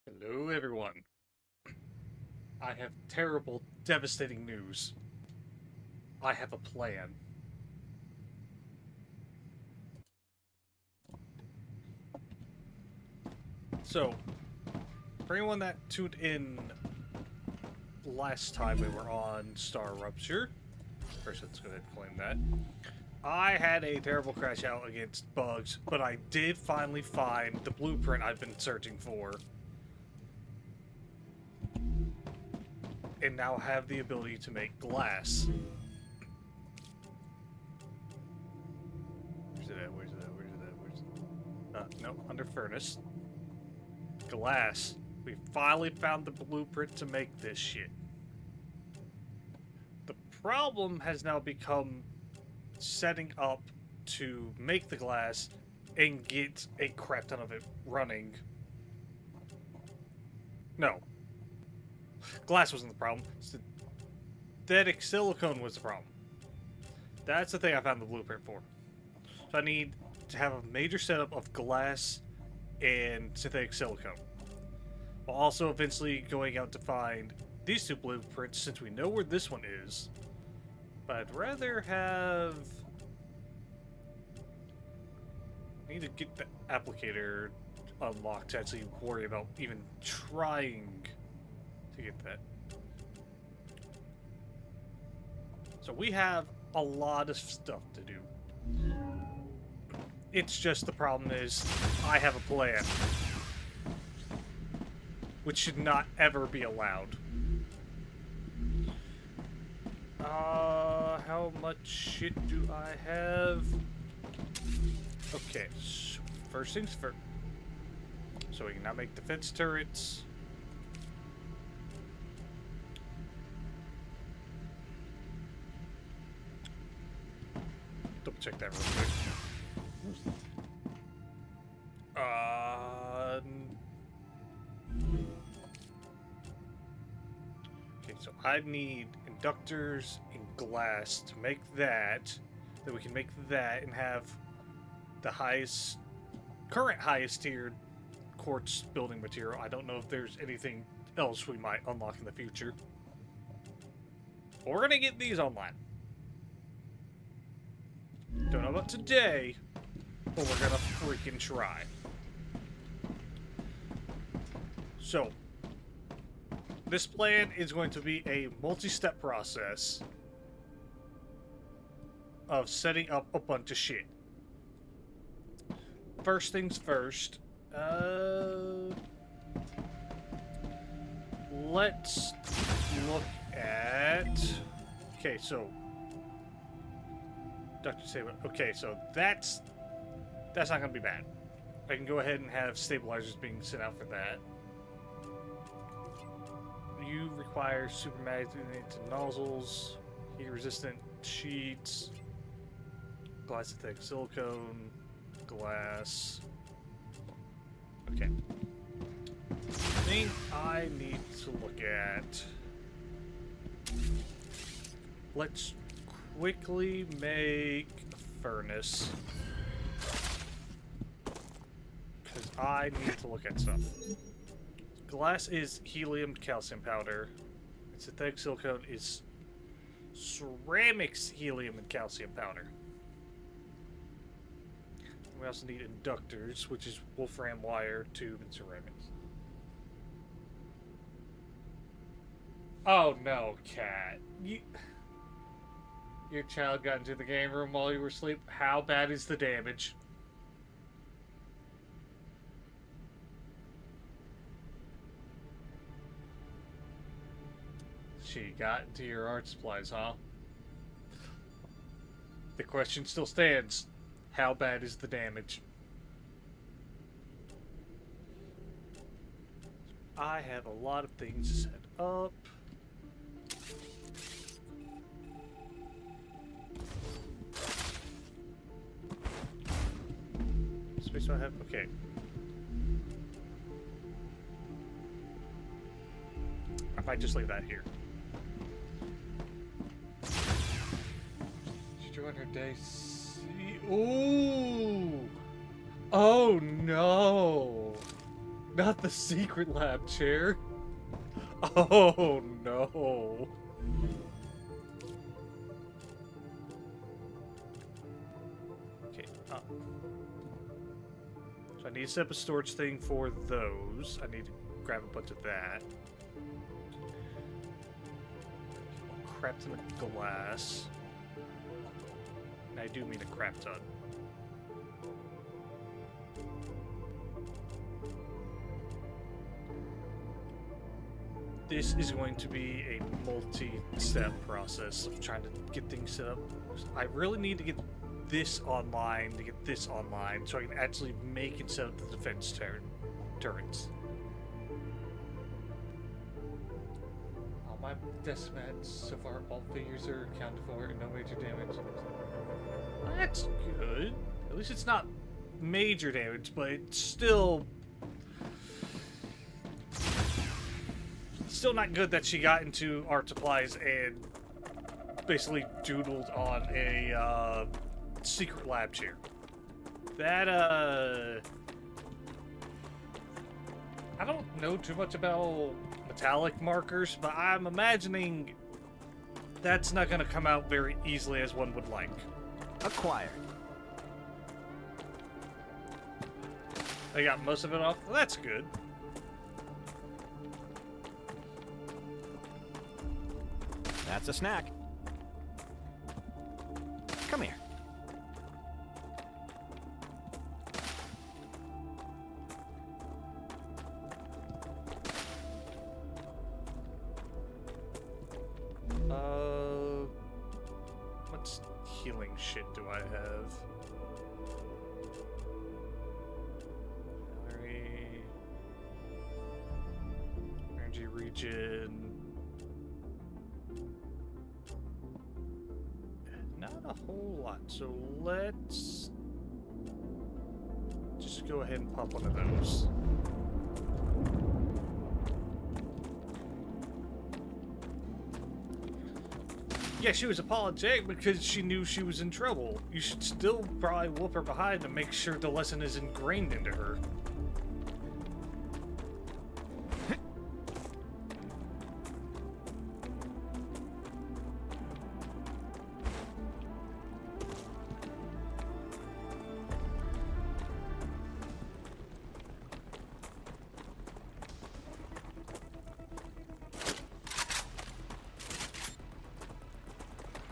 Hello, everyone. I have terrible, devastating news. I have a plan. So, for anyone that tuned in last time we were on Star Rupture, first let's go ahead and claim that. I had a terrible crash out against bugs, but I did finally find the blueprint I've been searching for. And now have the ability to make glass. Where's it at? Where's it at? Where's it at? Where's it at? No, under furnace. Glass. We finally found the blueprint to make this shit. The problem has now become setting up to make the glass and get a crap ton of it running. No. Glass wasn't the problem. Synthetic silicone was the problem. That's the thing I found the blueprint for. So I need to have a major setup of glass and synthetic silicone. While also eventually going out to find these two blueprints since we know where this one is. But I'd rather have... I need to get the applicator unlocked to actually worry about even trying to get that. So we have a lot of stuff to do. It's just the problem is I have a plan. Which should not ever be allowed. How much shit do I have? Okay, so first things first. So we can now make defense turrets. Double check that real quick. Okay, so I need inductors and glass to make that. Then we can make that and have the current highest tiered quartz building material. I don't know if there's anything else we might unlock in the future. But we're gonna get these online. Don't know about today, but we're gonna freaking try. So, this plan is going to be a multi-step process of setting up a bunch of shit. First things first, let's look at... Okay, so... Dr. Saber. Okay, so that's not going to be bad. I can go ahead and have stabilizers being sent out for that. You require supermagnets and nozzles, heat-resistant sheets, glass synthetic silicone, glass. Okay. Thing I need to look at. Let's quickly make a furnace. Because I need to look at stuff. Glass is helium calcium powder. And synthetic silicone is ceramics helium and calcium powder. We also need inductors, which is wolfram wire, tube, and ceramics. Oh no, Cat. Your child got into the game room while you were asleep. How bad is the damage? She got into your art supplies, huh? The question still stands. How bad is the damage? I have a lot of things set up. Space do I have? Okay. I might just leave that here. She drew on her day. Ooh! Oh no! Not the secret lab chair. Oh no. Okay. So I need to set up a storage thing for those. I need to grab a bunch of that. Crap ton of glass. And I do mean a crap ton. This is going to be a multi-step process of trying to get things set up. I really need to get this online to get this online so I can actually make and set up the defense turrets. On my desk mats, so far all figures are accounted for and no major damage. That's good. At least it's not major damage, but it's still not good that she got into art supplies and basically doodled on a secret lab chair. That I don't know too much about metallic markers, but I'm imagining that's not going to come out very easily as one would like. Acquired. I got most of it off. Well, that's good. That's a snack. Come here. What healing shit do I have? Energy regen. Not a whole lot, so let's just go ahead and pop one of those. Yeah, she was apologetic because she knew she was in trouble. You should still probably whoop her behind to make sure the lesson is ingrained into her.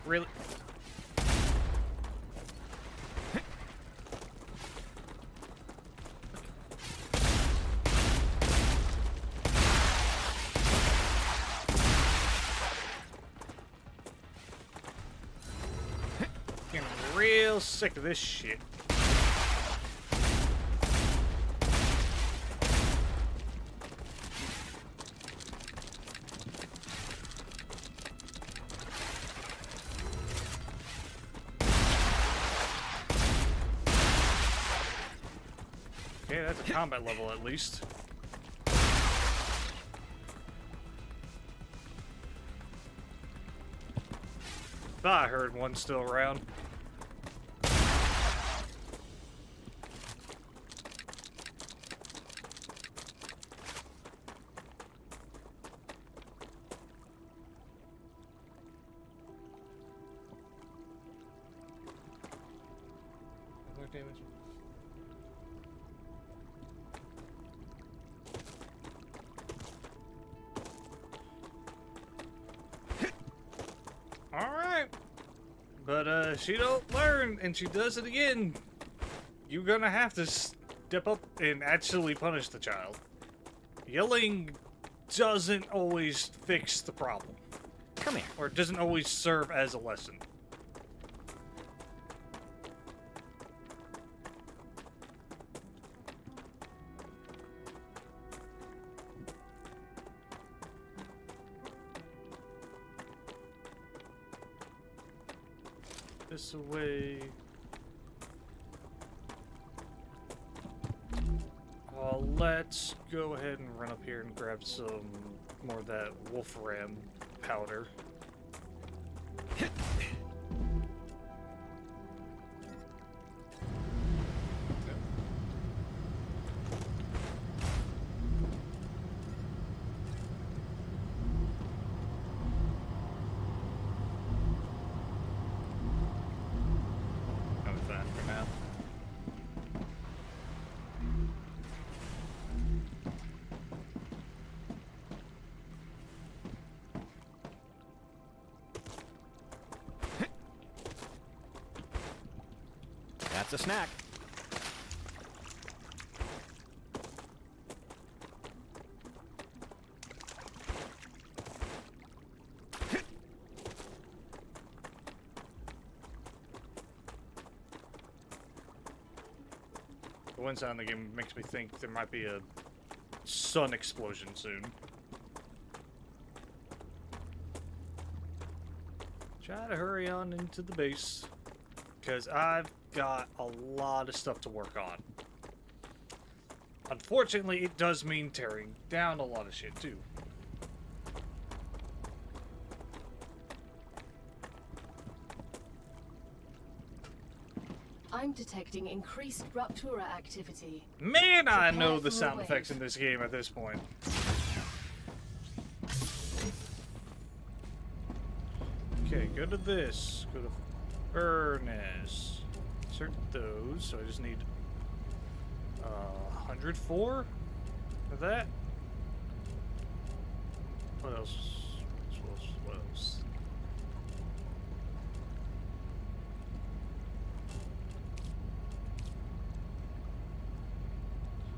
Really? Getting real sick of this shit. Okay, that's a combat level at least. Thought I heard one still around. More damage. Alright. But she don't learn and she does it again. You're gonna have to step up and actually punish the child. Yelling doesn't always fix the problem. Come here. Or it doesn't always serve as a lesson. This away. Let's go ahead and run up here and grab some more of that Wolfram powder. That's a snack. The one sound in the game makes me think there might be a sun explosion soon. Try to hurry on into the base, because I've got a lot of stuff to work on. Unfortunately, it does mean tearing down a lot of shit, too. I'm detecting increased Ruptura activity. Man, I Prepare know the for a sound wave. effects in this game at this point. Okay, go to this. Go to furnace. Insert those. So I just need 104 of that. What else? What else?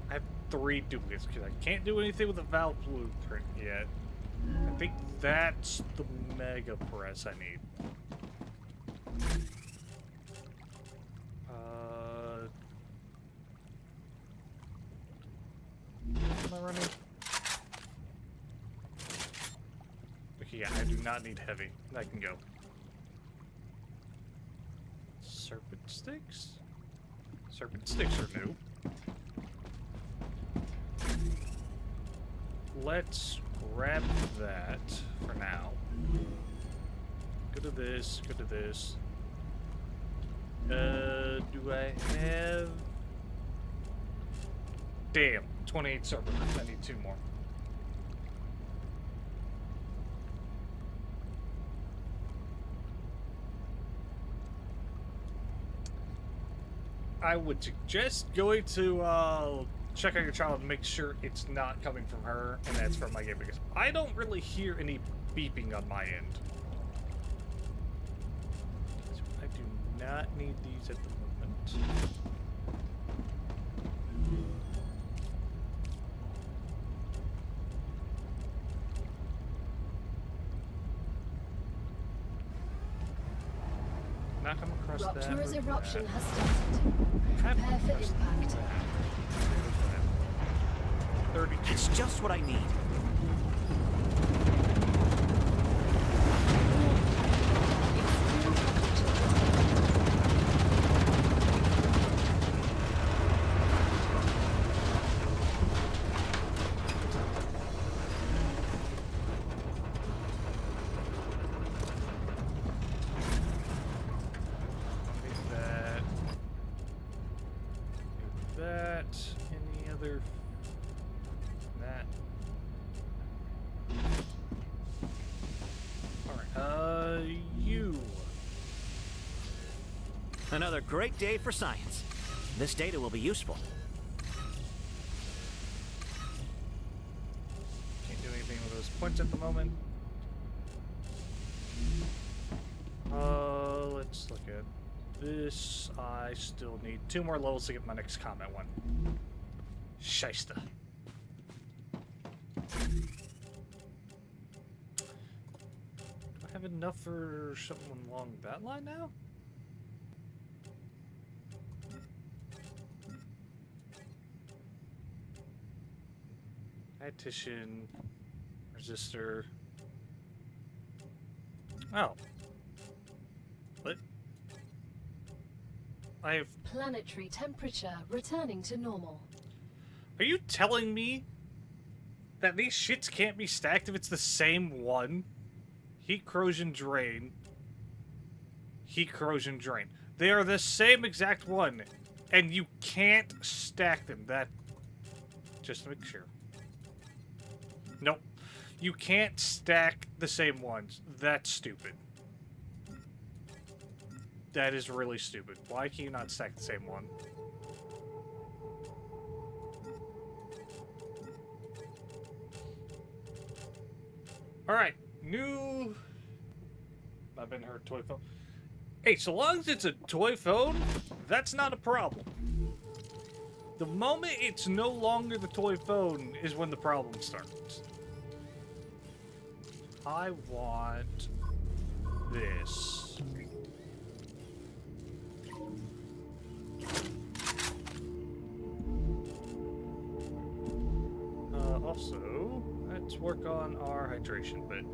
I have 3 duplicates because I can't do anything with the valve blueprint yet. I think that's the mega press I need. Am I running? Okay, yeah, I do not need heavy. That can go. Serpent sticks? Serpent sticks are new. Let's grab that for now. Go to this, go to this. Do I have... Damn, 28 serpent. I need 2 more. I would suggest going to check out your child and make sure it's not coming from her and that's from my game, because I don't really hear any beeping on my end. So I do not need these at the moment. Not come across that. Ruptura's with eruption that. has started. Haven't Prepare for crossed impact. that. 32. It's just what I need. Take that. Take that. Any other? That. All right. You. Another great day for science. This data will be useful. Can't do anything with those points at the moment. Let's look at this. I still need 2 more levels to get my next combat one. Shysta. Do I have enough for something along that line now? Dietitian, resistor. Oh. What? I have. Planetary temperature returning to normal. Are you telling me that these shits can't be stacked if it's the same one? Heat corrosion drain. Heat corrosion drain. They are the same exact one, and you can't stack them. That. Just to make sure. Nope. You can't stack the same ones. That's stupid. That is really stupid. Why can you not stack the same one? Alright. New... I've been hurt toy phone. Hey, so long as it's a toy phone, that's not a problem. The moment it's no longer the toy phone is when the problem starts. I want this. Also, let's work on our hydration bit.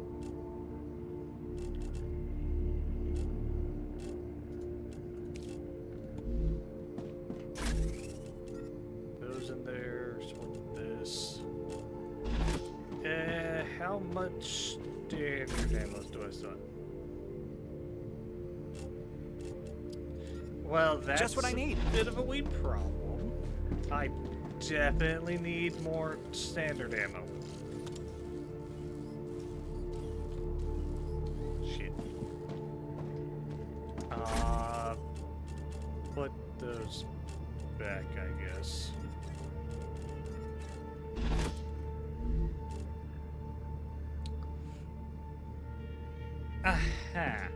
Those in there, sort this. How much standard ammo do I still have? Well, that's Just what I need. a bit of a weed problem. I definitely need more standard ammo. Shit. Put those back, I guess. Aha.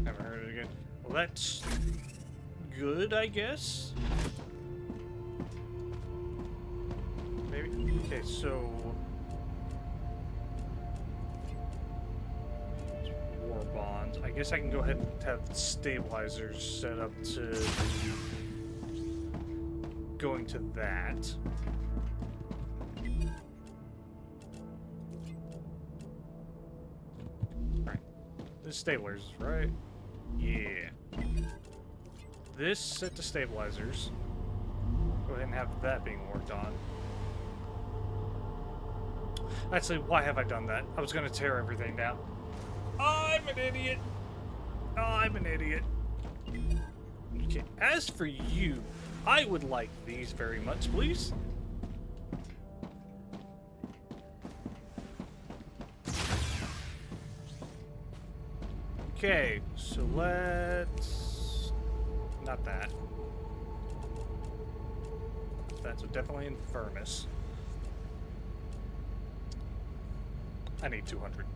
Haven't heard it again. Well, that's good, I guess. Maybe. Okay, so war bonds. I guess I can go ahead and have stabilizers set up to going to that. Alright. This stabilizers, right? Yeah. This set to stabilizers. Go ahead and have that being worked on. Actually, why have I done that? I was going to tear everything down. I'm an idiot. I'm an idiot. Okay, as for you, I would like these very much, please. Okay, so let's... Not that. That's definitely Infernus. I need 200.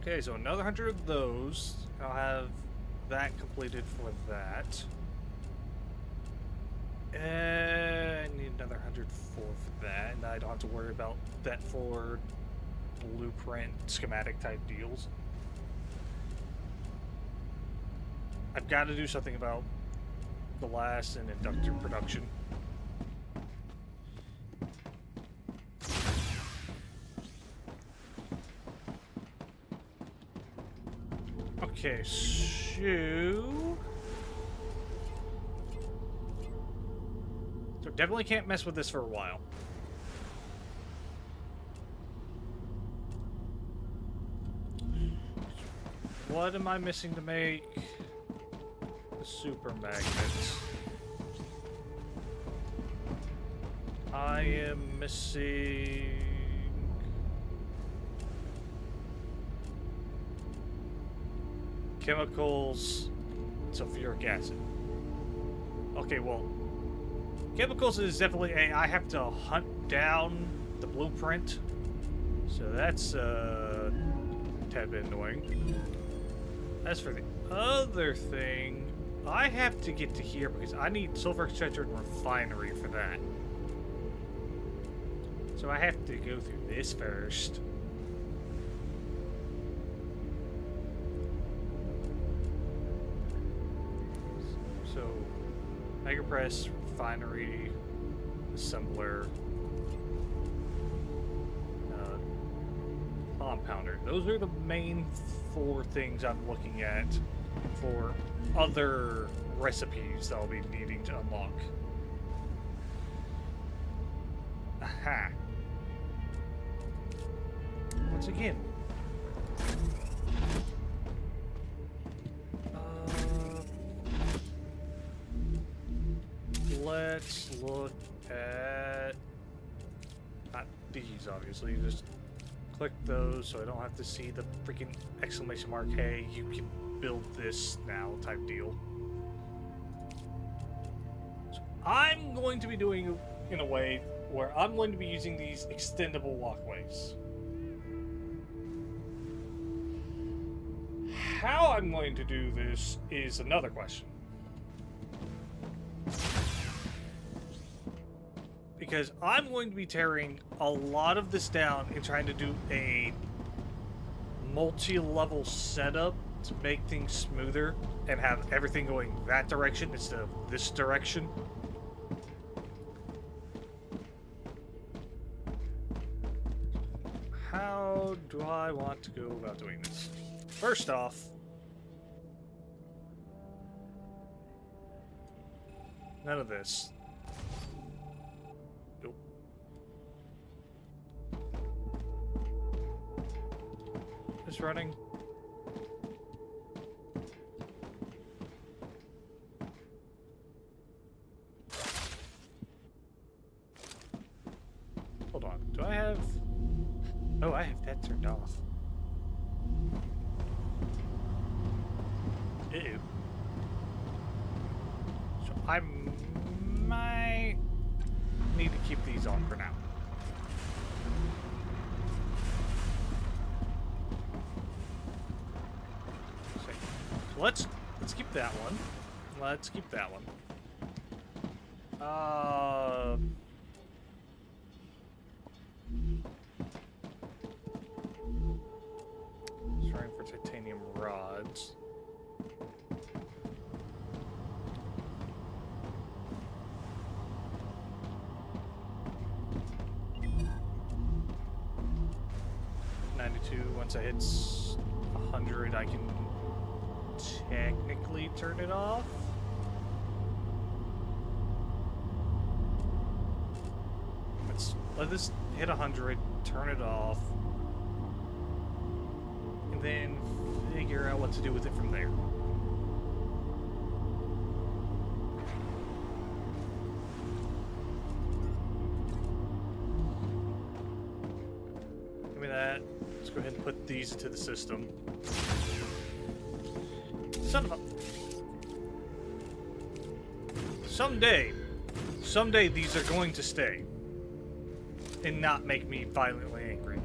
Okay, so another 100 of those. I'll have that completed for that. And I need another 100 for that, and I don't have to worry about that for blueprint schematic type deals. I've got to do something about the last and inductor production. Okay, so definitely can't mess with this for a while. What am I missing to make the super magnets? I am missing chemicals, sulfuric acid. Okay, well, chemicals is definitely a. I have to hunt down the blueprint, so that's a tad bit annoying. As for the other thing, I have to get to here because I need sulfur extractor and refinery for that. So I have to go through this first. So, Mega Press, refinery, assembler, compounder. Those are the main 4 things I'm looking at for other recipes that I'll be needing to unlock. Aha. Once again. Let's look at not these, obviously. Just click those so I don't have to see the freaking exclamation mark. Hey, you can build this now type deal. So I'm going to be doing it in a way where I'm going to be using these extendable walkways. How I'm going to do this is another question. Because I'm going to be tearing a lot of this down and trying to do a multi-level setup to make things smoother and have everything going that direction instead of this direction. How do I want to go about doing this? First off, none of this. Nope. Just running. Hold on. Do I have... Oh, I have that turned off. Ew. So I might need to keep these on for now. So let's keep that one. Let's keep that one. Trying for titanium rods. Once it hits 100, I can technically turn it off. Let's let this hit 100, turn it off, and then figure out what to do with it from there. Give me that. Let's go ahead and put these into the system. Son of a... Someday these are going to stay. And not make me violently angry.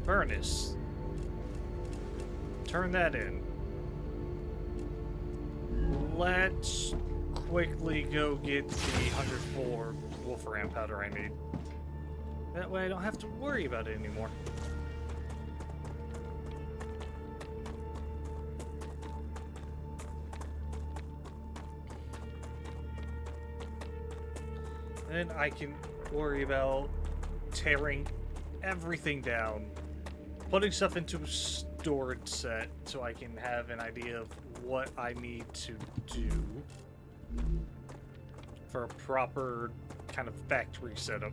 Furnace. Turn that in. Let's quickly go get the 104 Wolfram powder I need. That way I don't have to worry about it anymore. Then I can worry about tearing everything down, putting stuff into a storage set so I can have an idea of what I need to do for a proper kind of factory setup.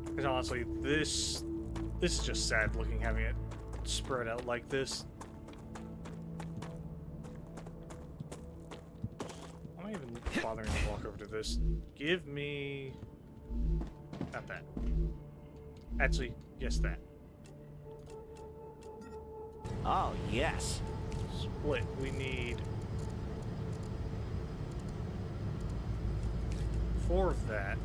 Because honestly, this is just sad looking having it spread out like this. I'm not even bothering to walk over to this. Give me... not that. Actually, yes, that. Oh, yes. Split. We need 4 of that.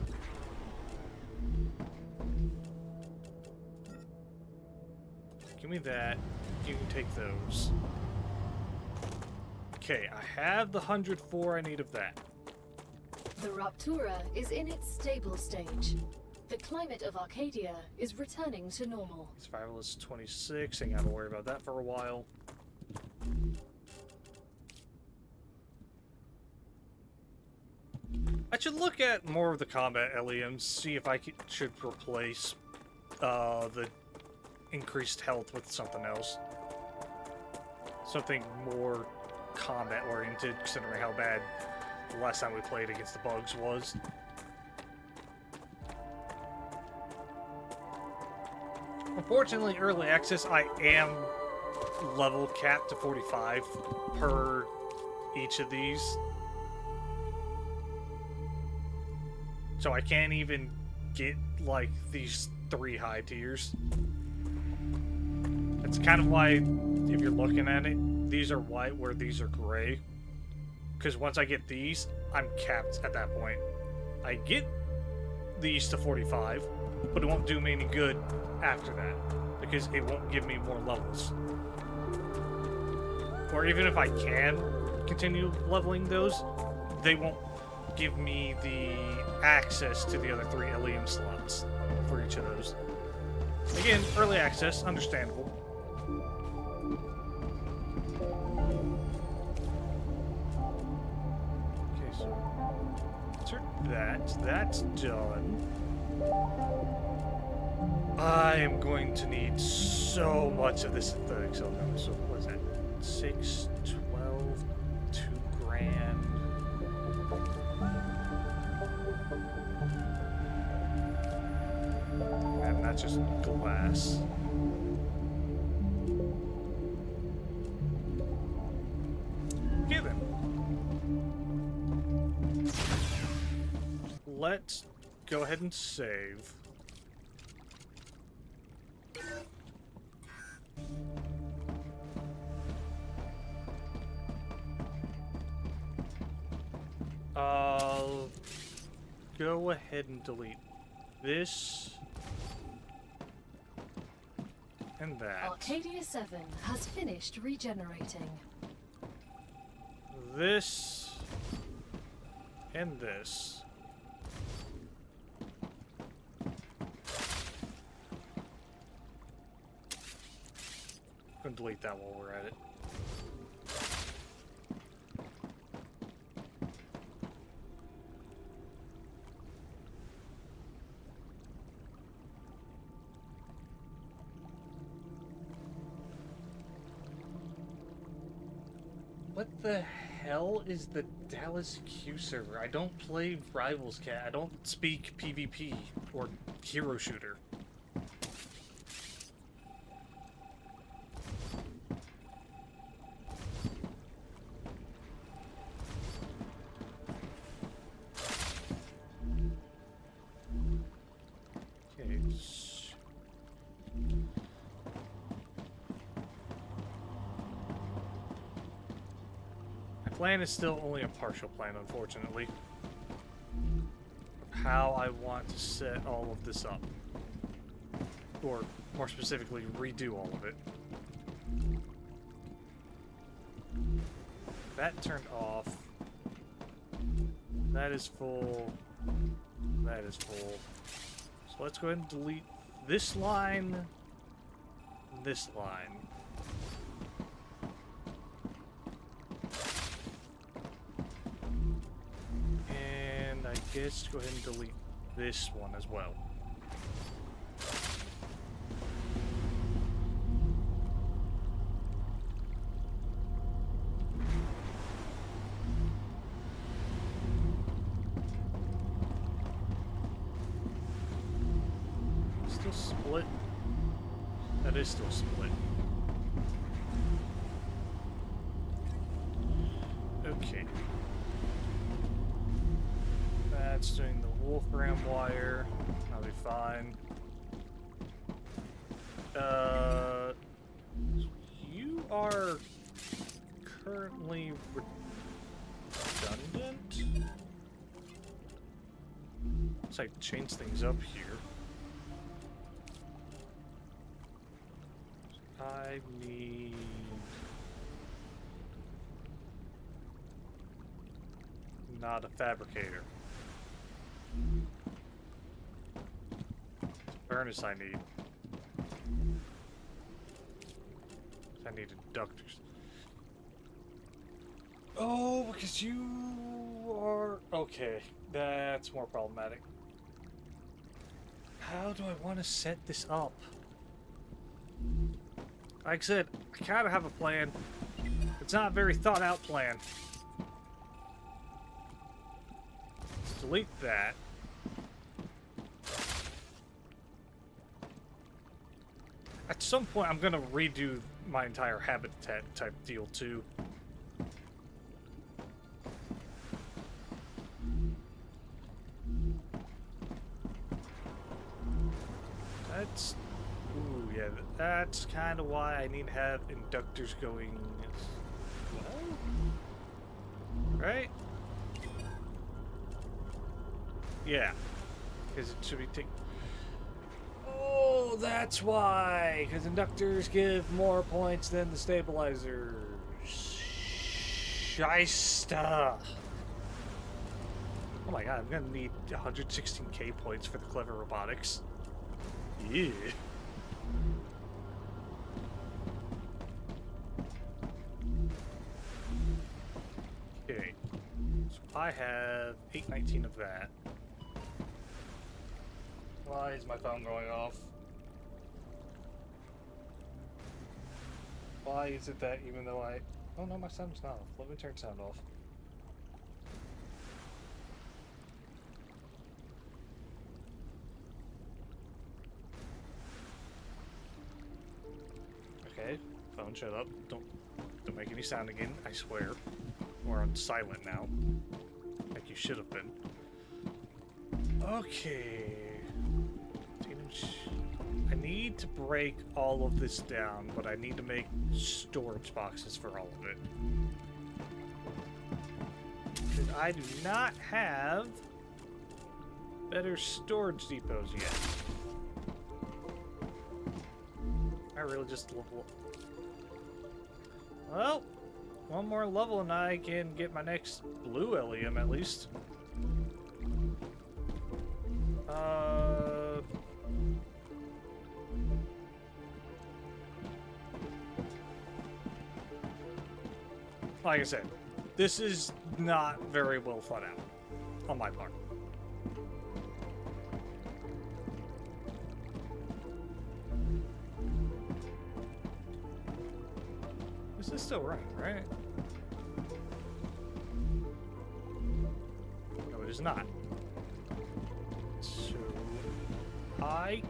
Give me that. You can take those. Okay, I have the 104 I need of that. The Raptura is in its stable stage. The climate of Arcadia is returning to normal. Survival is 26. Ain't gotta worry about that for a while. I should look at more of the combat LEMs, see if I should replace the increased health with something else. Something more combat oriented, considering how bad the last time we played against the bugs was. Unfortunately, early access, I am level cap to 45 per each of these. So I can't even get, like, these 3 high tiers. That's kind of why, if you're looking at it, these are white where these are gray. Because once I get these, I'm capped at that point. I get these to 45, but it won't do me any good after that. Because it won't give me more levels. Or even if I can continue leveling those, they won't give me the access to the other 3 Ilium slots for each of those. Again, early access, understandable. Okay, so insert that. That's done. I am going to need so much of this synthetic silicone. So what is that? 6, 12, 2 grand. And that's just glass. Okay then. Let's go ahead and save. I'll go ahead and delete this and that. Arcadia 7 has finished regenerating. This and this. I'm gonna delete that while we're at it. What the hell is the Dallas Q server? I don't play Rivals Cat. I don't speak PvP or hero shooter. Okay. Plan is still only a partial plan, unfortunately. How I want to set all of this up. Or, more specifically, redo all of it. That turned off. That is full. That is full. So let's go ahead and delete this line. This line. I guess go ahead and delete this one as well. Still split? That is still split. Okay. That's doing the Wolfram wire. That'll be fine. You are currently redundant. Let's like change things up here. I need not a fabricator. Furnace I need. I need inductors. Oh, because you are... Okay, that's more problematic. How do I want to set this up? Like I said, I kind of have a plan. It's not a very thought out plan. Let's delete that. At some point, I'm going to redo my entire habitat type deal too. That's... Ooh, yeah, that's kind of why I need to have inductors going as well. Right? Yeah. Because it should be taking... Oh, that's why! Because inductors give more points than the stabilizers. Shysta! Oh my god, I'm gonna need 116k points for the clever robotics. Yeah. Okay. So I have 819 of that. Why is my phone going off? Why is it that even though I... Oh no, my sound's not off. Let me turn sound off. Okay, phone, shut up. Don't make any sound again, I swear. We're on silent now. Like you should have been. Okay. I need to break all of this down, but I need to make storage boxes for all of it. Because I do not have better storage depots yet. I really just level up. Well, one more level and I can get my next blue Helium at least. Like I said, this is not very well thought out on my part. This is still running, right? No, it is not. So I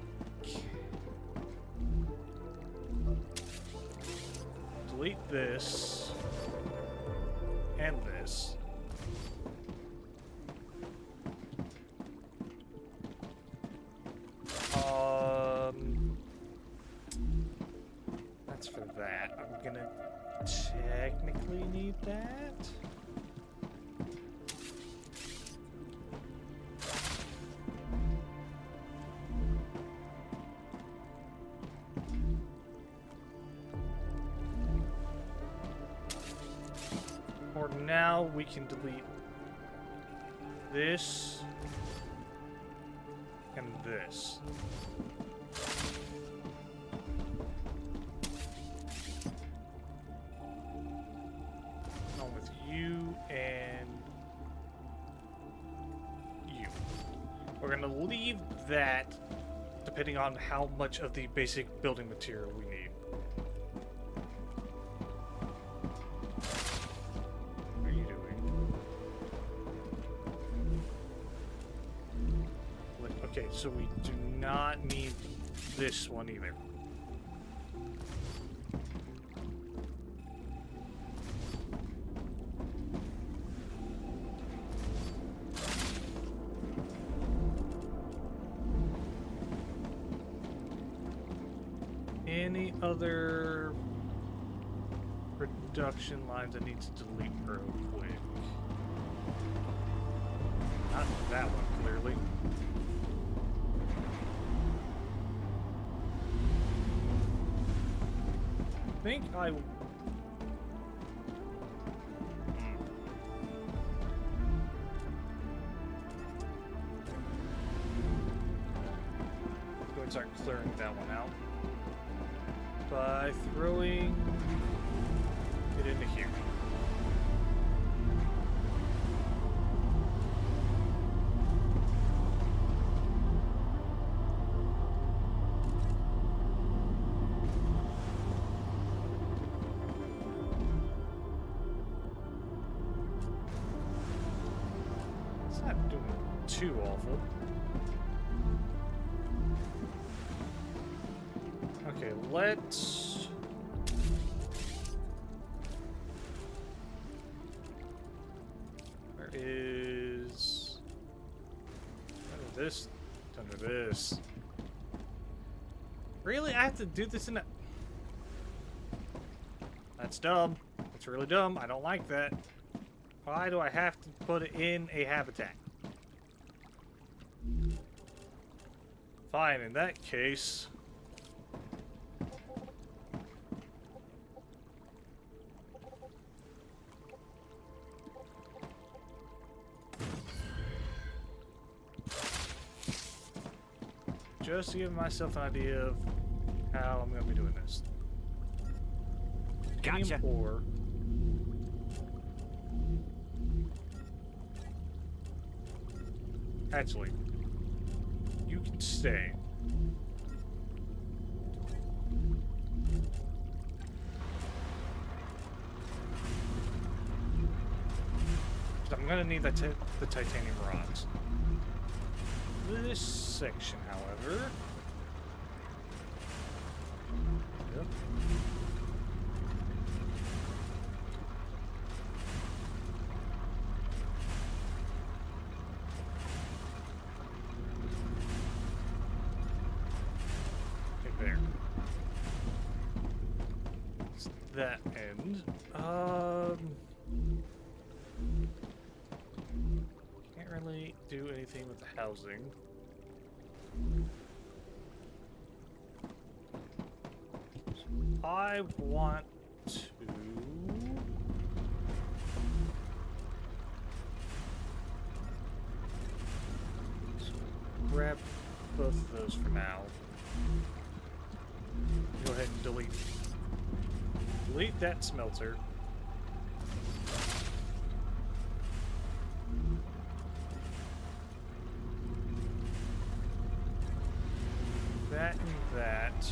delete this. And this. That's for that. I'm gonna technically need that. For now, we can delete this and this. Along with you and you. We're gonna leave that depending on how much of the basic building material we need. Okay, so we do not need this one either. Any other production lines I need to delete real quick? Not that one, clearly. I think I... Let's go and start clearing that one out by throwing it into here. Not doing too awful. Okay, let's this. Really? I have to do this in a... That's dumb. That's really dumb. I don't like that. Why do I have to put it in a habitat? Fine, in that case... just to give myself an idea of how I'm going to be doing this. Gotcha. Ore. Actually, you can stay. I'm going to need the titanium rods. This section, however... Yep. Okay, there. It's that end. Can't really do anything with the housing. I want to grab both of those for now. Go ahead and delete that smelter. That and that.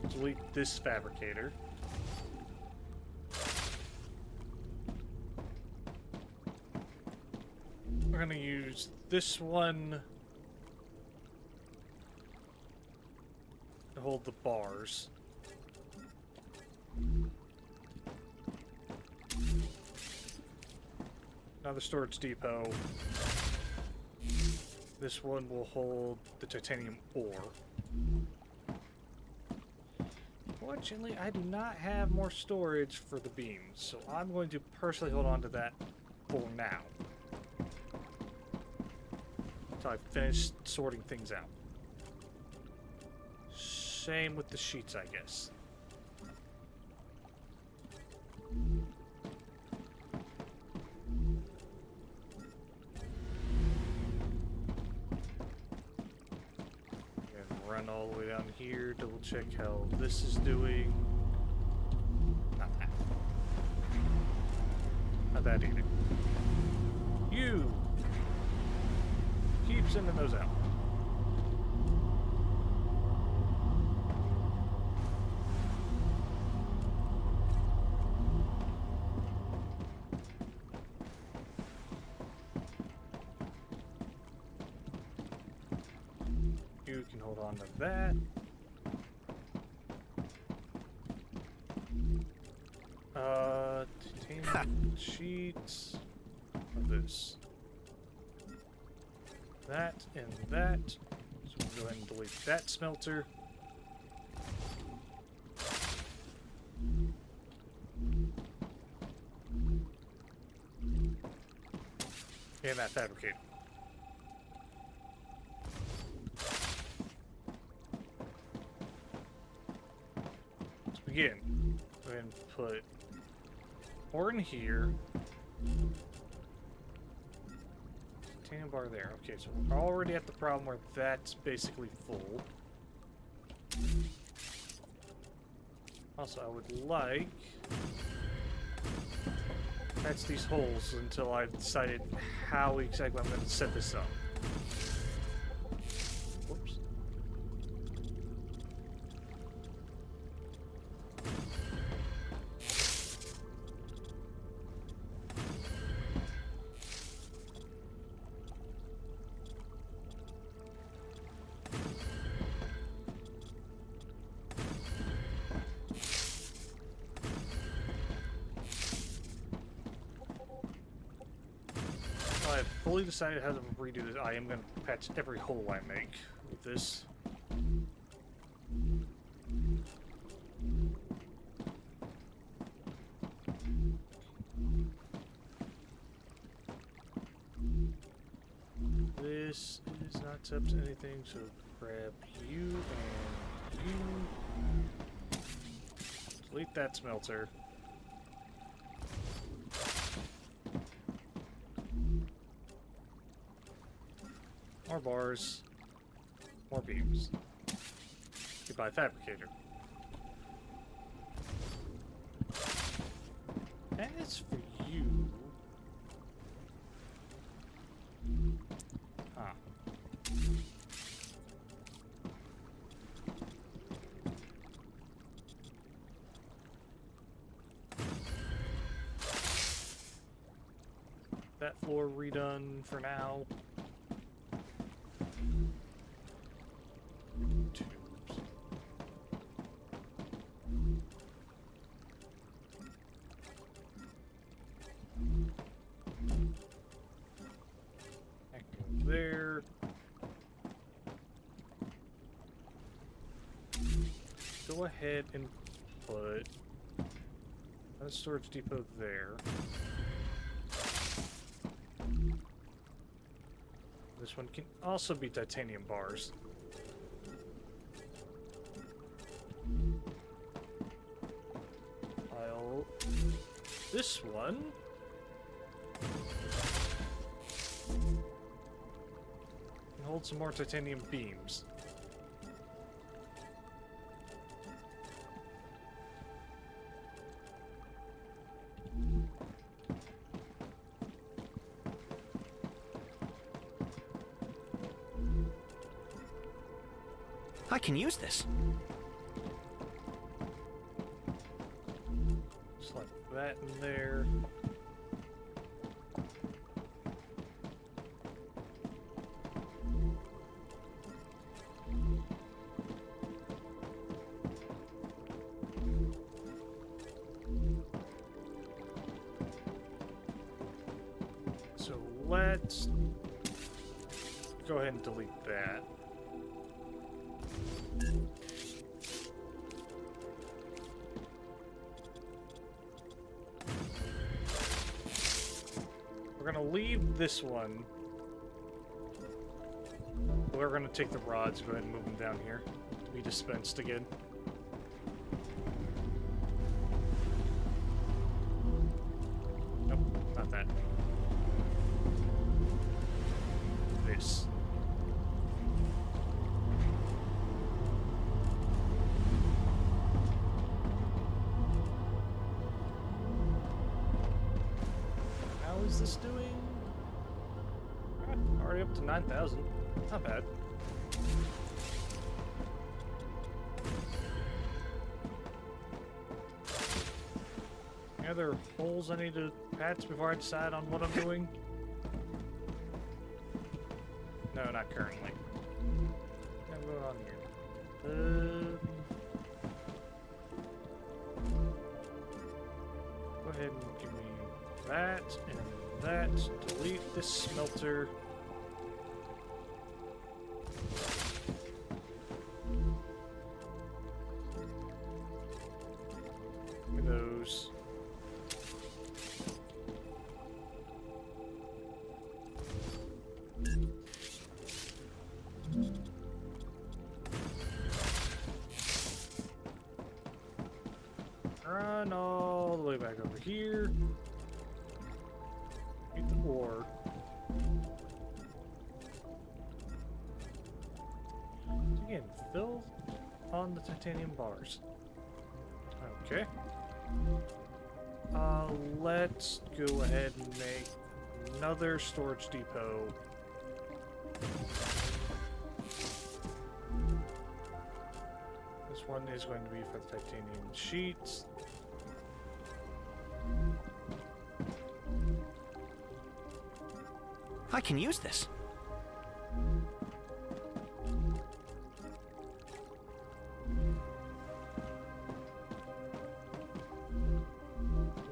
Delete this fabricator. We're gonna use this one to hold the bars. Another storage depot. This one will hold the titanium ore. Fortunately, I do not have more storage for the beams, so I'm going to personally hold on to that for now. Until I finish sorting things out. Same with the sheets, I guess. Run all the way down here, double check how this is doing. Not that. Not that either. You keep sending those out. You can hold on to that. Titanium sheets of this. That and that. So we'll go ahead and delete that smelter. And that fabricator. Again, go ahead and put ore in here. Titanium bar there. Okay, so we're already at the problem where that's basically full. Also, I would like... That's these holes until I've decided how exactly I'm going to set this up. Whoops. I fully decided how to redo this, I am going to patch every hole I make with this. This is not up to anything, so grab you and you. Delete that smelter. More bars. More beams. Goodbye, fabricator. As for you... Huh. That floor redone for now. Tubes. That can go there. Go ahead and put a storage depot there. This one can also be titanium bars. This one can hold some more titanium beams. I can use this. Just like that in there. So let's go ahead and delete that. We're gonna leave this one. We're gonna take the rods, go ahead and move them down here to be dispensed again. Nope, not that. This. How is this doing? Already up to 9,000. Not bad. Any other holes I need to patch before I decide on what I'm doing? No, not currently. What's going on here? Go ahead and give me that and that. Delete this smelter. Give me those. Run all the way back over here. Get the ore. Again, fill on the titanium bars. Okay. Let's go ahead and make another storage depot. This one is going to be for the titanium sheets. I can use this.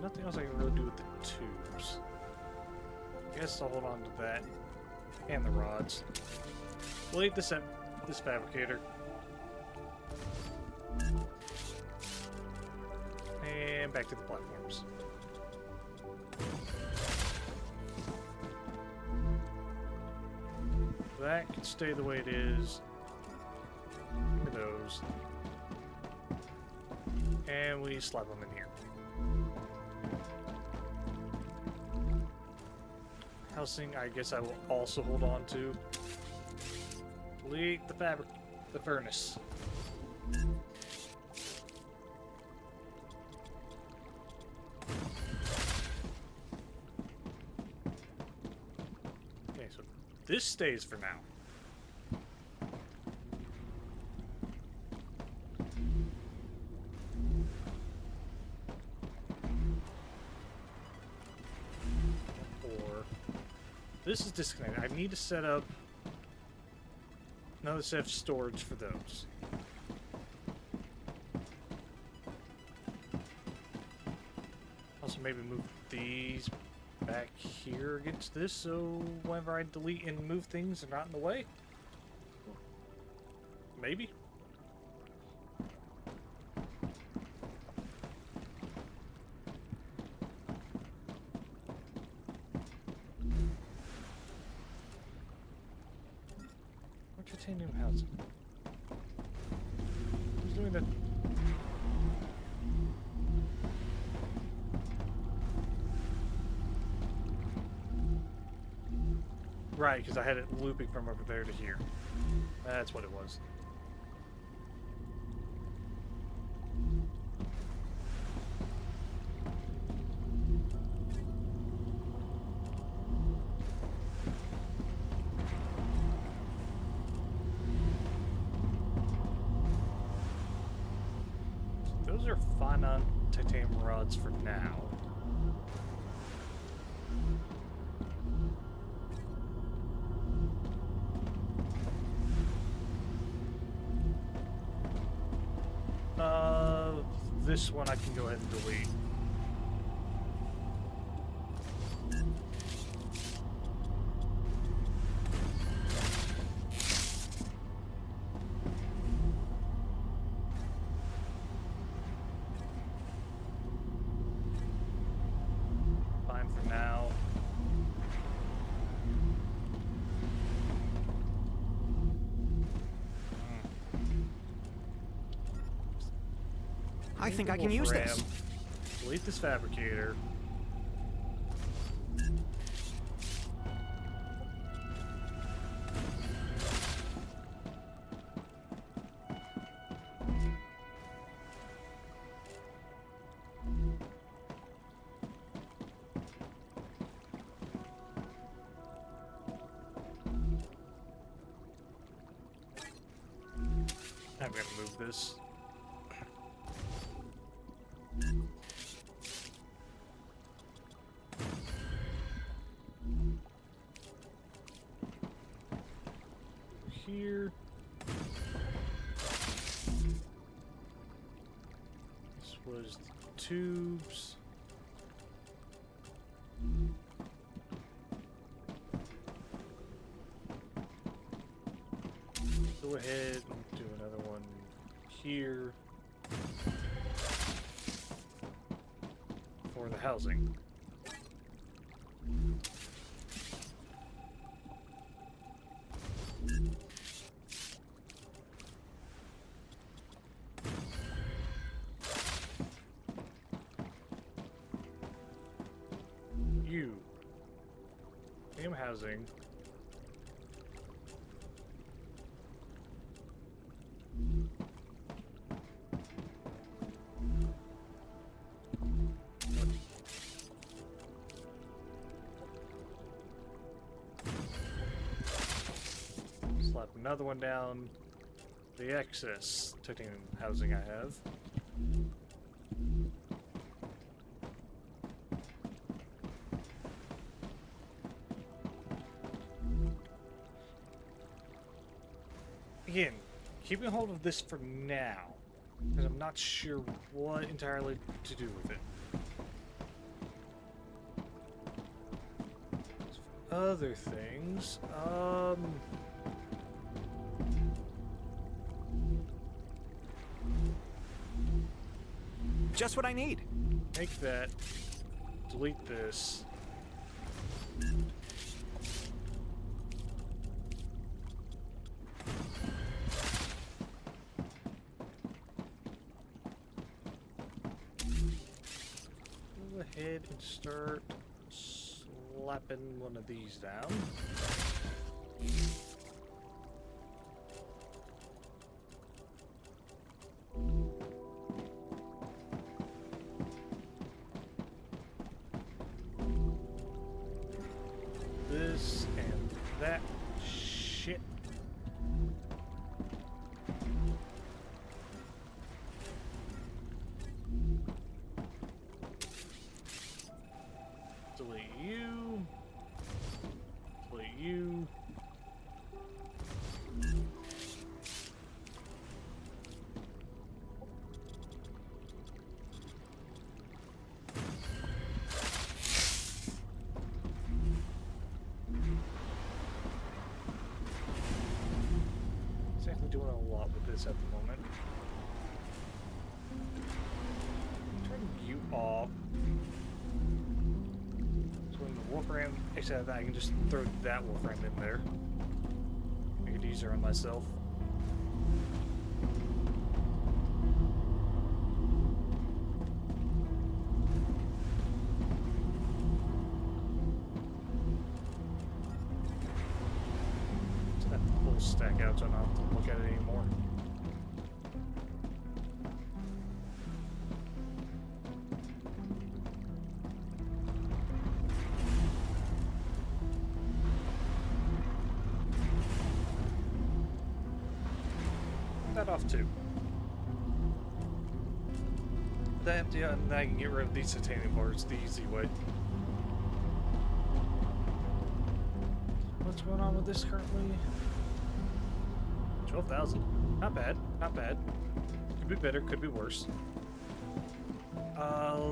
Nothing else I can really do with the tubes. I guess I'll hold on to that and the rods. Delete this fabricator. And back to the platforms. That can stay the way it is. Give me those. And we slap them in here. Housing, I guess I will also hold on to. Delete the furnace. Okay, so this stays for now. This is disconnected. I need to set up another set of storage for those. Also, maybe move these back here against this, so whenever I delete and move things, they're not in the way. Maybe. Titanium housing. Who's doing that? Right, because I had it looping from over there to here. That's what it was. Those are fine on titanium rods for now. This one I can go ahead and delete. Fine for now. I think I can use this. Delete this fabricator. I'm gonna move this. Here. This was the tubes. Go ahead and do another one here for the housing. Housing. Slap another one down. The excess titanium housing I have. Again, keeping hold of this for now, because I'm not sure what entirely to do with it. other things. Just what I need. Make that. Delete this. Go ahead and start slapping one of these down. This and that shit. Delete you. Delete you. Exactly doing a lot with this at the moment. Turn you off. So when the Wolfram, except that I can just throw that Wolfram in there. Make it easier on myself. So that full stack out, so I don't have to look at it anymore. That off too. That empty out, and then I can get rid of these titanium bars the easy way. What's going on with this currently? 12,000. Not bad. Not bad. Could be better. Could be worse.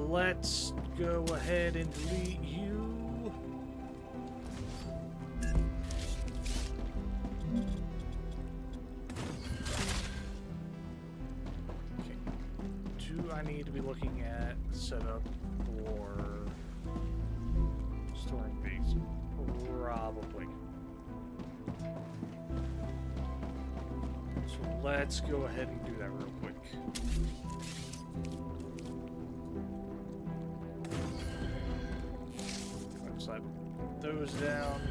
Let's go ahead and delete you. Okay. Do I need to be looking at setup for storing these? Probably. So let's go ahead and do that real quick. Slide those down.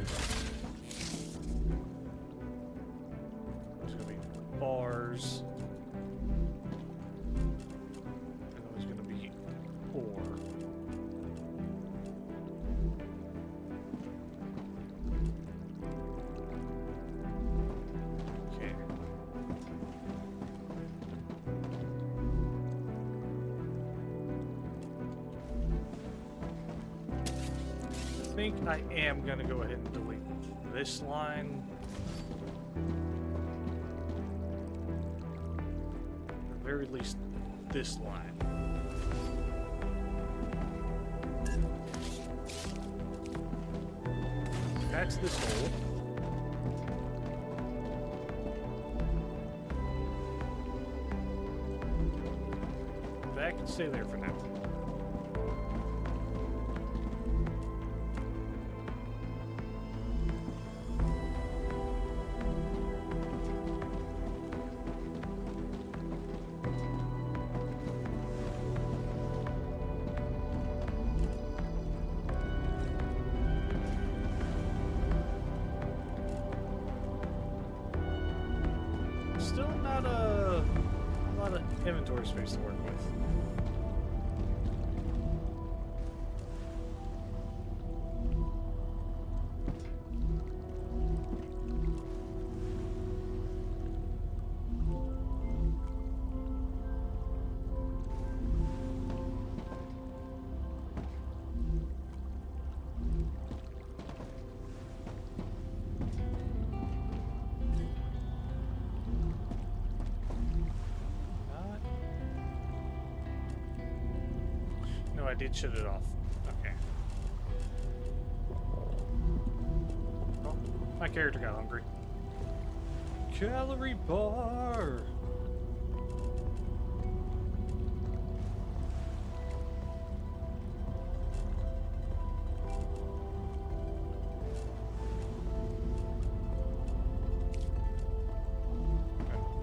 There's gonna be bars. And there's gonna be ore. Okay. I think I am gonna go ahead and delete this line. At the very least, this line. That's this hole. That can stay there for now. Still not a lot of inventory space to work with. No, I did shut it off. Okay. character got hungry. Calorie bar!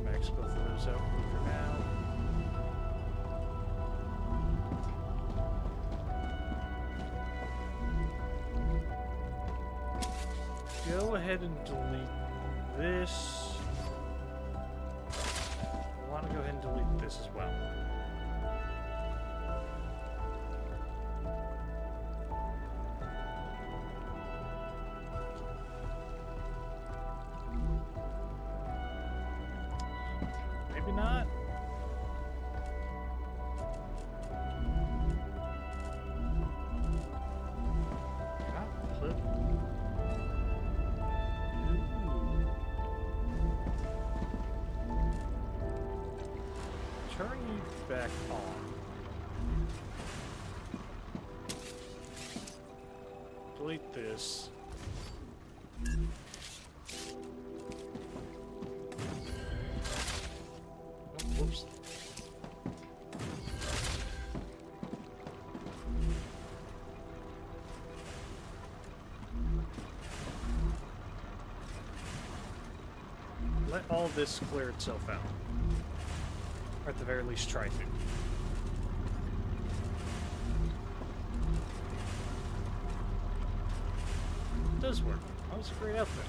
Max both of those out for now. Go ahead and delete this. I want to go ahead and delete this as well. Maybe not. Not put. Turn you back on. Delete this. Oh, whoops. Let all this clear itself out. Or at the very least try to. It does work. That was a great outfit.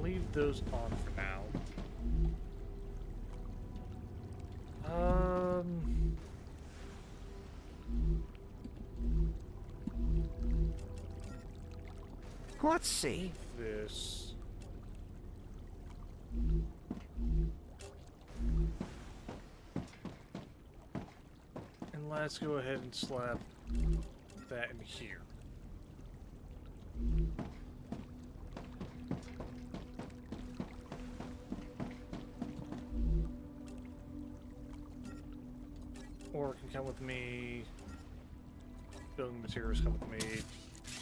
Leave those on for now. Let's see. This. And let's go ahead and slap that in here. Or it can come with me. Building materials come with me.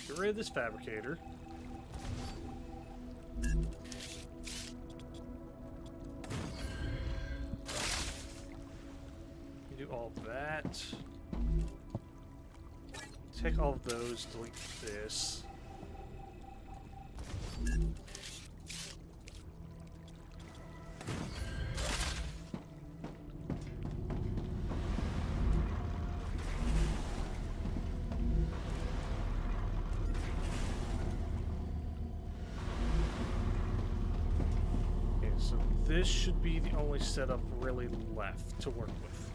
Get rid of this fabricator. You do all of that. Take all of those, delete this. So this should be the only setup really left to work with.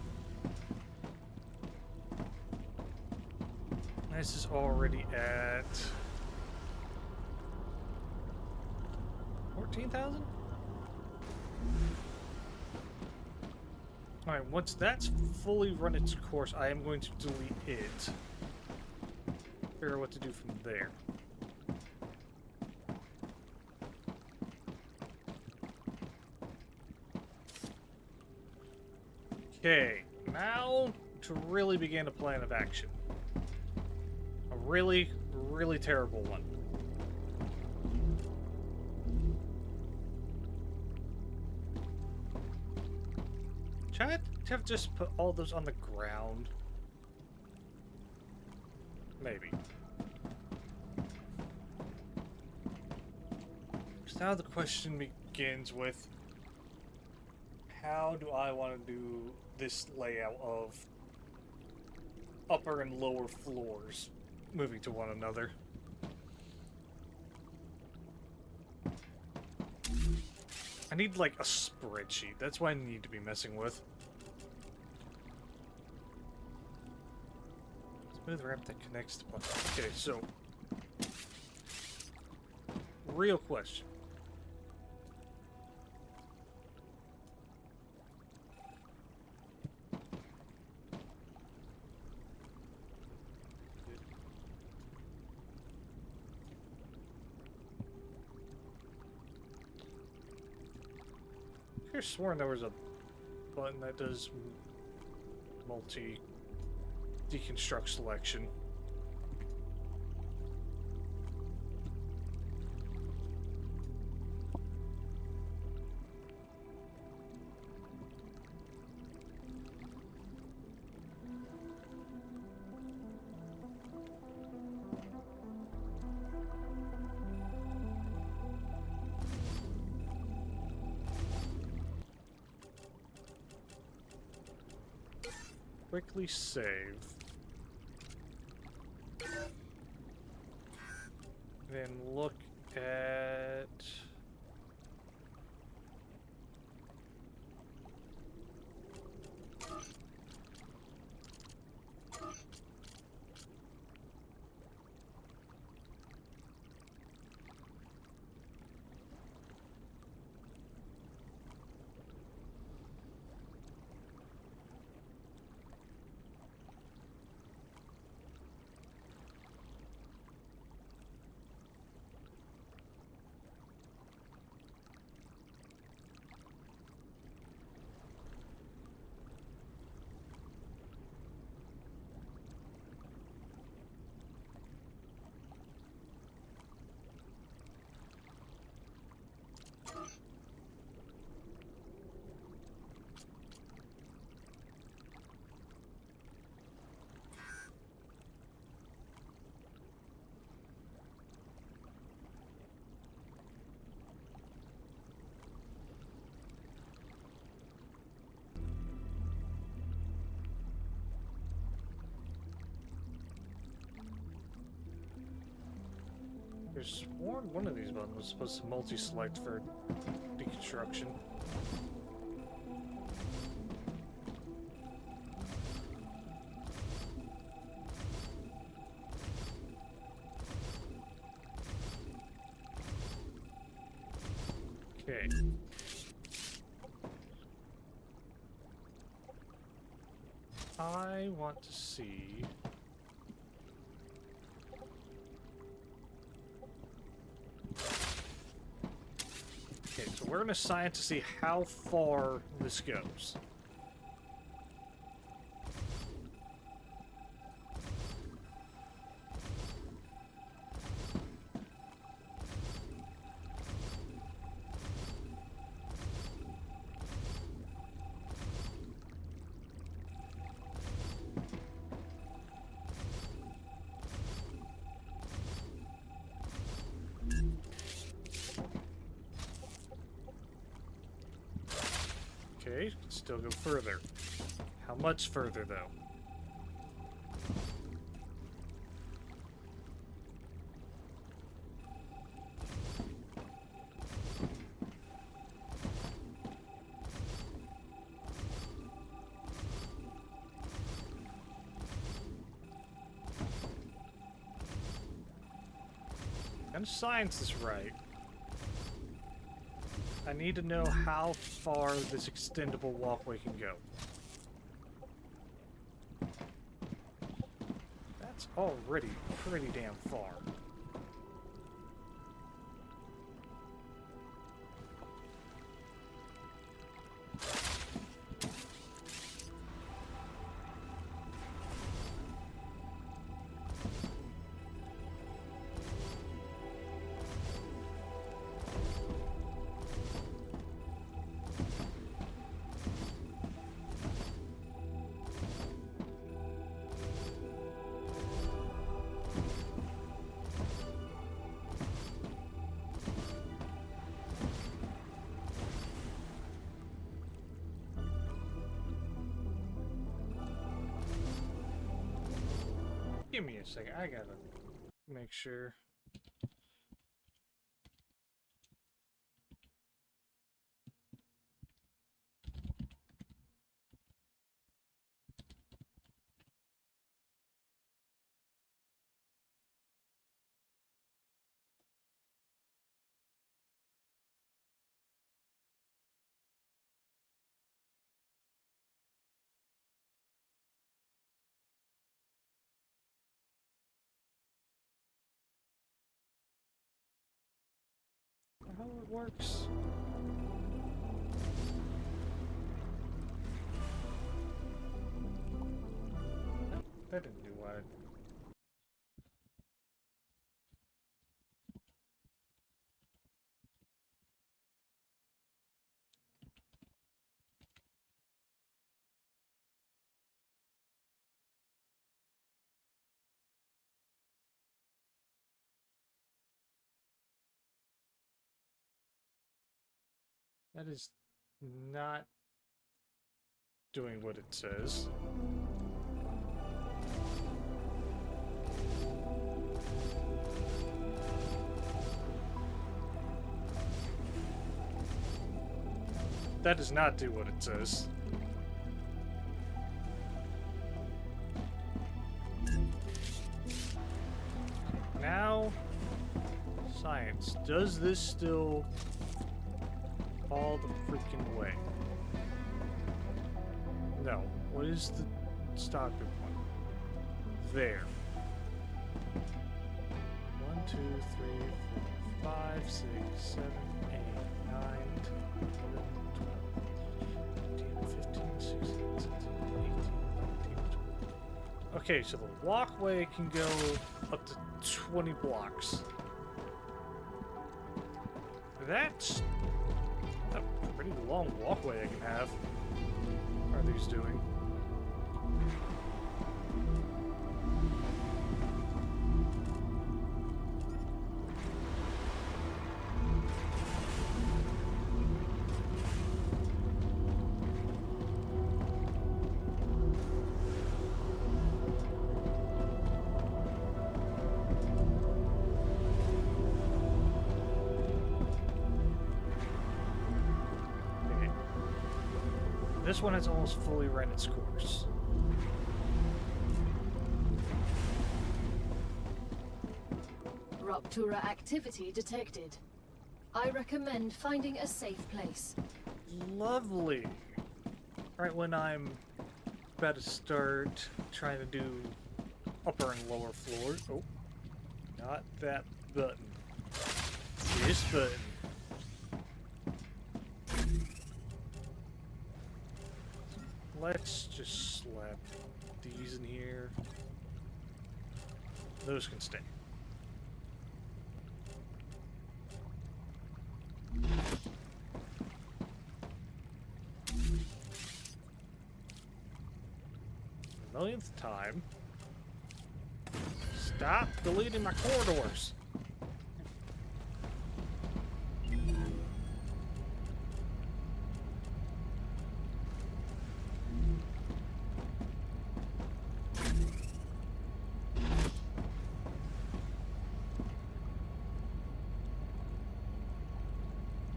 This is already at 14,000? Alright, once that's fully run its course, I am going to delete it. Figure out what to do from there. Okay, now to really begin a plan of action. A really, really terrible one. Should I have just put all those on the ground? Maybe. So now the question begins with, how do I want to do this layout of upper and lower floors moving to one another? I need like a spreadsheet. That's what I need to be messing with. Smooth ramp that connects to one. Okay, so real question. could have sworn there was a button that does multi-deconstruct selection. Quickly save. Then look at... I sworn one of these buttons was supposed to multi-select for deconstruction. Okay. I want to see... Okay, so we're gonna science to see how far this goes. Okay, still go further. How much further, though? And science is right. I need to know how far this extendable walkway can go. That's already pretty damn far. Give me a second, I gotta make sure. How it works. That didn't do what. That is not doing what it says. That does not do what it says. Now, science. Does this still all the freaking way? No. What is the stopping point? There. 1, 2, 3, 4, 5, 6, 7, 8, 9, 10, 11, 12, 13, 15, 16, 17, 18, 19, 20. Okay, so the walkway can go up to 20 blocks. That's a pretty long walkway I can have. What are these doing? This one has almost fully run its course. Ruptura activity detected. I recommend finding a safe place. Lovely. Right when I'm about to start trying to do upper and lower floors. Oh, not that button. This button. Let's just slap these in here. Those can stay. Millionth time. Stop deleting my corridors.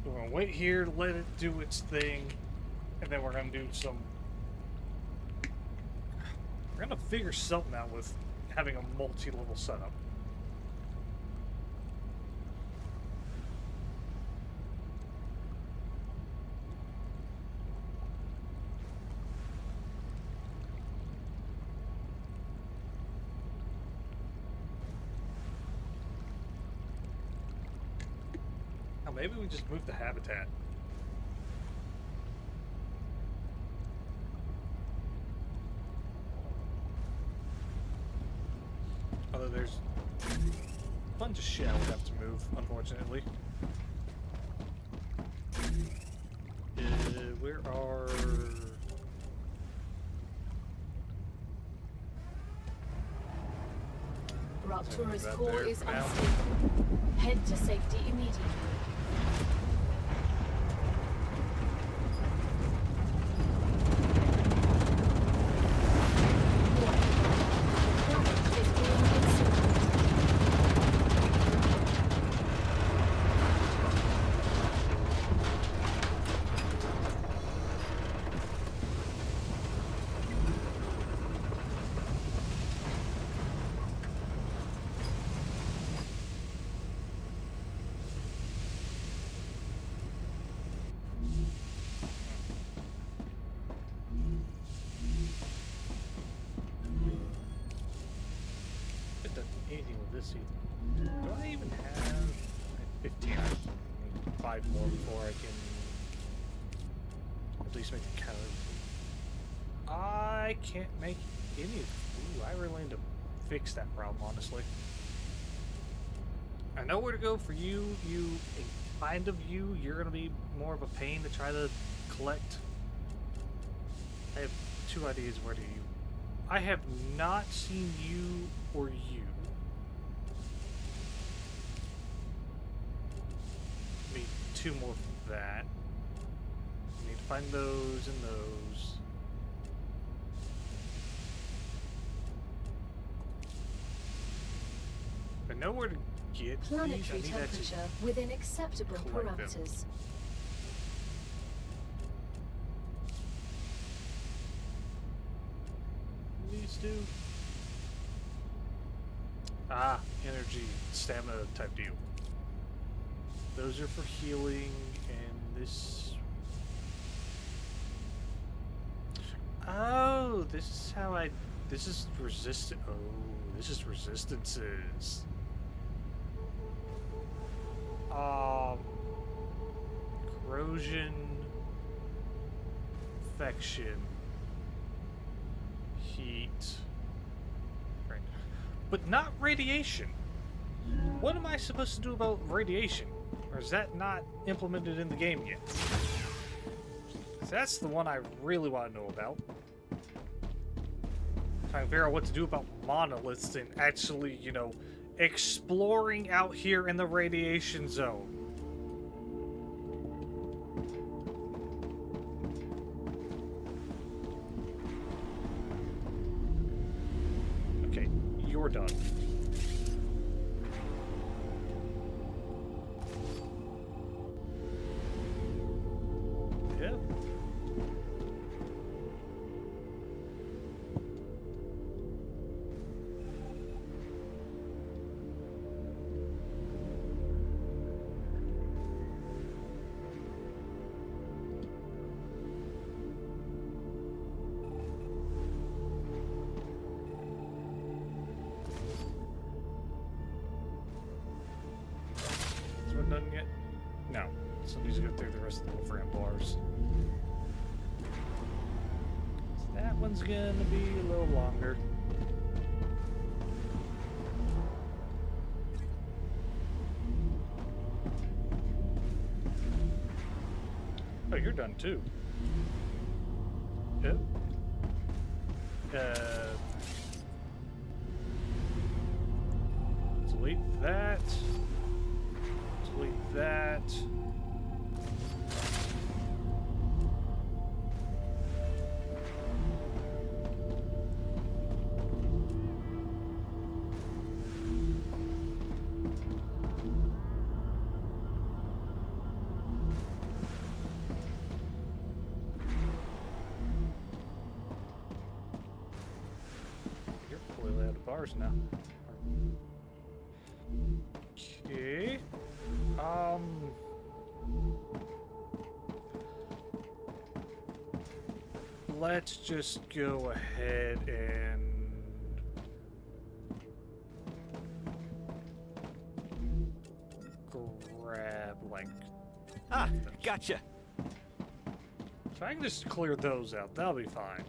We're gonna wait here to let it do its thing, and then we're gonna do some. We're gonna figure something out with having a multi-level setup. Now maybe we just move the habitat. Although there's a bunch of shit I would have to move, unfortunately. Where are... Ruptura's About core there is for now. unstable. Head to safety immediately. Is being inserted. It doesn't do anything with this either. Do I even have 15? I need 5 more before I can at least make the count. I can't make any of... Ooh, I really need to fix that problem, honestly. I know where to go for you, and kind of you. You're going to be more of a pain to try to collect. I have 2 ideas where to you. I have not seen you or you. Need 2 more for that. Need to find those and those. I know where to get these. I Planetary need that to temperature within acceptable collect them. parameters. These do. Ah, energy, stamina type deal. Those are for healing, and this... Oh, this is how I... This is resistant... Oh, this is resistances. Corrosion... Infection... Heat... Right. But not radiation. What am I supposed to do about radiation? Or is that not implemented in the game yet? 'Cause that's the one I really want to know about. Trying to figure out what to do about monoliths and actually, you know, exploring out here in the radiation zone. Okay, you're done. Yeah. Is one done yet? No. So needs to go through the rest of the Wolfram bars. So that one's gonna be a little longer. Oh, you're done too. Yep. Delete that. Delete that. You're completely out of bars now. Okay. Let's just go ahead and grab, like, Ah, gotcha. so I can just clear those out. That'll be fine.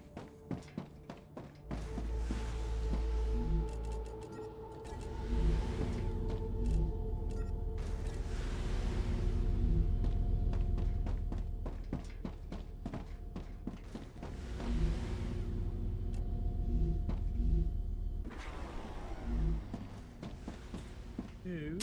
Two.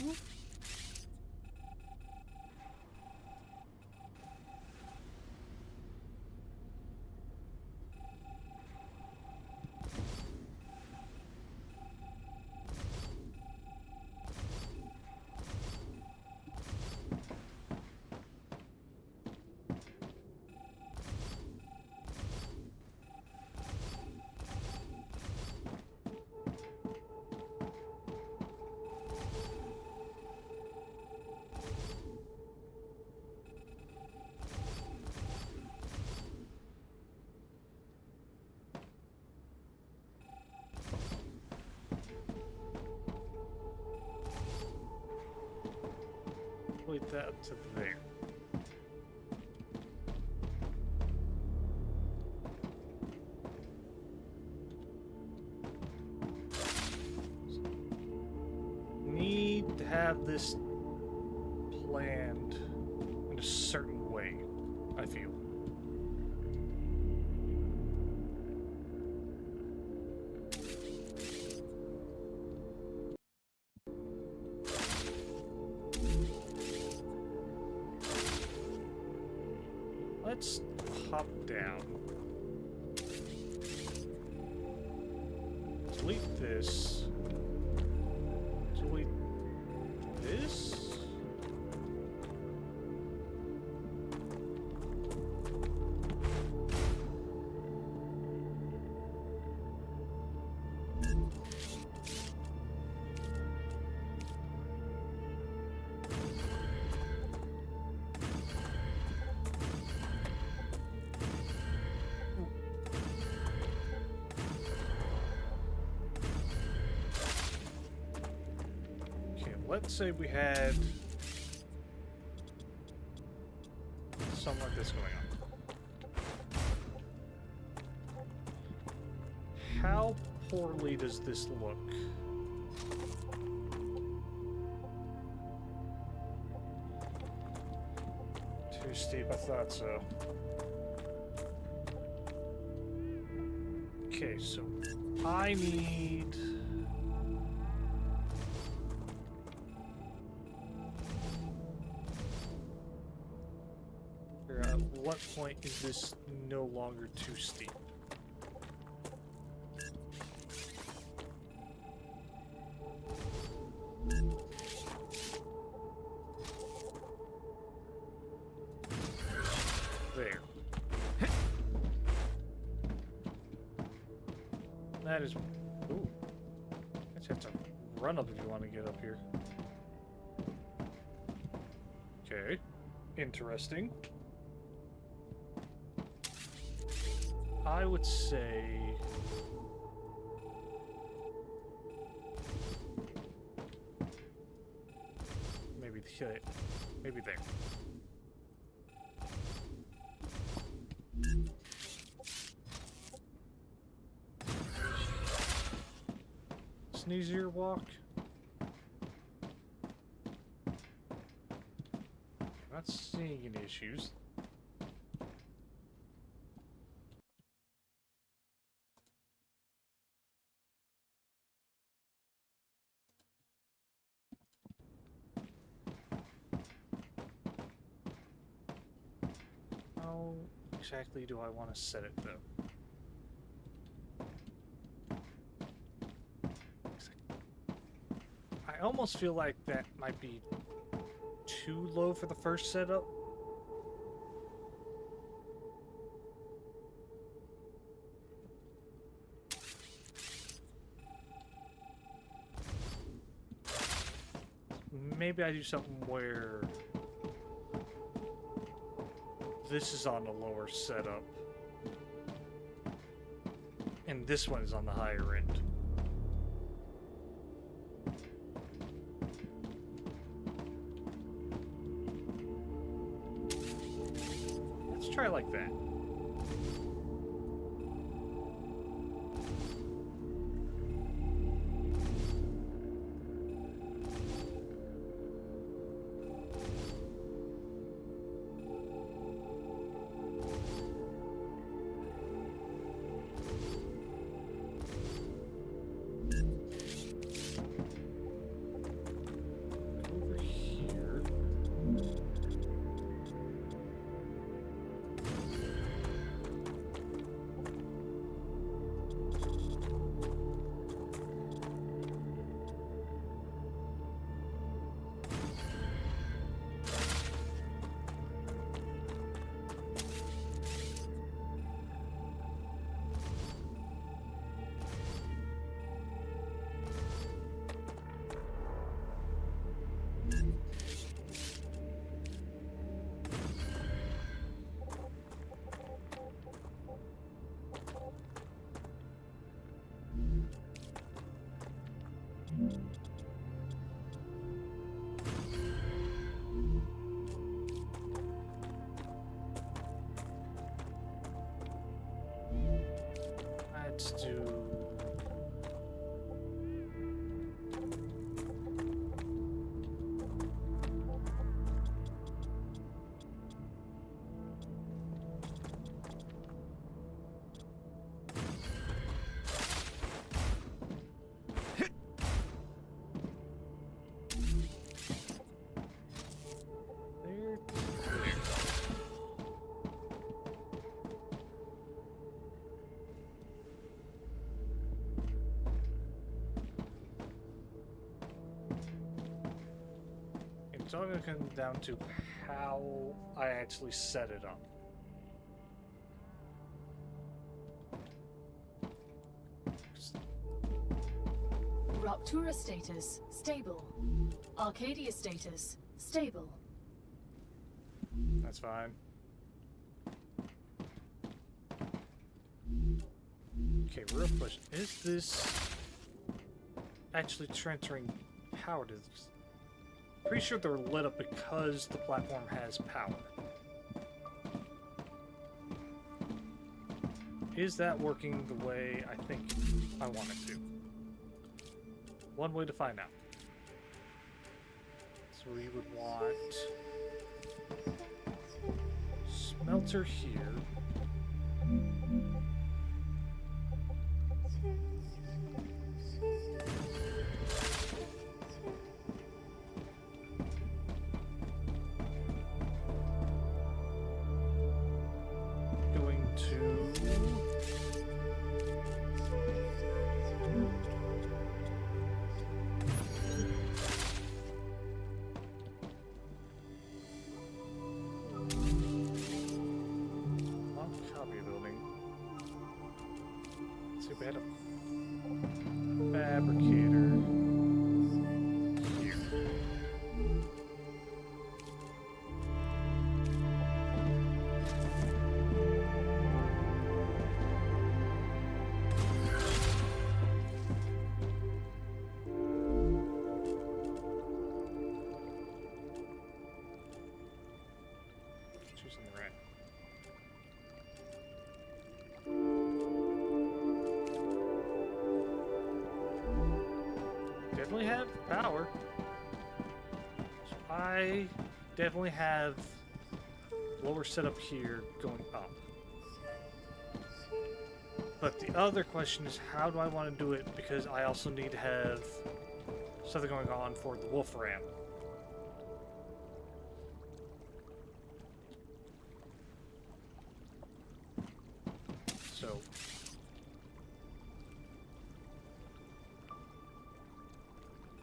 Complete that up to there. have this planned in a certain way, I feel. Let's hop down. Delete this. Delete this. Let's say we had something like this going on. How poorly does this look? Too steep, I thought so. Okay, so I need... At what point is this no longer too steep? There. That is... Ooh. I just have to run up if you want to get up here. Okay. Interesting. I would say... maybe there. It's an easier walk. Not seeing any issues. How exactly do I want to set it, though? I almost feel like that might be too low for the first setup. Maybe I do something where this is on the lower setup and this one is on the higher end. Let's try like that. Let's do... It's all going to come down to how I actually set it up. Ruptura status, stable. Arcadia status, stable. That's fine. Okay, real question. Is this actually transferring power to this? Pretty sure they're lit up because the platform has power. Is that working the way I think I want it to? One way to find out. So we would want smelter here. Going to copy building. Let's see if we had a fabricator here. Choosing the right. Definitely have power. So I definitely have lower setup here going up. But the other question is, how do I want to do it? Because I also need to have something going on for the wolf ram. So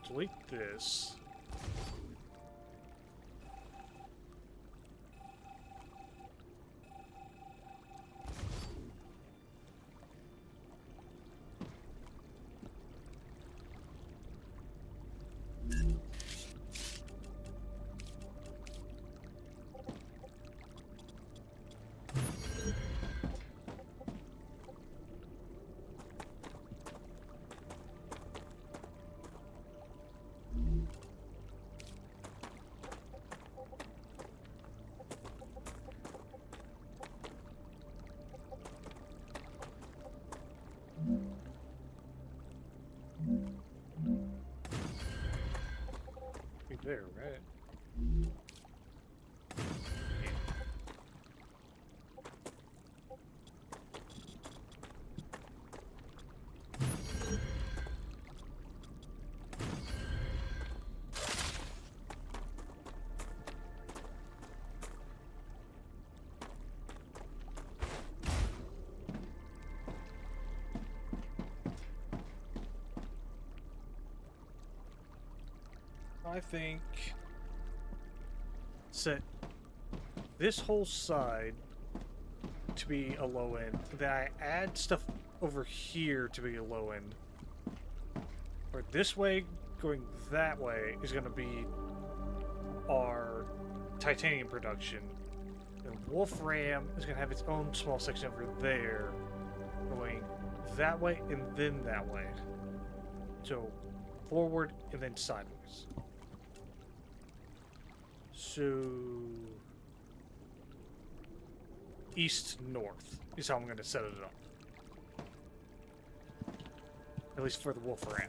delete this. Be there, right? Yeah. I think set this whole side to be a low end. Then I add stuff over here to be a low end. Or this way, going that way is going to be our titanium production. And Wolfram is going to have its own small section over there, going that way and then that way. So forward and then sideways. So east north is how I'm going to set it up. At least for the Wolfram.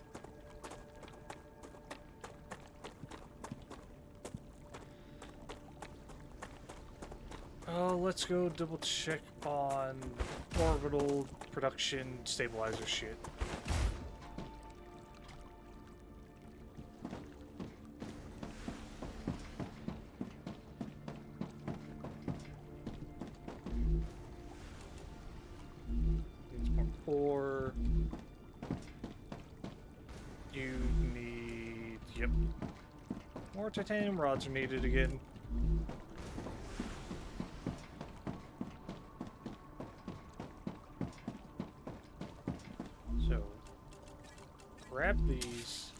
Let's go double check on orbital production stabilizer shit. Needs more ore. You need, yep. More titanium rods are needed again. So, grab these,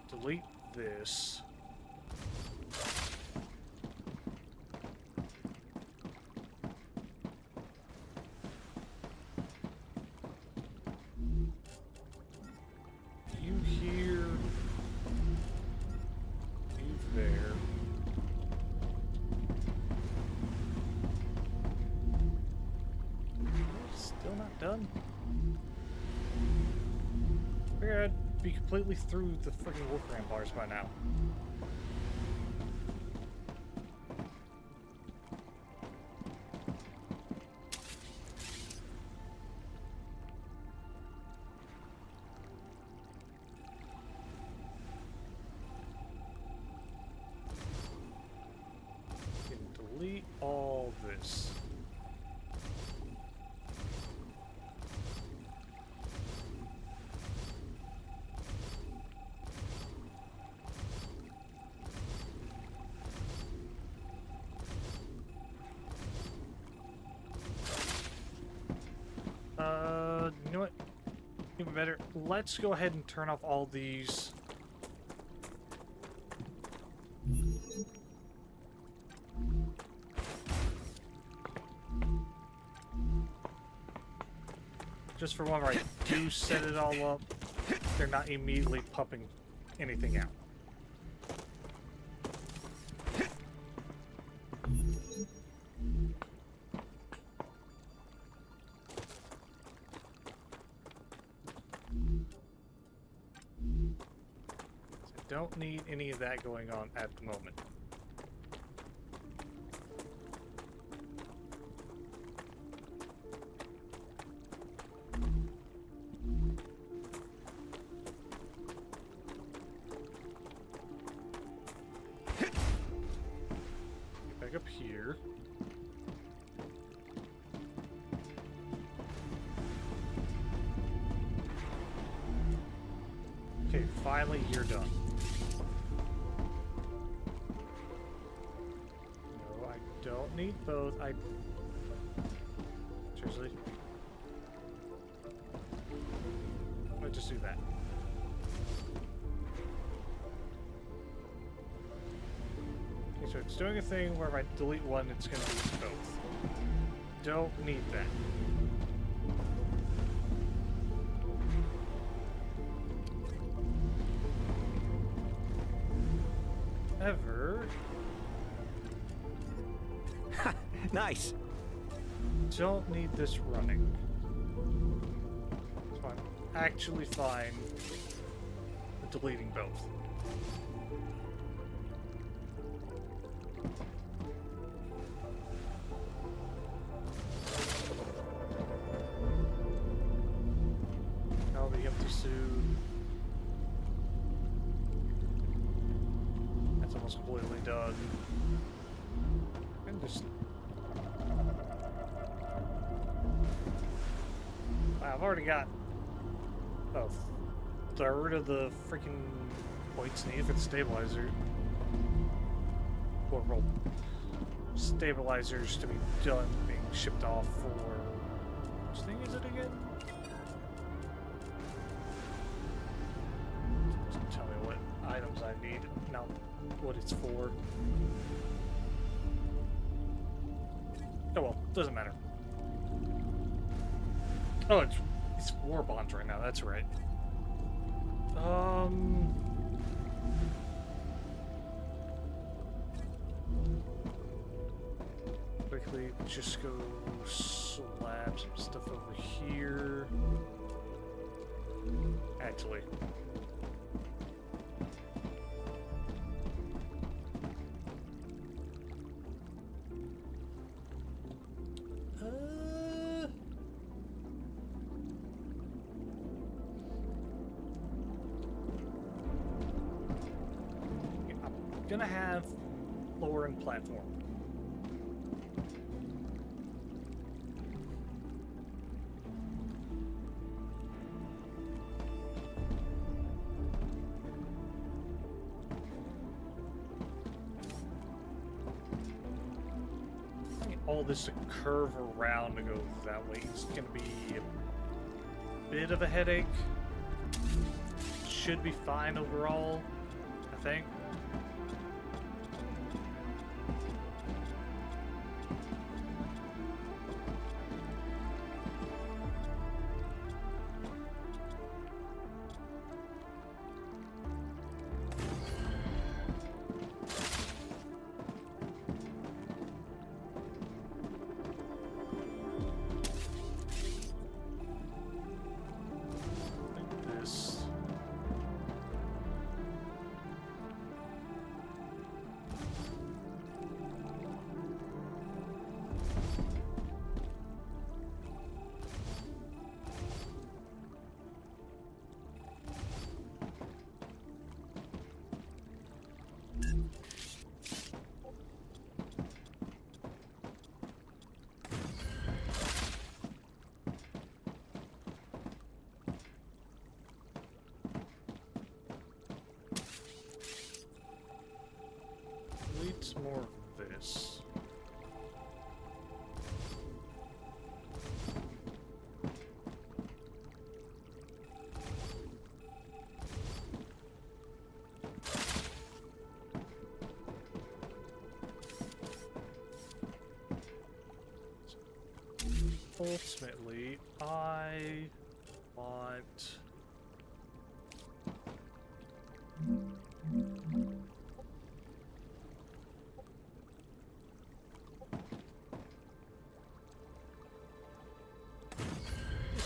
delete this. You here, you there. Still not done? Figured I'd be completely through the freaking workaround bars by now. Can delete all this. You know what? Even better, let's go ahead and turn off all these. Just for one, right? Do set it all up. They're not immediately pumping anything out. Don't need any of that going on at the moment. Get back up here. Okay, finally you're done. No, I don't need both. Seriously? Let's just do that. Okay, so it's doing a thing where if I delete one, it's going to delete both. Don't need that. Ever. Nice. Don't need this running. So I'm actually fine with deleting both. Now the empty suit. That's almost completely done. And just I've already got a third of the freaking points needed for the stabilizer. Or roll stabilizers to be done being shipped off for which thing is it again? Just tell me what items I need, not what it's for. Oh well, doesn't matter. Oh, it's war bonds right now. That's right. Quickly, just go slap some stuff over here. Actually. Gonna have lowering platform. all this to curve around to go that way. It's gonna be a bit of a headache. Should be fine overall, I think. This. Needs more of this. Ultimately, I want...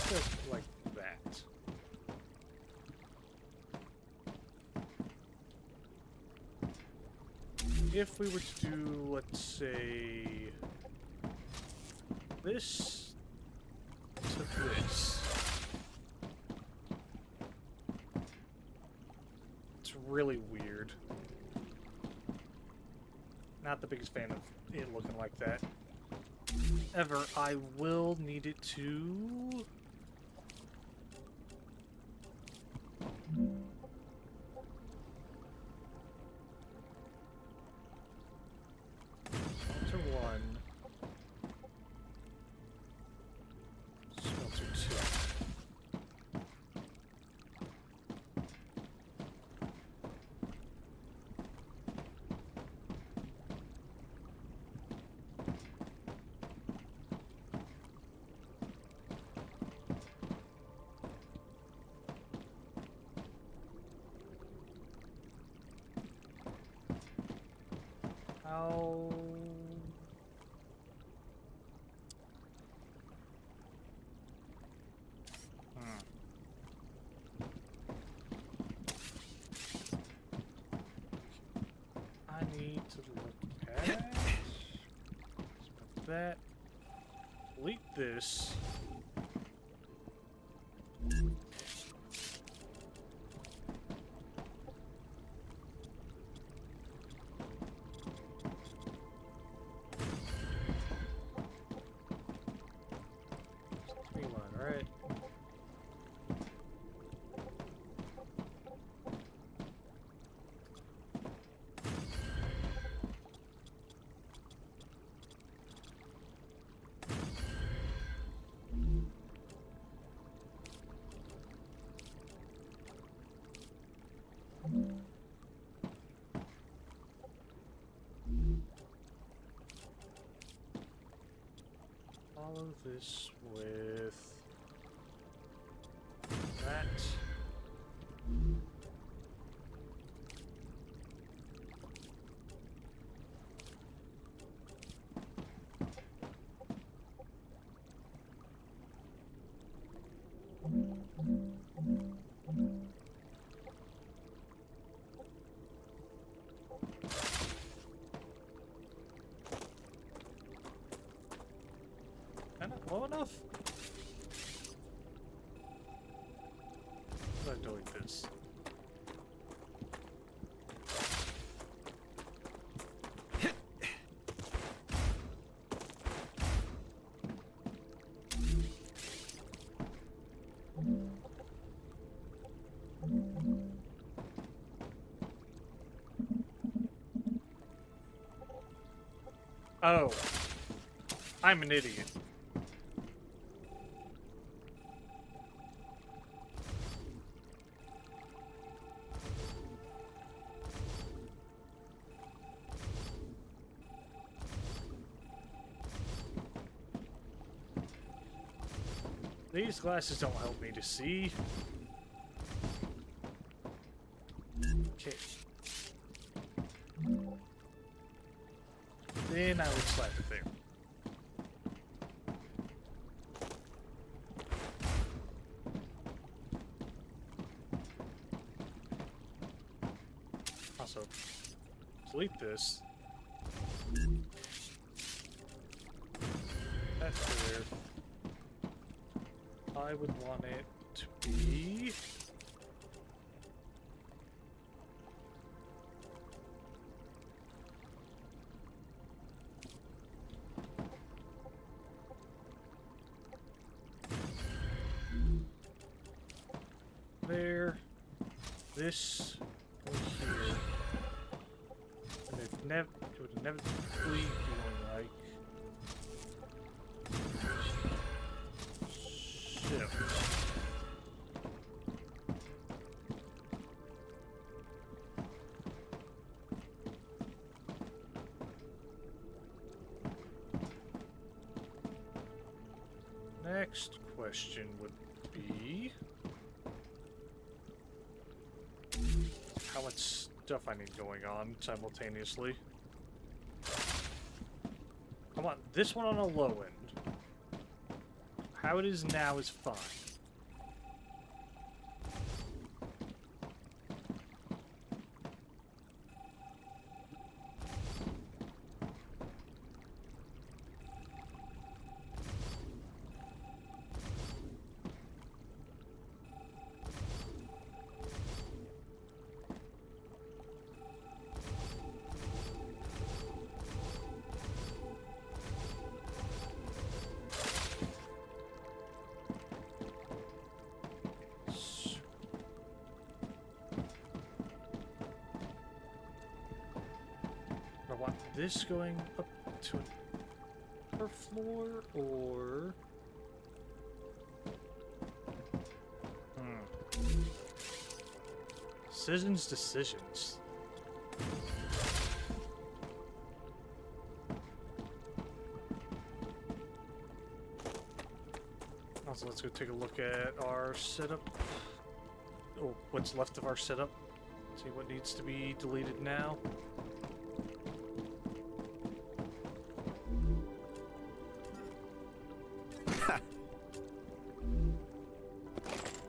Just like that. If we were to do, let's say, this to this, it's really weird. Not the biggest fan of it looking like that. Ever, I will need it to... Smelter 1. Smelter 2. How... I need to look at that. Delete this. Right. Follow this with that. Not low enough? How do I delete this? Oh. I'm an idiot. These glasses don't help me to see. Okay. Then I would slap it there. Also, delete this. That's there. I would want it to be... there. This one here. And it would inevitably be going like... so. Next question would be how much stuff I need going on simultaneously. I want this one on a low end. How it is now is fine. I want this going up to an upper floor, or... Decisions. Also, let's go take a look at our setup. Oh, what's left of our setup. See what needs to be deleted now.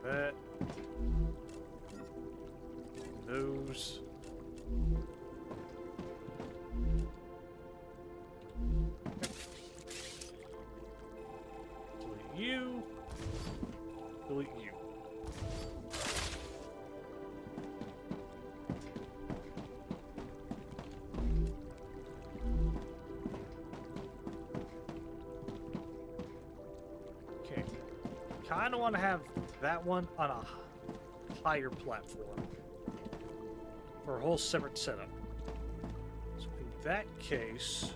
That. Those. Delete you. Delete you. Okay. Kinda want to have that one on a higher platform for a whole separate setup. So in that case,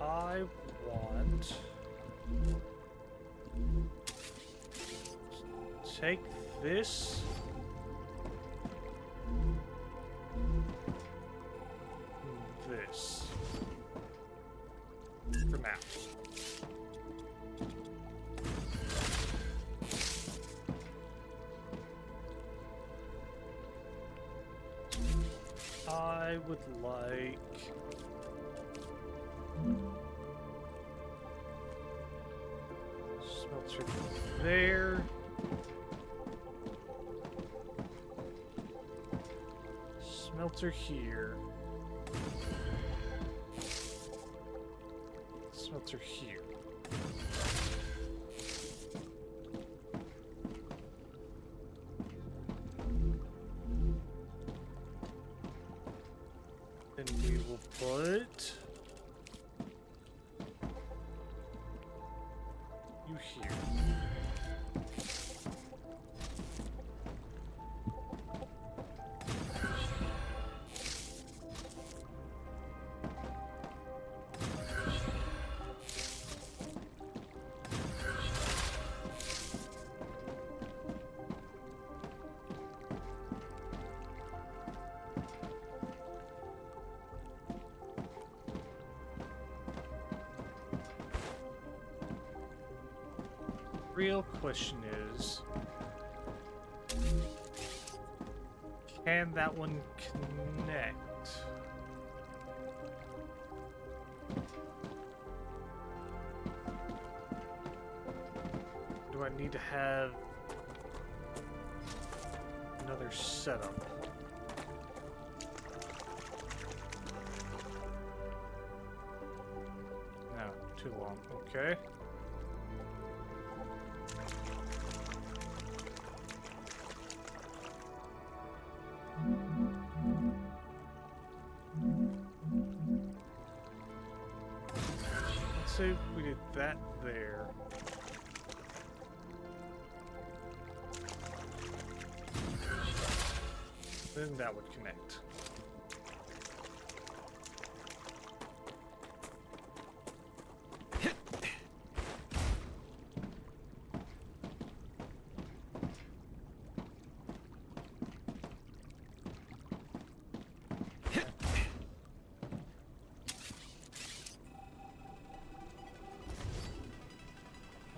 I want to take this and this for now. I would like smelter there. Smelter here. Smelter here. And we will put you here. real question is, can that one connect? Do I need to have another setup? No, too long. Okay. Let's say we did that there. Then that would connect.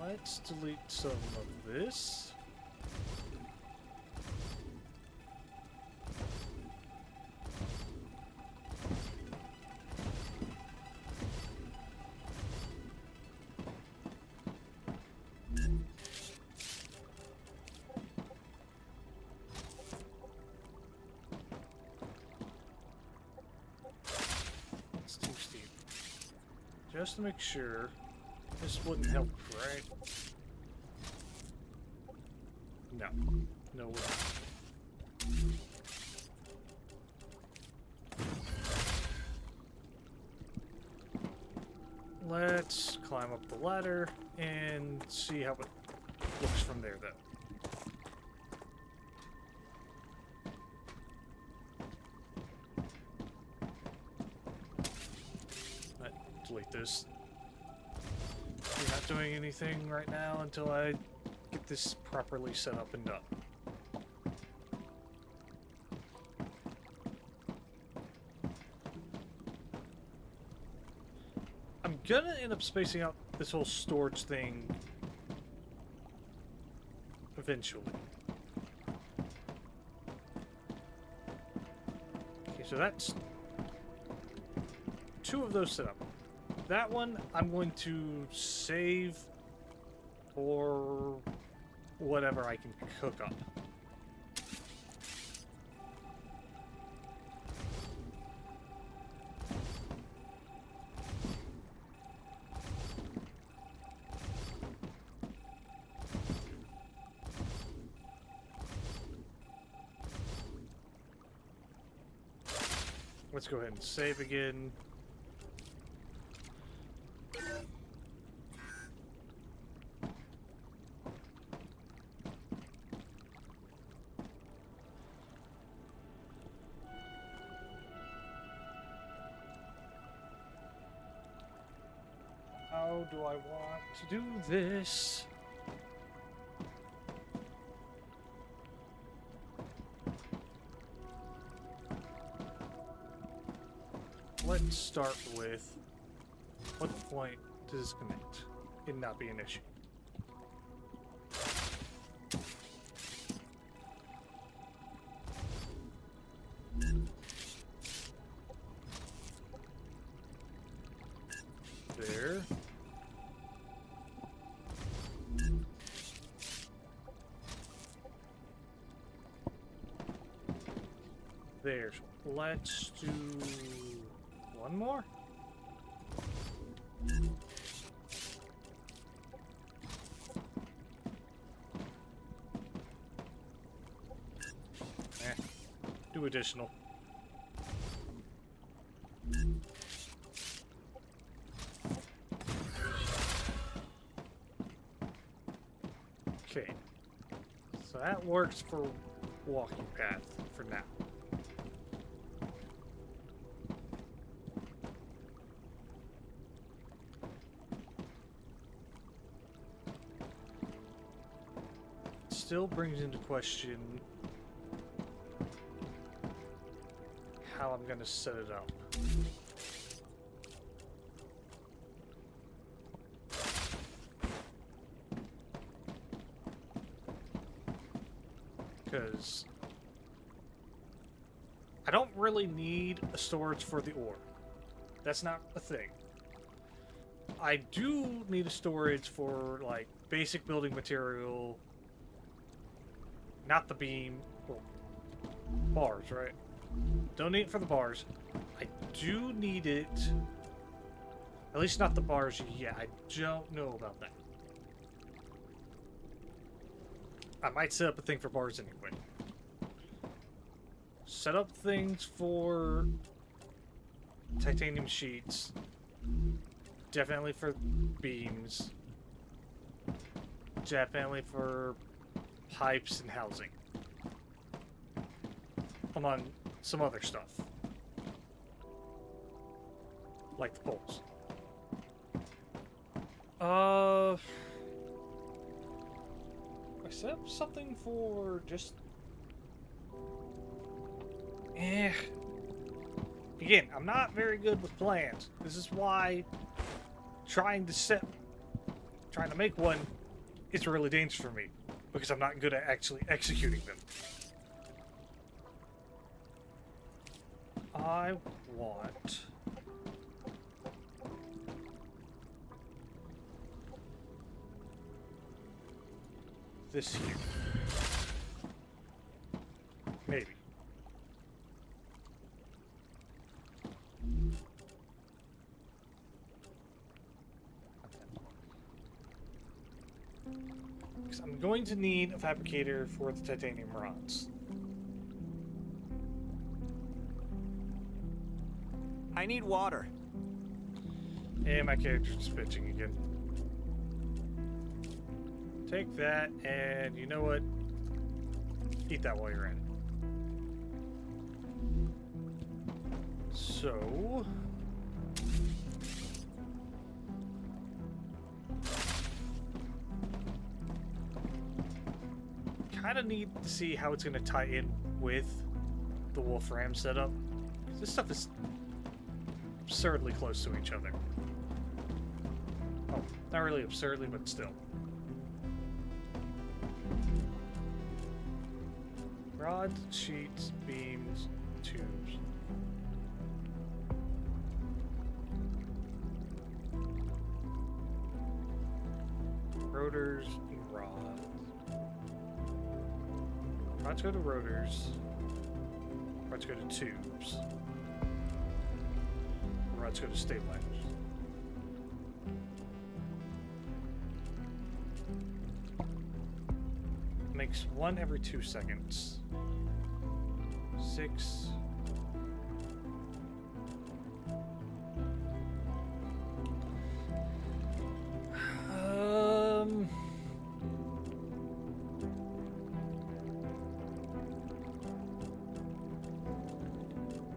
Let's delete some of this. It's too steep. Just to make sure. This wouldn't help, right? No. No way. Let's climb up the ladder and see how it looks from there, though. Delete this. You're not doing anything right now until I get this properly set up and done. I'm gonna end up spacing out this whole storage thing eventually. Okay, so that's 2 of those set up. That one I'm going to save or whatever I can cook up. Let's go ahead and save again. How do I want to do this? Let's start with what point does this connect? It not be an issue. There. There. Let's do one more. Do additional. Okay. So that works for walking path for now. Still brings into question how I'm gonna set it up. I don't really need a storage for the ore. That's not a thing. I do need a storage for, like, basic building material. Not the beam. Well, bars, right? Don't need it for the bars. I do need it. At least not the bars yet. I don't know about that. I might set up a thing for bars anyway. Set up things for titanium sheets. Definitely for beams. Definitely for pipes and housing. Among some other stuff. Like the poles. I set up something for just... Again, I'm not very good with plans. This is why trying to make one is really dangerous for me. Because I'm not good at actually executing them. I want... this here. Maybe. Because I'm going to need a fabricator for the titanium rods. I need water. And my character's just bitching again. Take that, and you know what? Eat that while you're at it. So... kind of need to see how it's going to tie in with the Wolfram setup. This stuff is absurdly close to each other. Oh, not really absurdly, but still. Rods, sheets, beams, tubes. Rotors and rods. Rods go to rotors. Rods go to tubes. Rods go to stabilizers. Makes one every 2 seconds. 6.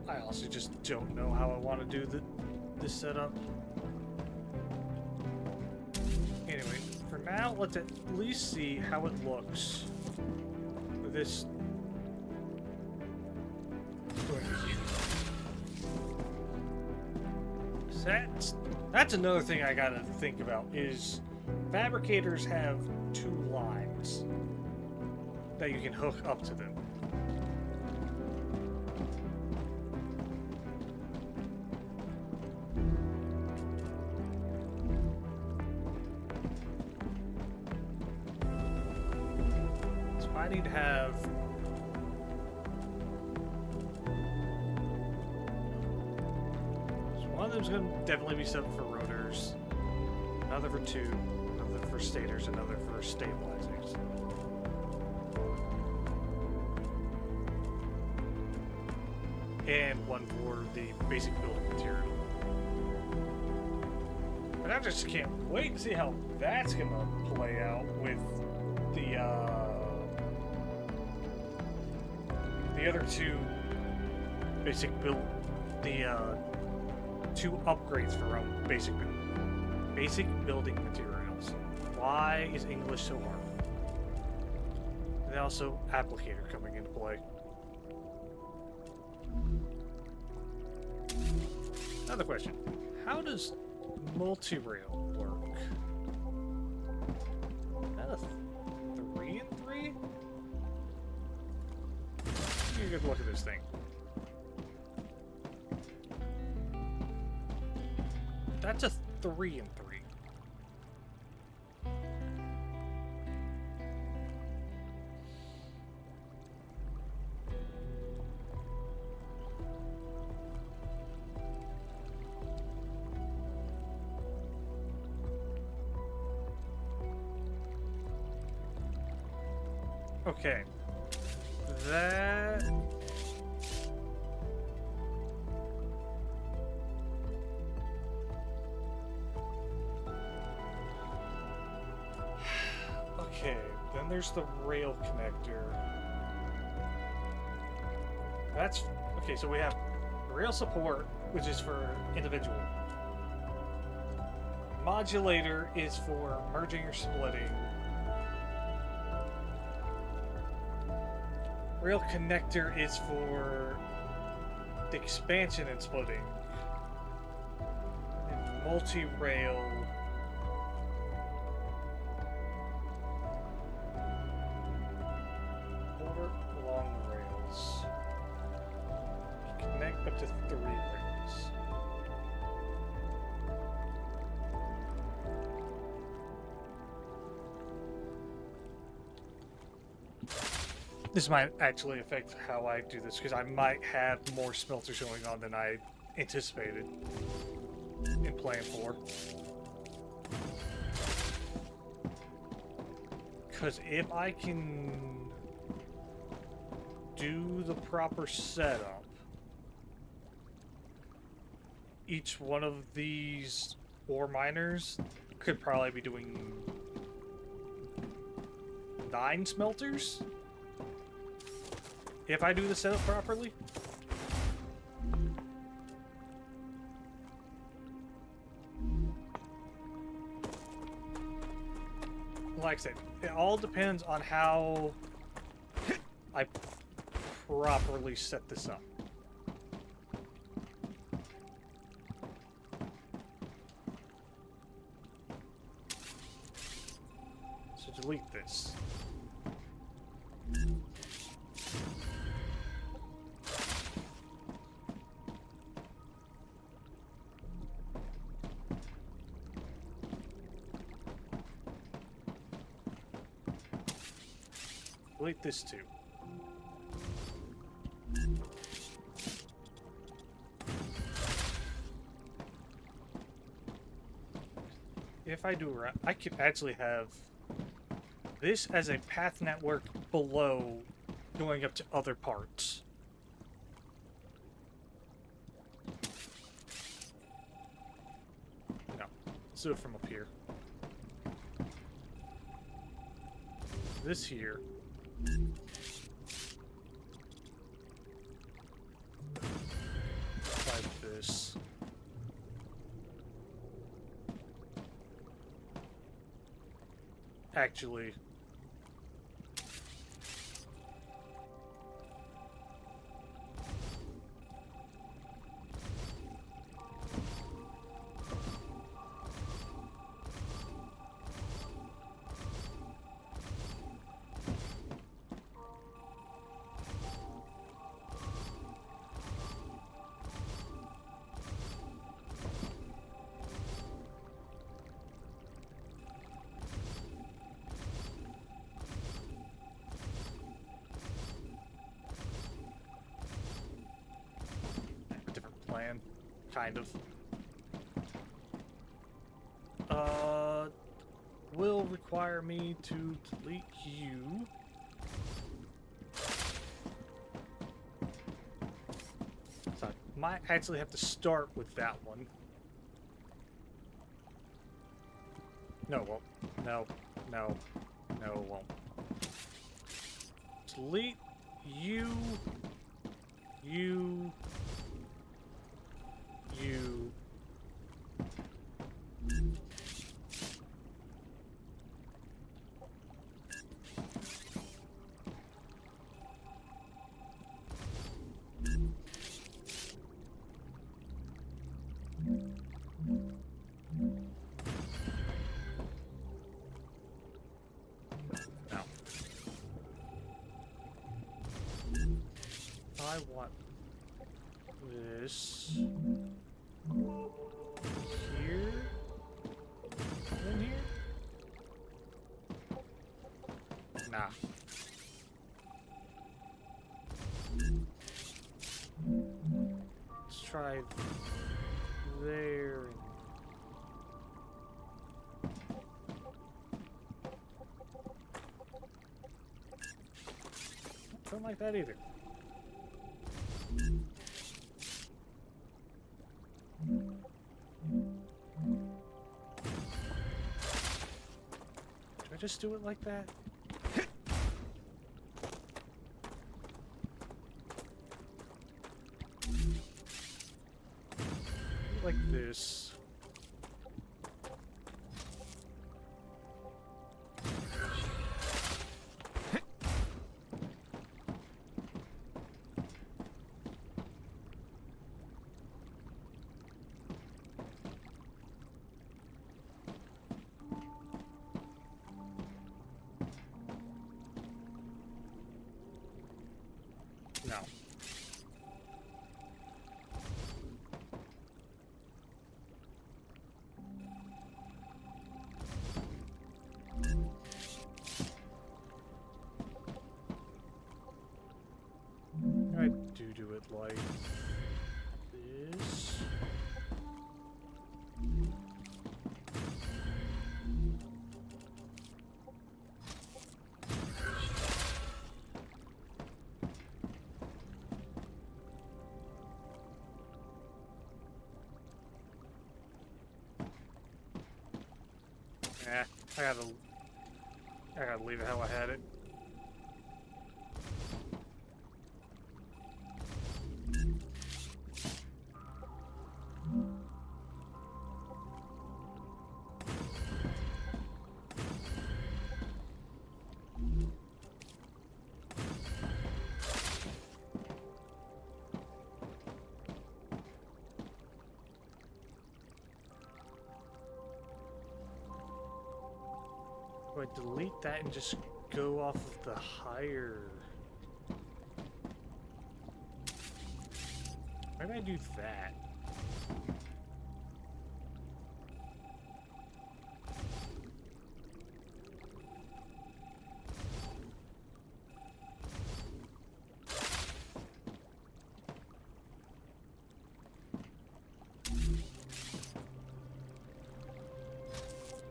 I also just don't know how I want to do this setup. Anyway, for now, let's at least see how it looks with this. That's another thing I gotta think about is fabricators have 2 lines that you can hook up to them. So I need to have one of them's going to definitely be set up for rotors, another for tube, another for stators, another for stabilizers. And one for the basic building material. But I just can't wait to see how that's going to play out with the other 2 basic build, the 2 upgrades for basic building materials. Why is English so hard? And also applicator coming into play. Another question. How does multi-rail work? Is that a 3 and 3? Take a good look at this thing. That's a 3 and 3. Okay. That... Okay, then there's the rail connector. That's... Okay, so we have rail support, which is for individual. Modulator is for merging or splitting. Rail connector is for the expansion and splitting. And multi-rail... over long rails. Connect up to 3 rails. This might actually affect how I do this, because I might have more smelters going on than I anticipated in plan 4. Because if I can do the proper setup, each one of these ore miners could probably be doing 9 smelters? If I do the setup properly. Like I said, it all depends on how I properly set this up. So delete this. Delete this too. If I do right, I could actually have this as a path network below going up to other parts. No, let's do it from up here. This here. Like this. Actually, plan, kind of. Will require me to delete you. So I might actually have to start with that one. No, it won't. No, no, no, it won't. Delete you, you, you. Now, I want this here. Nah. Let's try there. Don't like that either. Should I just do it like that? Like this. No. I do it like this. I gotta leave it how I had it. Do I delete that and just go off of the higher? Why did I do that?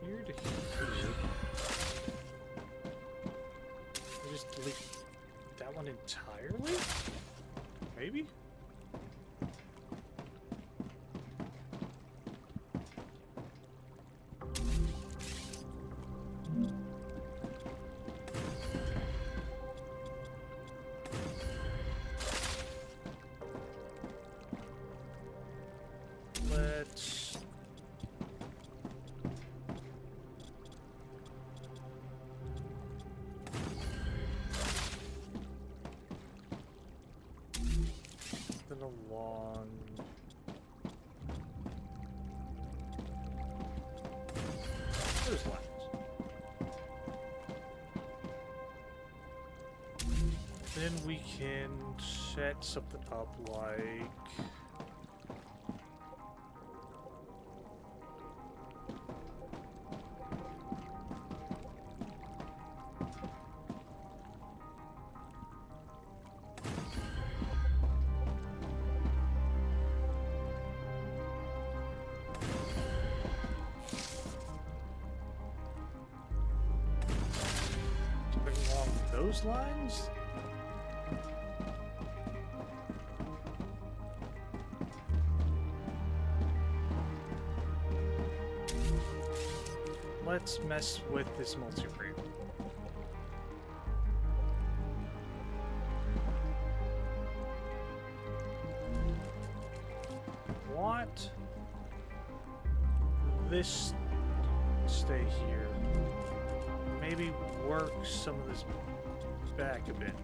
Here to here. I just delete that one entirely? Maybe? Let's... then along... those lines. Then we can set something up like... along those lines? Let's mess with this multi-frame. Want this stay here. Maybe work some of this back a bit.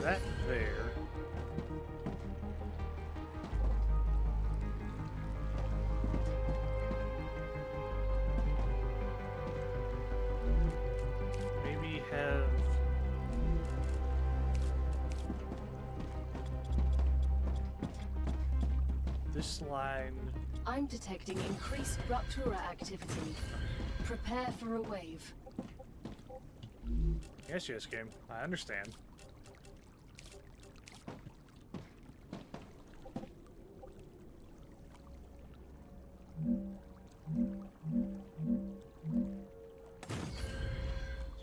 That there. Maybe have this line. I'm detecting increased Ruptura activity. Prepare for a wave. Yes, yes, game. I understand.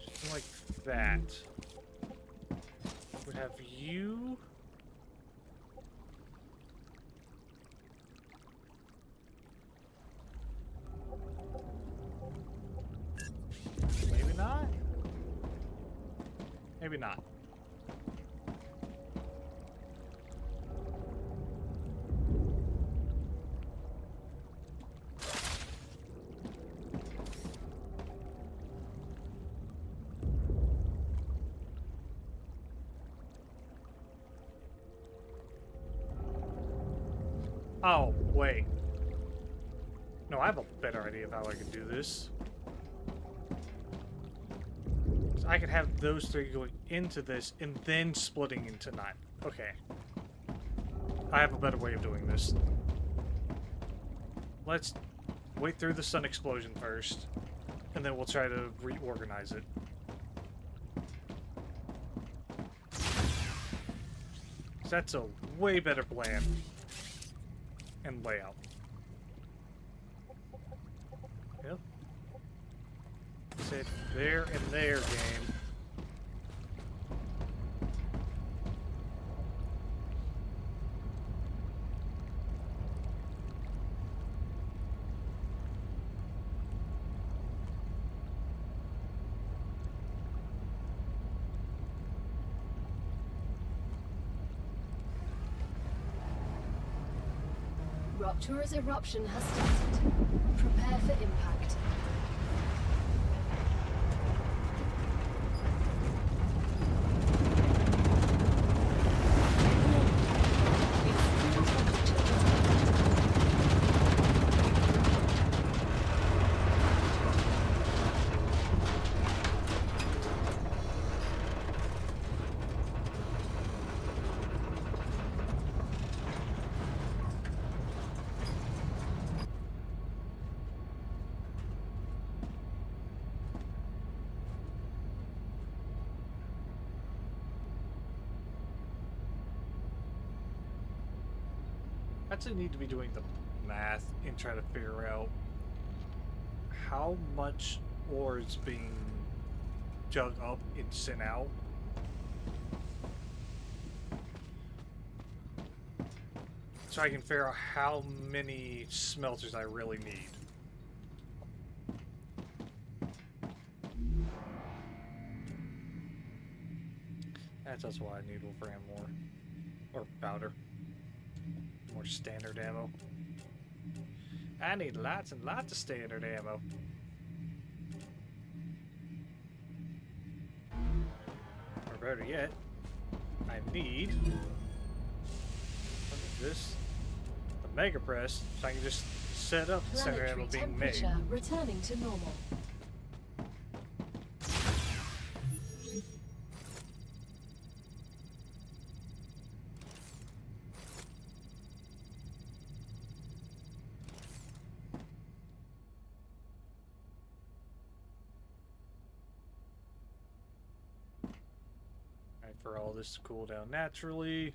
Something like that. Would have you. Maybe not. Maybe not. Oh, wait. No, I have a better idea of how I can do this. So I could have those three going into this and then splitting into 9. Okay. I have a better way of doing this. Let's wait through the sun explosion first, and then we'll try to reorganize it. That's a way better plan and layout. Yep. Sit there and there, game. Ruptura's eruption has started. Prepare for impact. Actually need to be doing the math and try to figure out how much ore is being dug up and sent out. So I can figure out how many smelters I really need. That's why I need Wolfram more. Or powder. More standard ammo. I need lots and lots of standard ammo. Or better yet, I need this, the Mega Press, so I can just set up the standard ammo Planetary being made. temperature returning to normal. Alright, for all this to cool down naturally.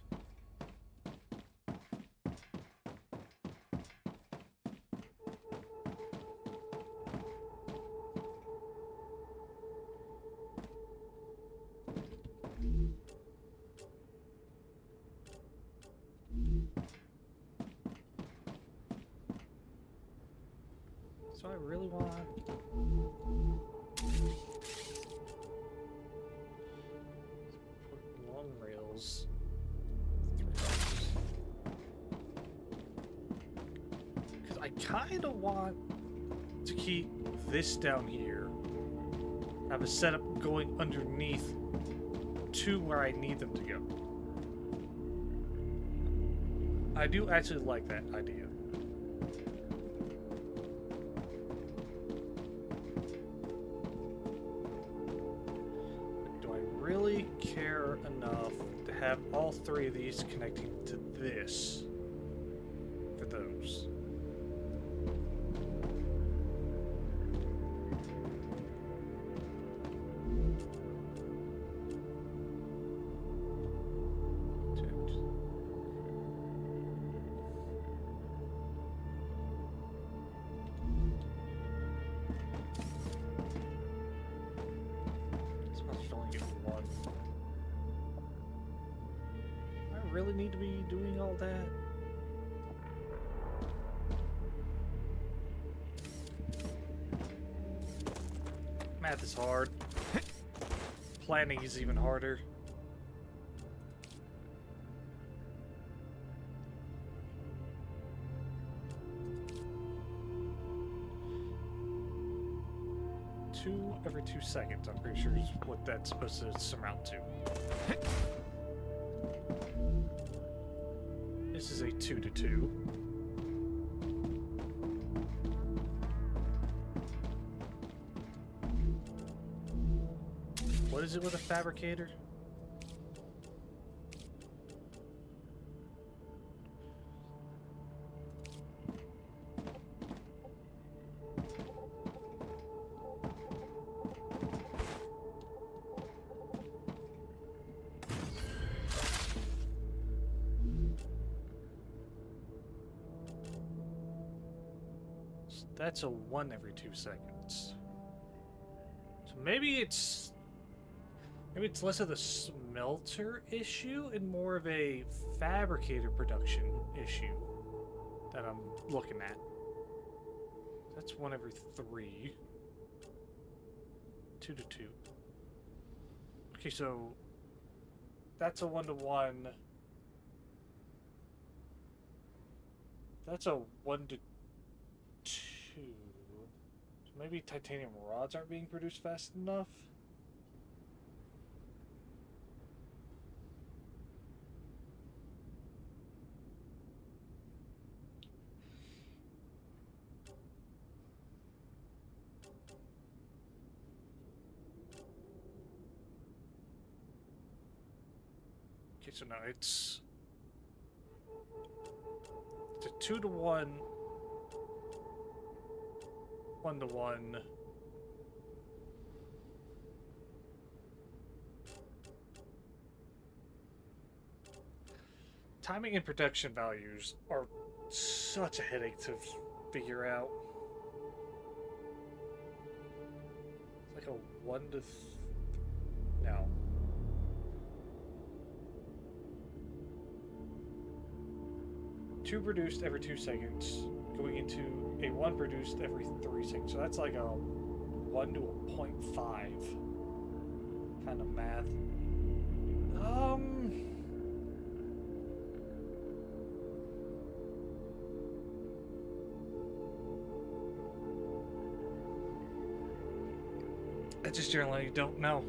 So I really want long rails. Because I kind of want to keep this down here. Have a setup going underneath to where I need them to go. I do actually like that idea. Really care enough to have all three of these connecting to this for of those. Really need to be doing all that? Math is hard. Planning is even harder. Two every 2 seconds, I'm pretty sure is what that's supposed to surmount to. This is a 2 to 2. What is it with a fabricator? That's a 1 every 2 seconds. So maybe it's less of the smelter issue and more of a fabricator production issue that I'm looking at. That's 1 every 3. 2 to 2. Okay, so that's a 1 to 1. That's a 1 to 2. So maybe titanium rods aren't being produced fast enough. Okay, so now it's a 2 to 1. 1 to 1. Timing and production values are such a headache to figure out. It's like a 1 to no. Two produced every 2 seconds, going into a 1 produced every 3 seconds. So that's like a 1 to a 0.5 kind of math. I just generally don't know.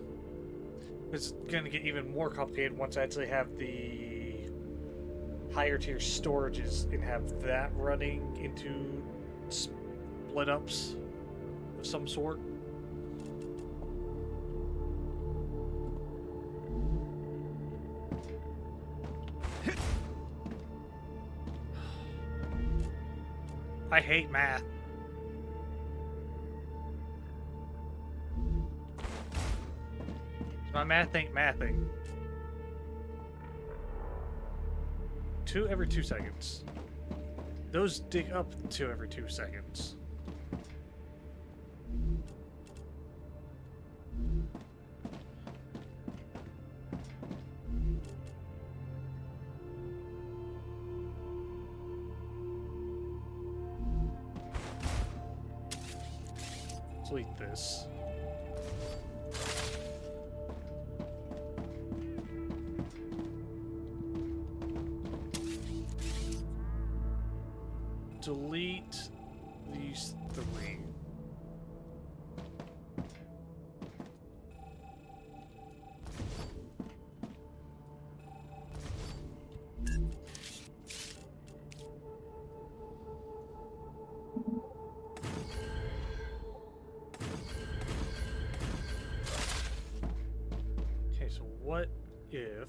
It's going to get even more complicated once I actually have the higher tier storages and have that running into split ups of some sort. I hate math. My math ain't mathing. 2 every 2 seconds. Those dig up 2 every 2 seconds. Delete this. Delete these 3. Okay, so what if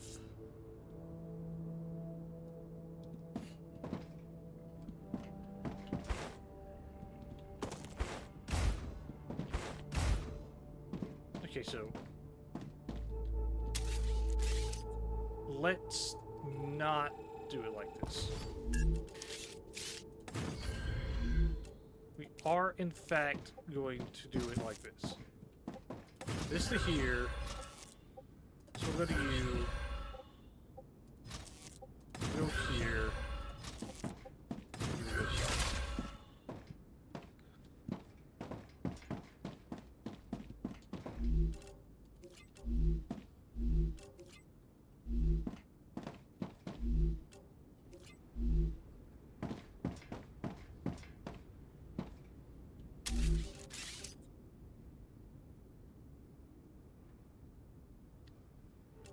Okay, so let's not do it like this. We are, in fact, going to do it like this. This to here. So we'll go to you. Go here. Do this.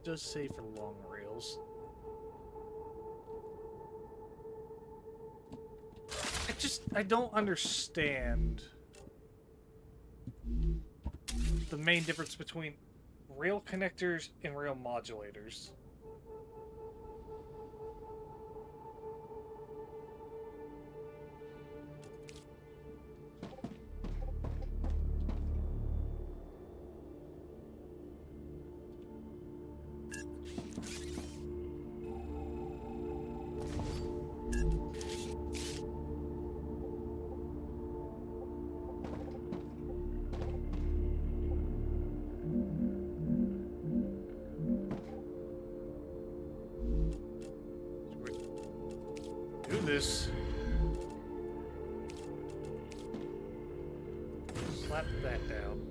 Does say for long rails. I don't understand the main difference between rail connectors and rail modulators. Do this. Slap that down.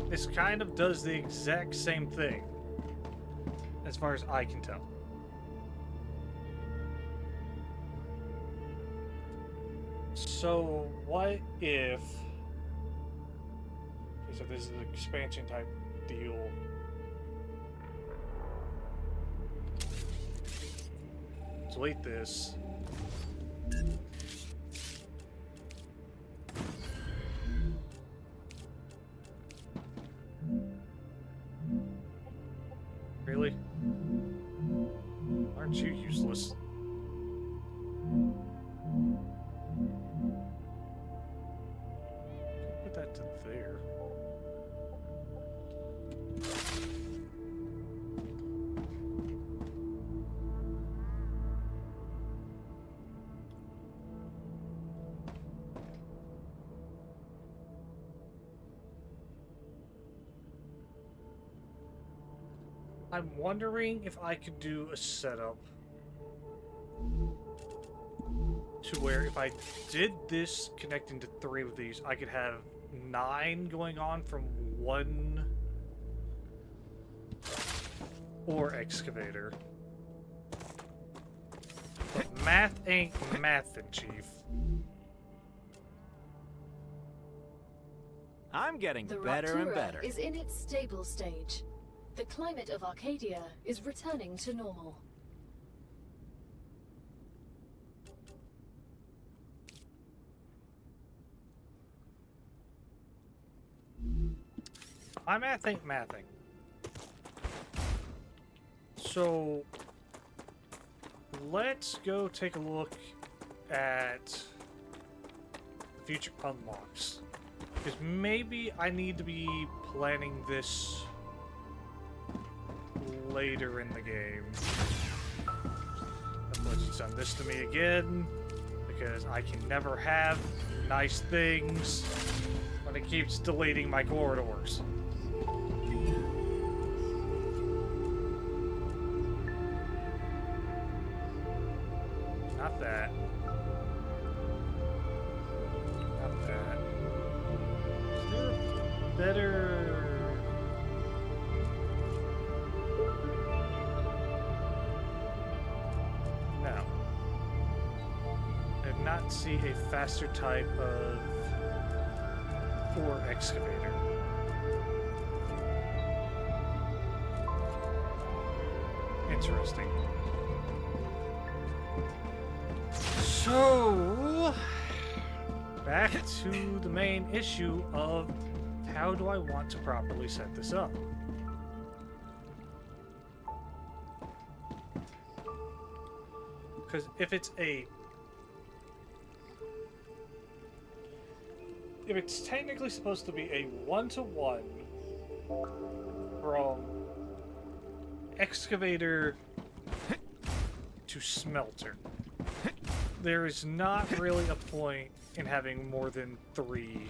This kind of does the exact same thing, as far as I can tell. So, what if... Okay, so this is an expansion type deal. Delete this. Really? Aren't you useless? Put that to there. I'm wondering if I could do a setup to where if I did this connecting to 3 of these, I could have 9 going on from one ore excavator. But math ain't mathin', Chief. I'm getting The better and Raptura better. is in its stable stage. The climate of Arcadia is returning to normal. My math ain't mathing. So let's go take a look at future unlocks. Because maybe I need to be planning this later in the game. Let's send this to me again, because I can never have nice things when it keeps deleting my corridors. Not that. Not that. Is there a better... No. I did not see a faster type of ore excavator. Interesting. So, back to the main issue of how do I want to properly set this up? Because if it's technically supposed to be a one-to-one from excavator to smelter, there is not really a point in having more than 3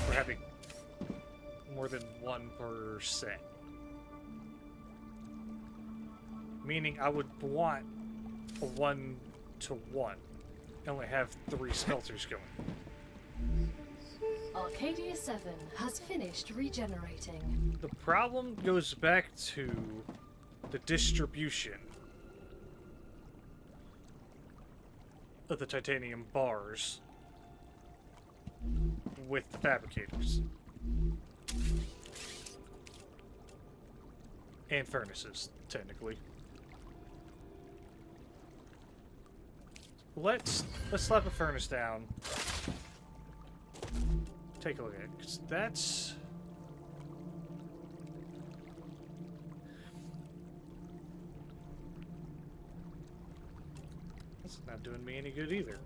or having more than 1 per set. Meaning I would want a 1-to-1 and only have 3 smelters going. Arcadia 7 has finished regenerating. The problem goes back to the distribution of the titanium bars with the fabricators and furnaces, technically. Let's slap a furnace down. Take a look at it, 'cause that's not doing me any good either.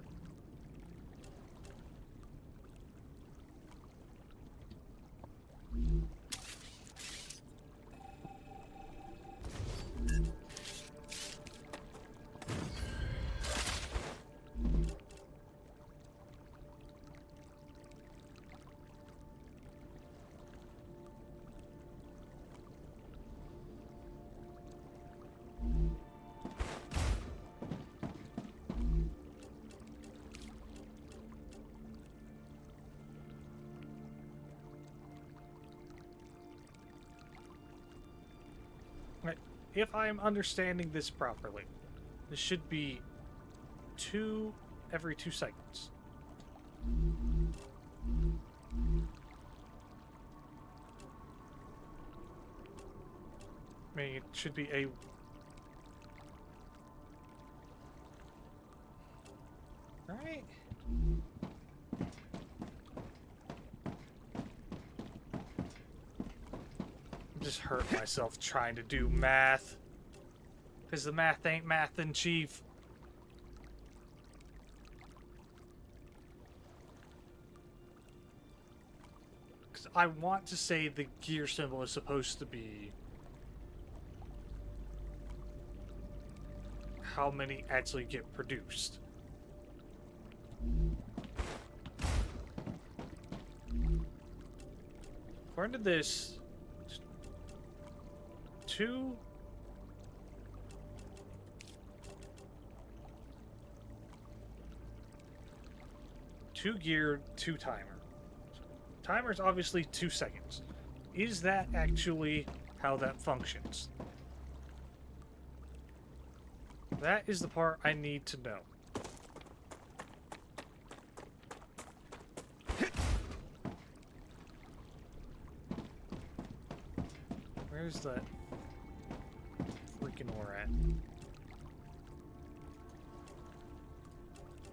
If I am understanding this properly, this should be 2 every 2 seconds. I mean, it should be a... Right? Just hurt myself trying to do math. Because the math ain't mathin', Chief. Because I want to say the gear symbol is supposed to be how many actually get produced. According to this, 2 gear, 2 timer. Timer's obviously 2 seconds. Is that actually how that functions? That is the part I need to know. Where's that freaking ore at?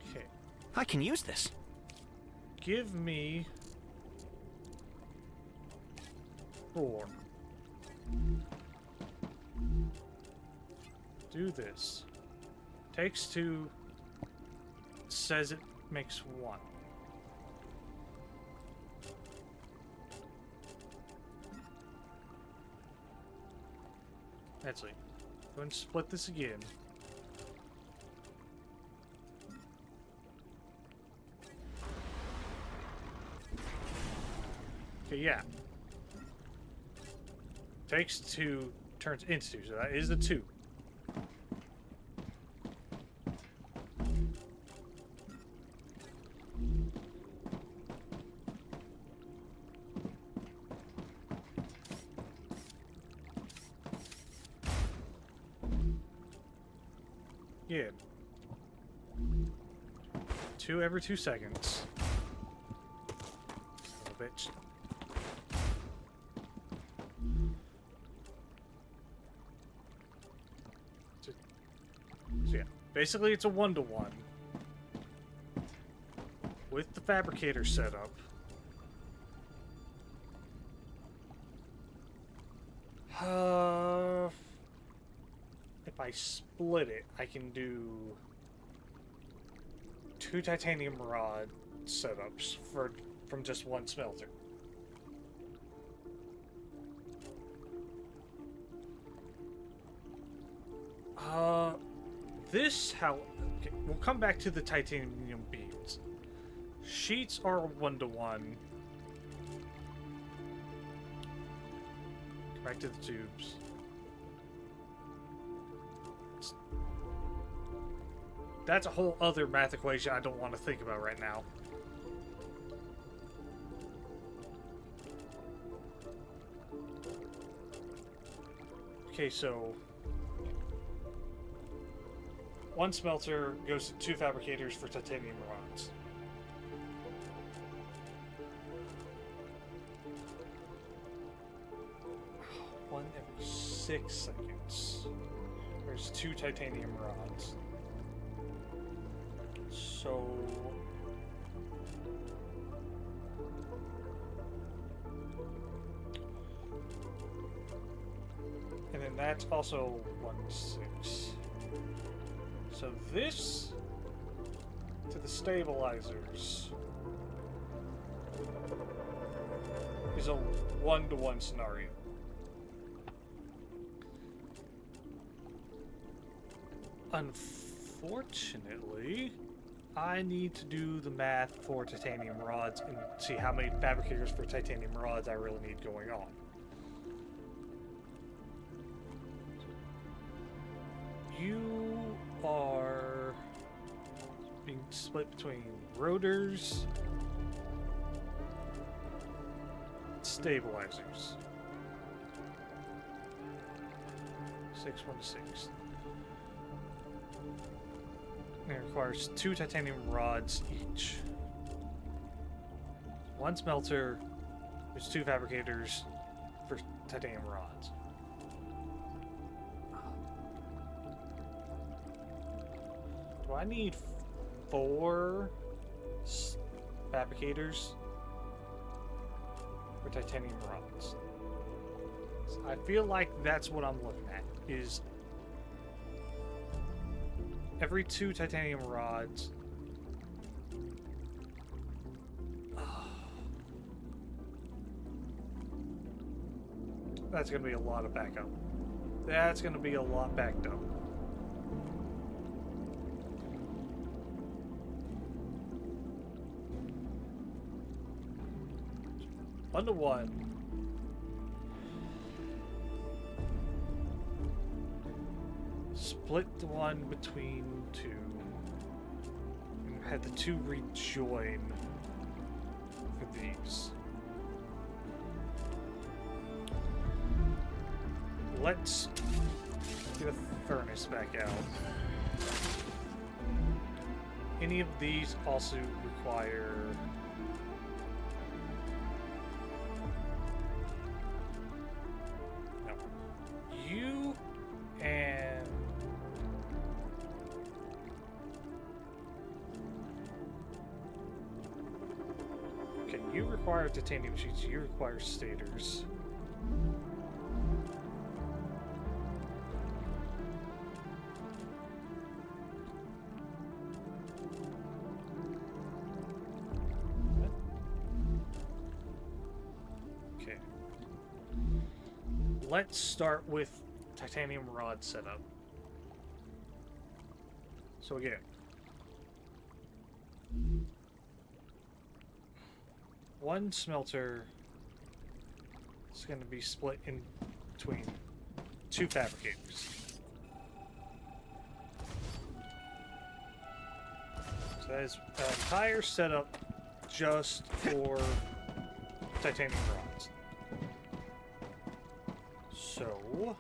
Okay. I can use this. Give me 4. Do this. Takes 2. Says it makes 1. Actually, go and split this again. Okay, yeah. Takes 2, turns into 2, so that is the 2. Yeah. 2 every 2 seconds. Son of a bitch. So yeah, basically it's a 1-to-1 with the fabricator setup. I if I split it, I can do 2 titanium rod setups from just one smelter. Okay, we'll come back to the titanium beams. Sheets are 1-to-1. Back to the tubes. That's a whole other math equation I don't want to think about right now. Okay, so 1 smelter goes to 2 fabricators for titanium rods. One every 6 seconds. There's 2 titanium rods. So and then that's also 1-6. So this to the stabilizers is a 1-to-1 scenario. Unfortunately, I need to do the math for titanium rods and see how many fabricators for titanium rods I really need going on. You are being split between rotors, stabilizers. 6-1-6. It requires 2 titanium rods each. 1 smelter. There's 2 fabricators for titanium rods. Do I need 4 fabricators for titanium rods? I feel like that's what I'm looking at, is every 2 titanium rods. That's going to be a lot of backup. That's going to be a lot backed up. One to one. Split the one between 2. And have the 2 rejoin for these. Let's get a furnace back out. Any of these also require no. You and okay, you require titanium sheets, you require stators. Let's start with titanium rod setup. So again, one smelter is going to be split in between 2 fabricators. So that is an entire setup just for titanium rods. So,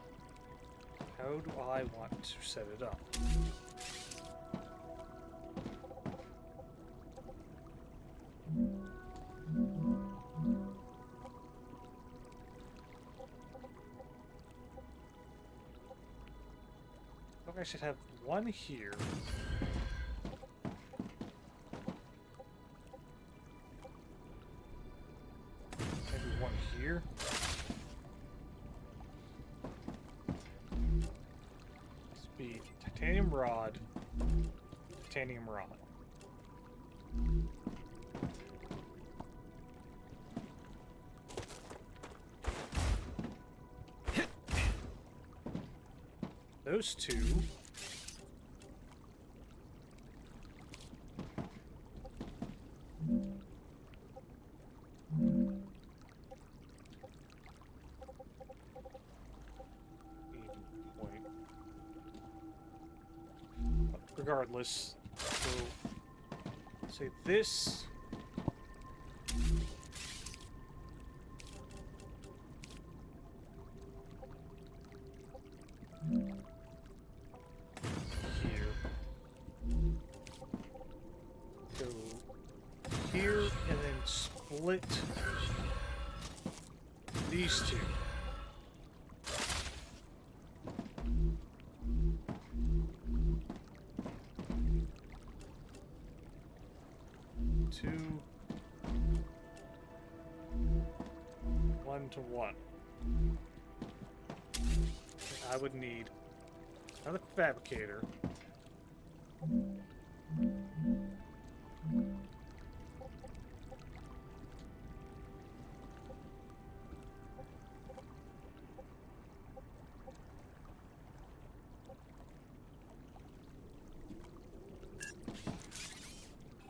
how do I want to set it up? I think I should have one here. Maybe one here. rod, titanium rod. Those two. Point. Regardless, so say this. Here. Go here and then split these two. Two, 1 to 1. I would need another fabricator.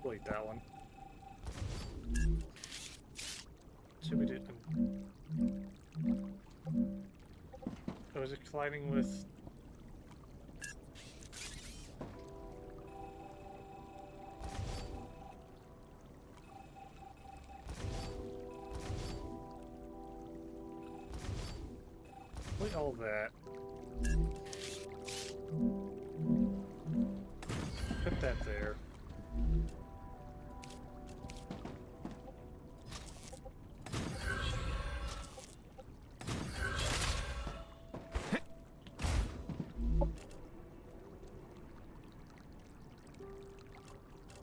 Wait, that one. So we did. Oh, is it colliding with? Wait, all that. Put that there.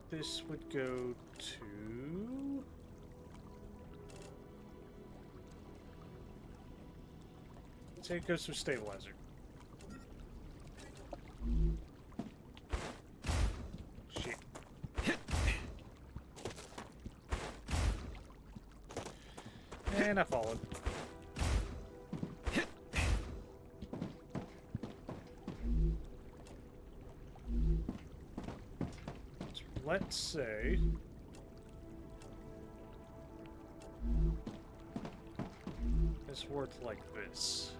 This would go to... Say it goes to stabilizer. Shit. And I followed. Let's say it's worth like this.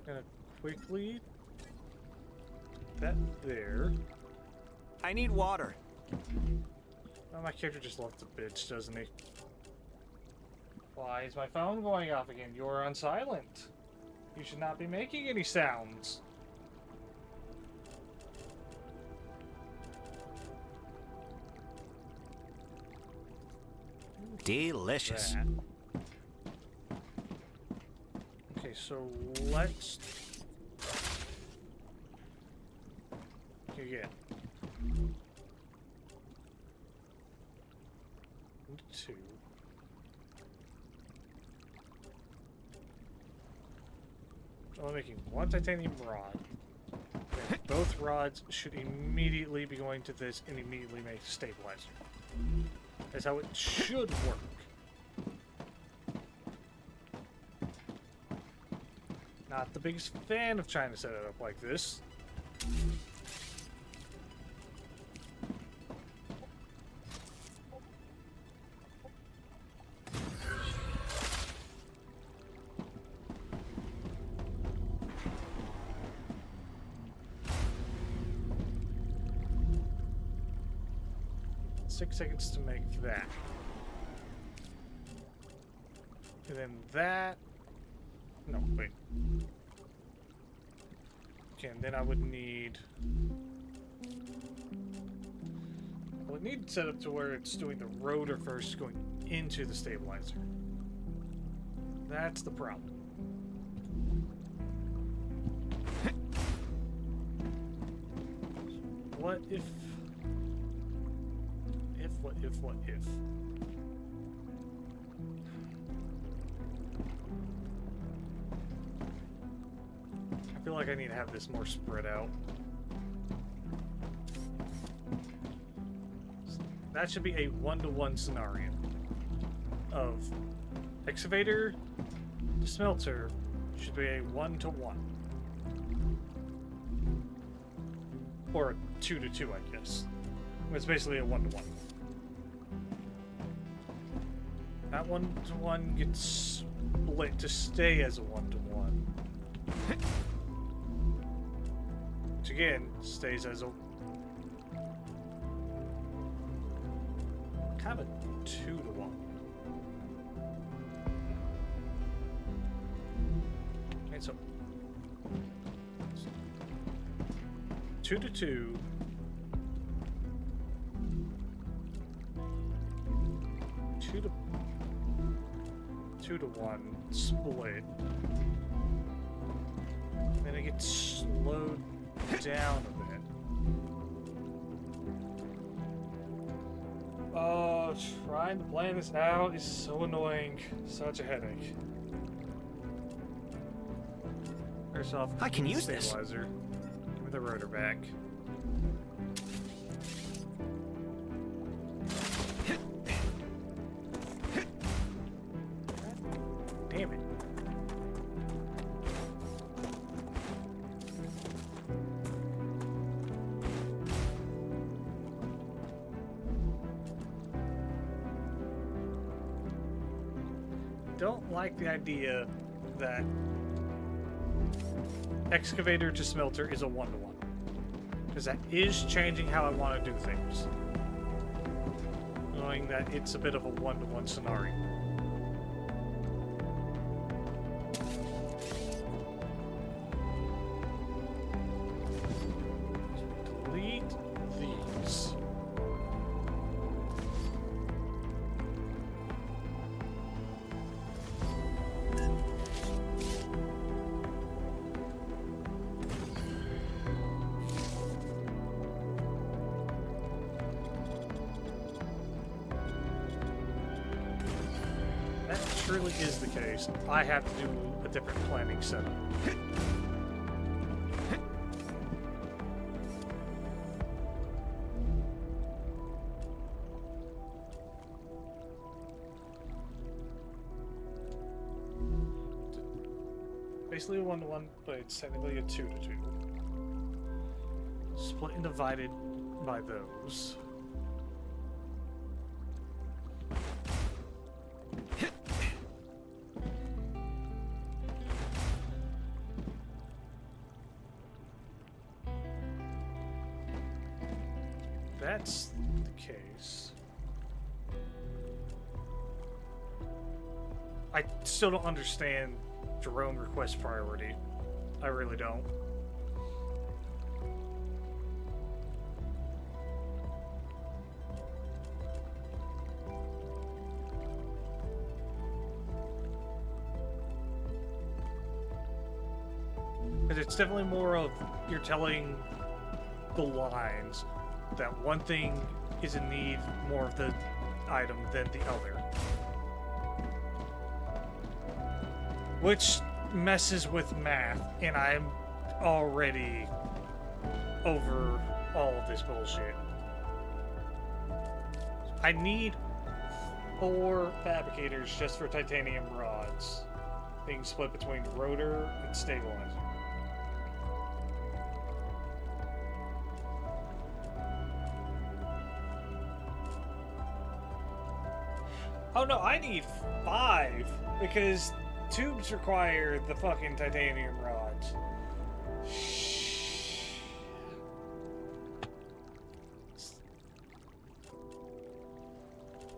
Gonna quickly put that there. I need water. Oh, my character just loves the bitch, doesn't he? Why is my phone going off again? You're on silent. You should not be making any sounds. Delicious. That. Okay, so let's... Again. 2. So I'm making one titanium rod. And both rods should immediately be going to this and immediately make a stabilizer. That's how it should work. Not the biggest fan of trying to set it up like this. Six seconds to make that. And then that... No, wait. Okay, and then I would need... I would need to set up to where it's doing the rotor first going into the stabilizer. That's the problem. What if... What if, what if? I feel like I need to have this more spread out. That should be a 1-to-1 scenario of excavator to smelter should be a 1-to-1. Or a 2-to-2, I guess. It's basically a 1-to-1. That 1-to-1 gets split to stay as a 1-to-1. Which again, stays as a kind of a 2-to-1. Okay, so 2-to-2. 2-to-1 split. Then it gets slowed down a bit. Oh, trying to plan this out is so annoying. Such a headache. First off, I can use this. stabilizer. Give me the rotor back. Damn it. Don't like the idea that excavator to smelter is a 1-to-1. Because that is changing how I want to do things. Knowing that it's a bit of a 1-to-1 scenario. Delete these. That truly is the case. I have to do a different planning setup. Basically a 1-to-1, but it's technically a 2-to-2. Split and divided by those. That's the case. I still don't understand drone request priority. I really don't. Because it's definitely more of you're telling the lines that one thing is in need more of the item than the other. Which messes with math, and I'm already over all of this bullshit. I need 4 fabricators just for titanium rods being split between rotor and stabilizer. Oh no, I need 5 because tubes require the fucking titanium rods.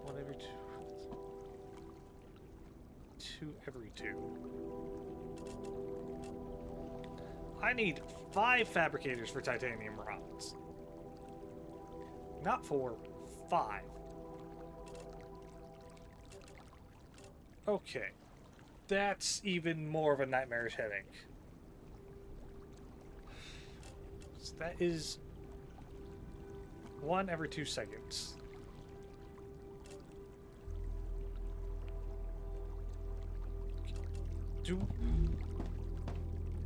One every 2. 2 every 2. I need 5 fabricators for titanium rods. Not 4, 5. Okay. That's even more of a nightmarish headache. So that is 1 every 2 seconds. Do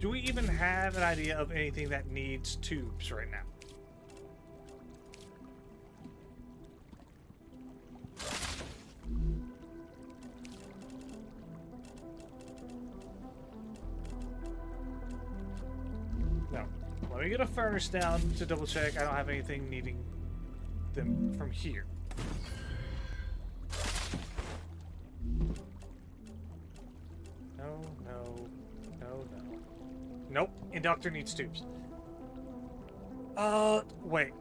we even have an idea of anything that needs tubes right now? No. Let me get a furnace down to double check I don't have anything needing them from here. No, no, no, no. Nope, inductor needs tubes. Wait.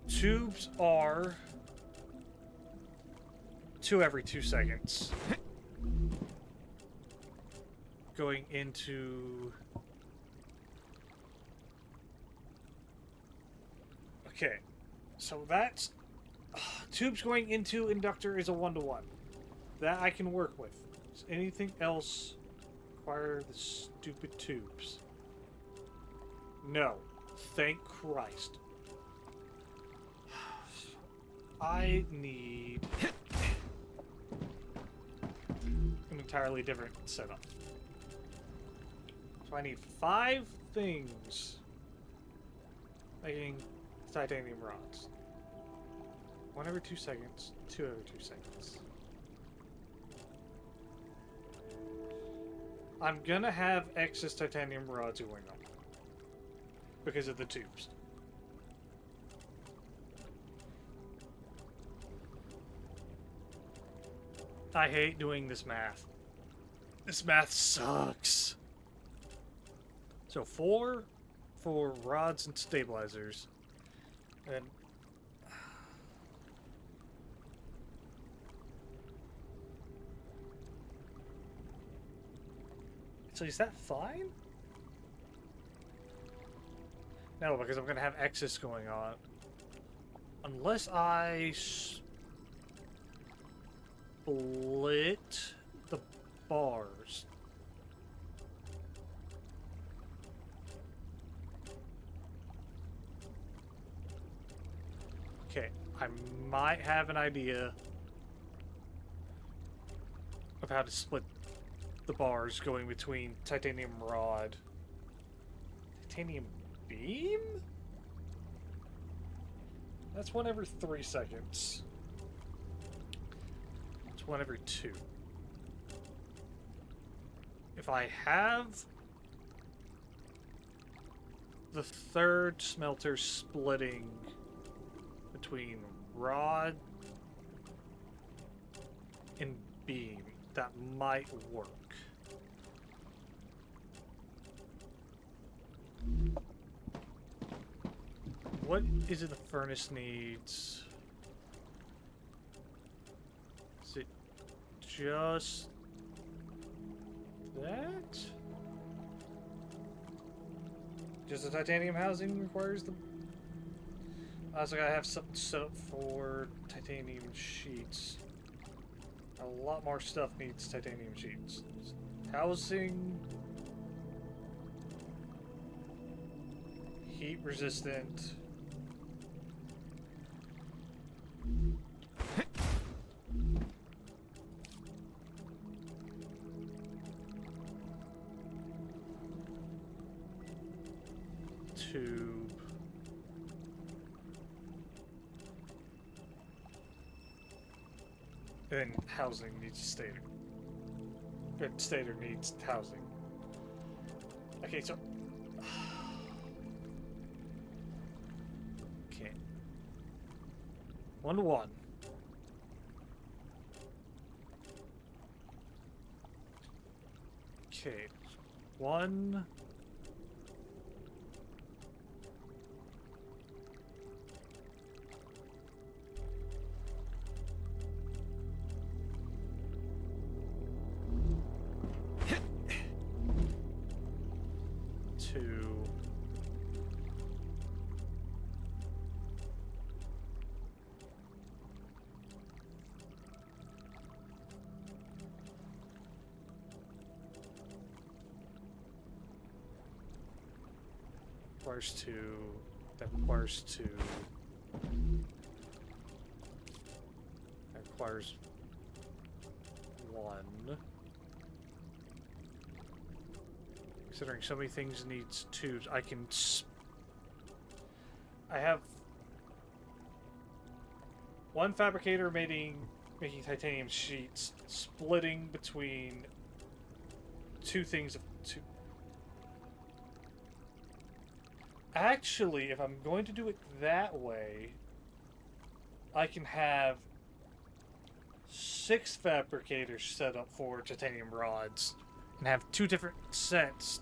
Tubes are 2 every 2 seconds. Going into... Okay, so that's... tubes going into inductor is a 1-to-1. That I can work with. Does anything else require the stupid tubes? No. Thank Christ. I need an entirely different setup. So I need 5 things making titanium rods. 1 every 2 seconds, 2 every 2 seconds. I'm gonna have excess titanium rods going on because of the tubes. I hate doing this math. This math sucks. So 4 for rods and stabilizers, and so is that fine? No, because I'm going to have excess going on. Unless I split the bars. Okay, I might have an idea of how to split the bars going between titanium rod, titanium beam? That's 1 every 3 seconds. It's 1 every 2. If I have the 3rd smelter splitting between rod and beam, that might work. What is it the furnace needs? Is it just that? Just the titanium housing requires the... I also gotta have something set up for titanium sheets. A lot more stuff needs titanium sheets. Housing... heat resistant... tube... and housing needs a stator. And stator needs housing. Okay, so... okay. 1-to-1. Okay. 1... 2... requires 2, that requires 2, that requires one. Considering so many things needs tubes, I can. I have one fabricator making titanium sheets, splitting between two things of two. Actually, if I'm going to do it that way, I can have 6 fabricators set up for titanium rods and have 2 different sets.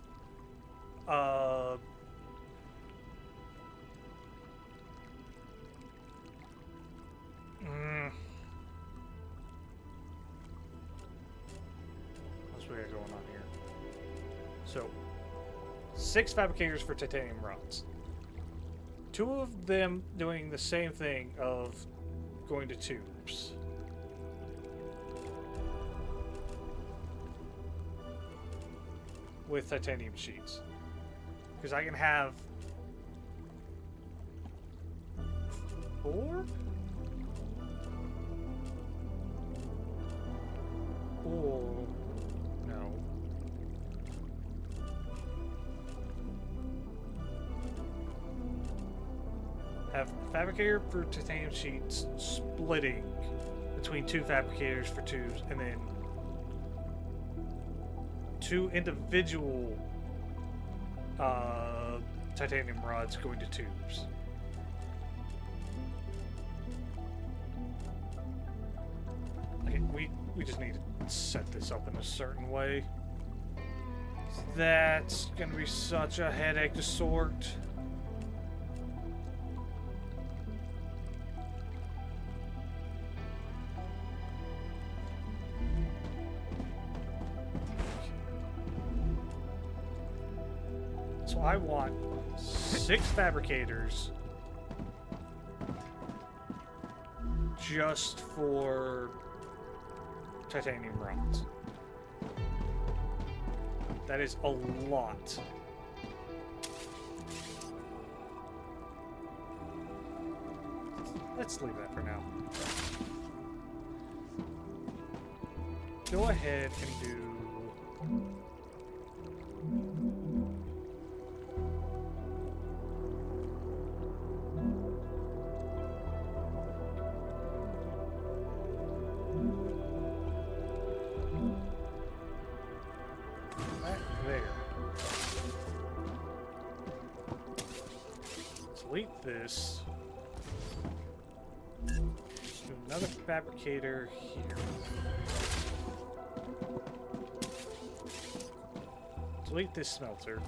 What's we got going on here? So, 6 fabricators for titanium rods. 2 of them doing the same thing of going to tubes. With titanium sheets. Because I can have 4? Or no. Have fabricator for titanium sheets splitting between 2 fabricators for tubes, and then 2 individual titanium rods going to tubes. Okay, we just need to set this up in a certain way. That's gonna be such a headache to sort. So I want 6 fabricators just for titanium rods. That is a lot. Let's leave that for now. Go ahead and do... this. Do another fabricator here. Delete this smelter.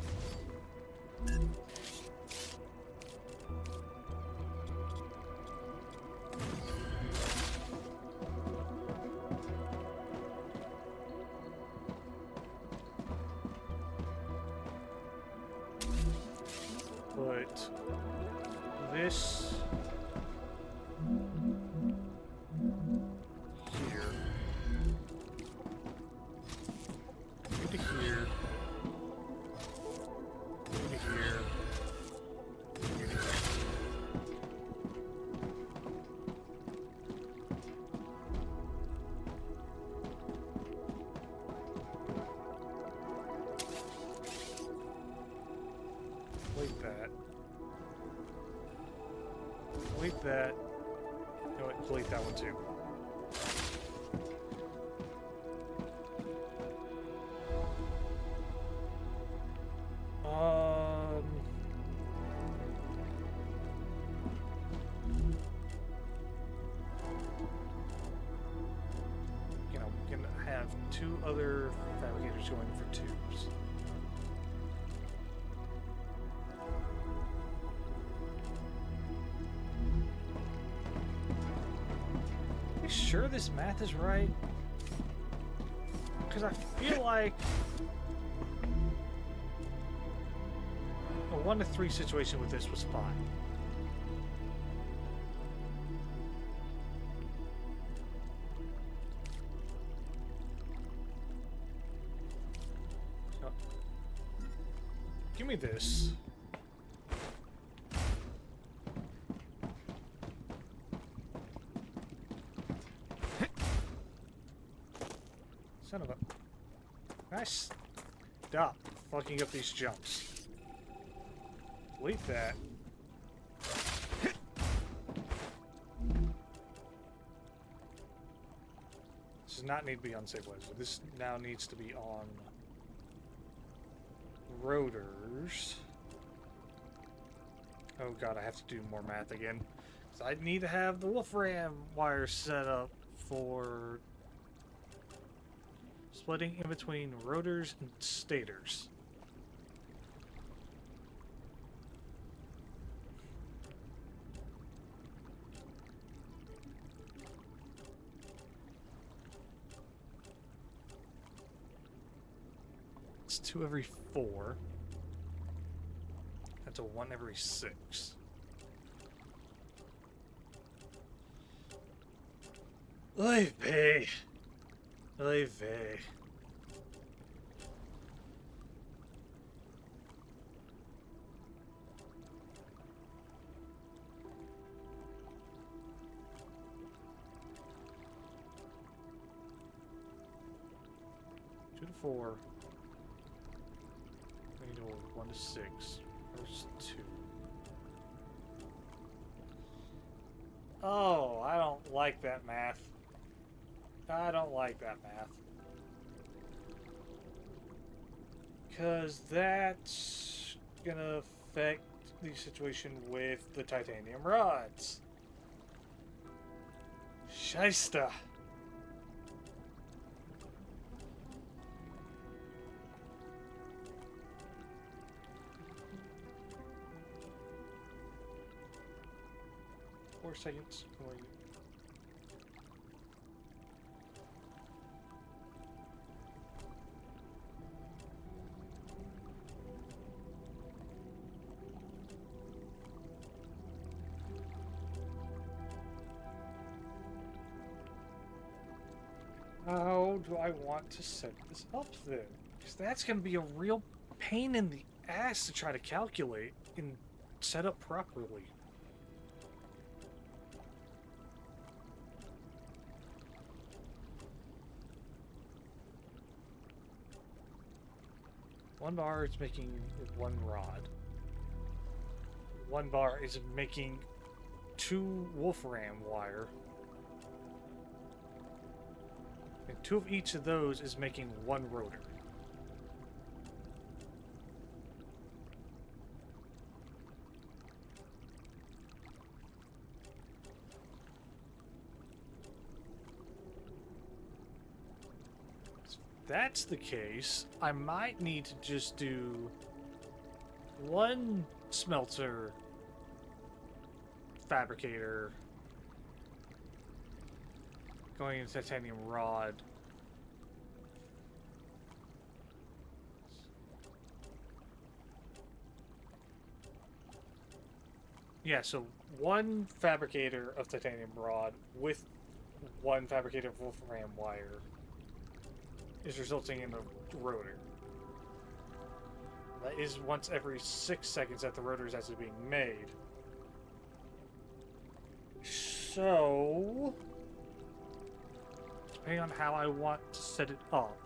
Put this here. Into here. Into here. Into here. Delete that. Delete that. You know what? Delete that one too. You know, we can have 2 other fabricators going for tubes. Are you sure this math is right? Because I feel like a 1 to 3 situation with this was fine. So, give me this. Son of a... Can I stop fucking up these jumps? Delete that. This does not need to be on stabilizer. This now needs to be on rotors. Oh god, I have to do more math again. So I need to have the Wolfram wire set up for splitting in between rotors and stators. It's 2 every 4. That's a 1 every 6. Oy vey. Oy vey. Two to 4. We need to 1 to 6. There's 2. Oh, I don't like that math. I don't like that math. Because that's gonna affect the situation with the titanium rods. Shysta. Four seconds. Wait. How do I want to set this up then? Because that's going to be a real pain in the ass to try to calculate and set up properly. One bar is making 1 rod. 1 bar is making 2 Wolfram wire. And 2 of each of those is making 1 rotor. If that's the case, I might need to just do 1 smelter fabricator going into titanium rod. Yeah, so 1 fabricator of titanium rod with 1 fabricator of Wolfram wire is resulting in a rotor. That is once every 6 seconds that the rotor is actually being made. So, depending on how I want to set it up,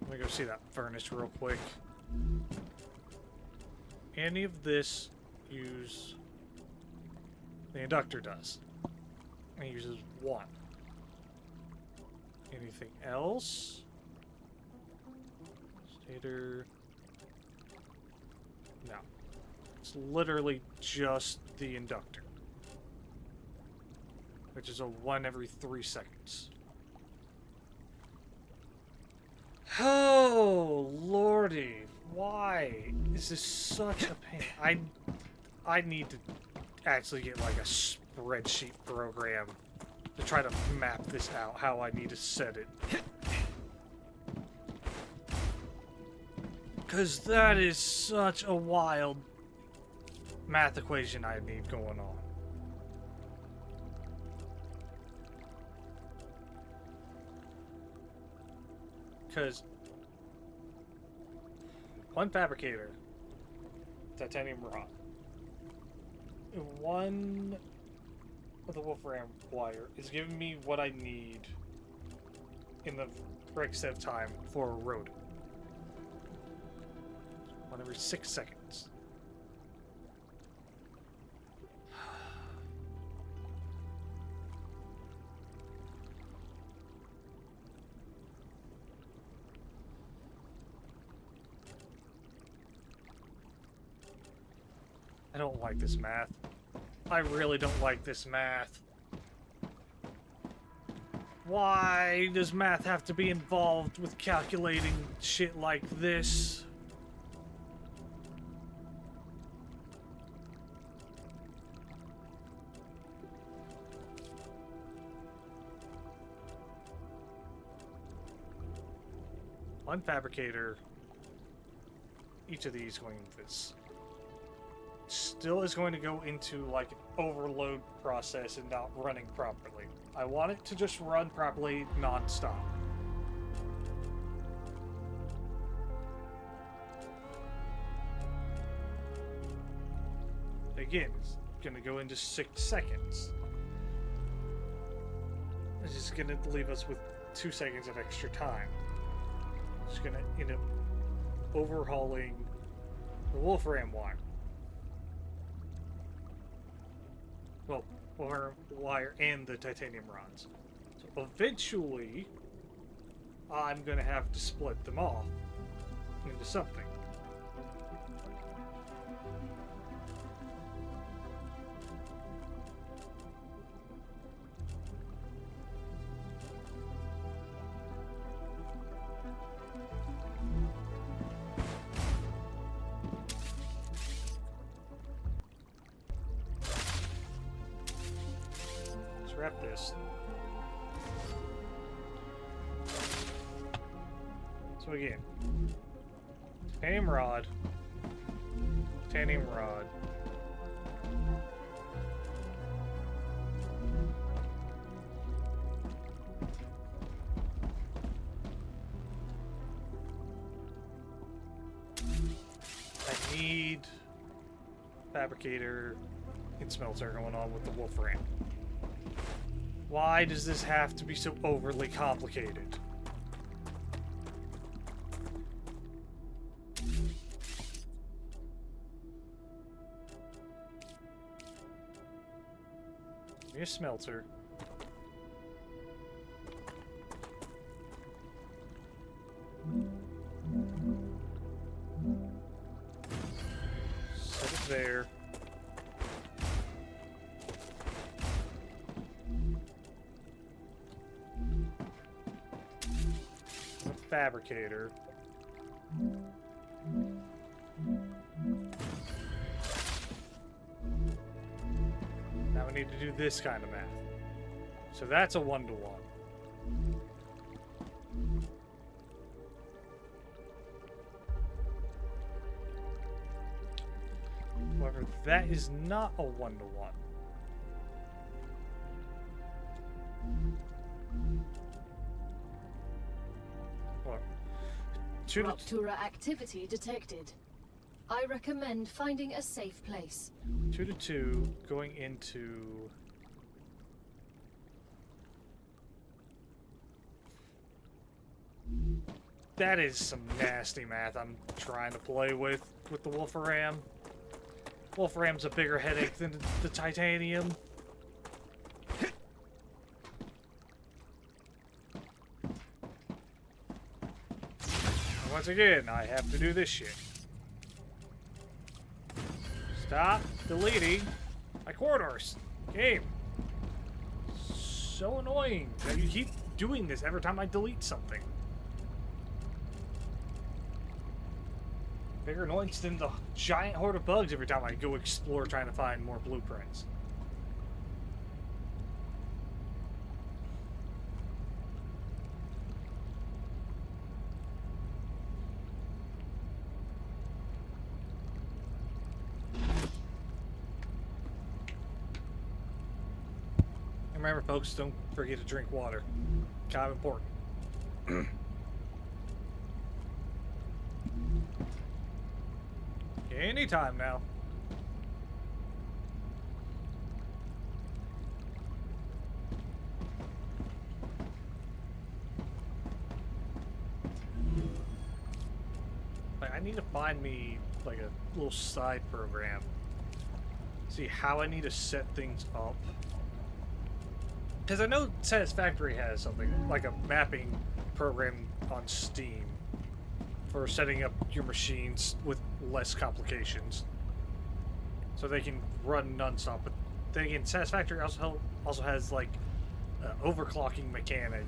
let me go see that furnace real quick. Any of this use the inductor does. And it uses 1. Anything else? Stator. No. It's literally just the inductor. Which is a 1 every 3 seconds. Oh, lordy. Why? This is such a pain. I need to actually get like a spreadsheet program to try to map this out, how I need to set it. Because that is such a wild math equation I need going on. Because 1 fabricator, titanium rod, 1 of the Wolfram wire is giving me what I need in the correct set of time for a road. 1 every 6 seconds. I don't like this math. I really don't like this math. Why does math have to be involved with calculating shit like this? One fabricator. Each of these going into this. Still is going to go into like an overload process and not running properly. I want it to just run properly non-stop. Again, it's going to go into 6 seconds. It's just going to leave us with 2 seconds of extra time. It's going to end up overhauling the Wolfram wire. Well, wire and the titanium rods. So eventually, I'm going to have to split them off into something. Wrap this. So again, titanium rod, titanium rod, I need fabricator and smelter going on with the Wolfram. Why does this have to be so overly complicated? Give me a smelter. Set it there. Fabricator. Now we need to do this kind of math. So that's a 1-to-1. However, that is not a 1-to-1. Ruptura activity detected. I recommend finding a safe place. 2-to-2 going into... That is some nasty math I'm trying to play with the Wolfram. Wolfram's a bigger headache than the titanium. Once again, I have to do this shit. Stop deleting my corridors. Game. So annoying that you keep doing this every time I delete something. Bigger annoyance than the giant horde of bugs every time I go explore trying to find more blueprints. Remember, folks, don't forget to drink water. Kind of important. Anytime now. need to find me like a little side program. See how I need to set things up. Because I know Satisfactory has something like a mapping program on Steam for setting up your machines with less complications, so they can run non-stop. But then again, Satisfactory also has like overclocking mechanic,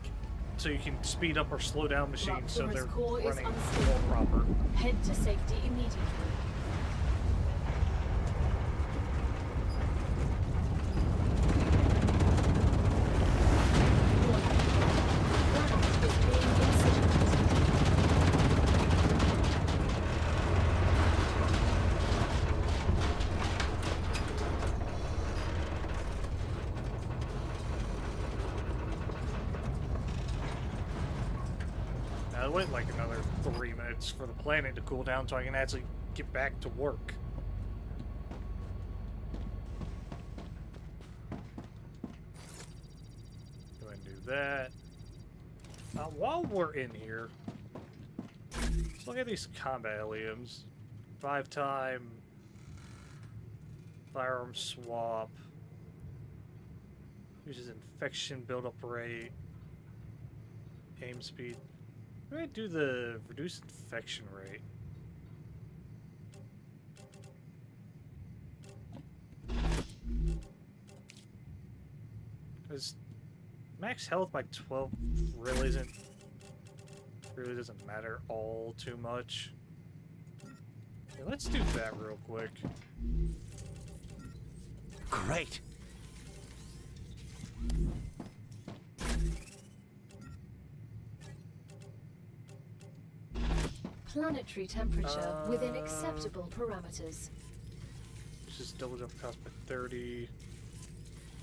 so you can speed up or slow down machines so they're core is running more unstable. proper. Head to safety immediately. Planet is being incinerated. Now, wait like another 3 minutes for the planet to cool down so I can actually get back to work. Go ahead and do that. While we're in here, let's look at these combat aliens. 5-time, firearm swap, uses infection buildup rate, aim speed. Let me do the reduced infection rate. Because max health by 12 really doesn't matter all too much. Yeah, let's do that real quick. Great. Planetary temperature within acceptable parameters. Just double jump cost by 30.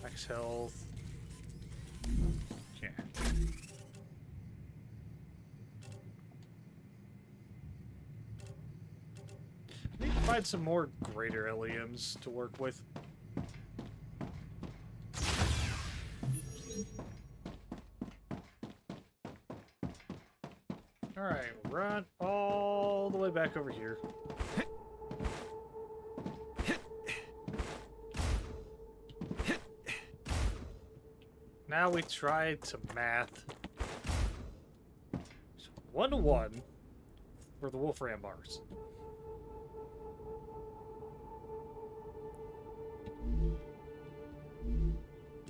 Max health. Yeah. I need to find some more greater LEMs to work with. Alright, run all the way back over here. Now we try to math. So 1-to-1 for the Wolfram bars.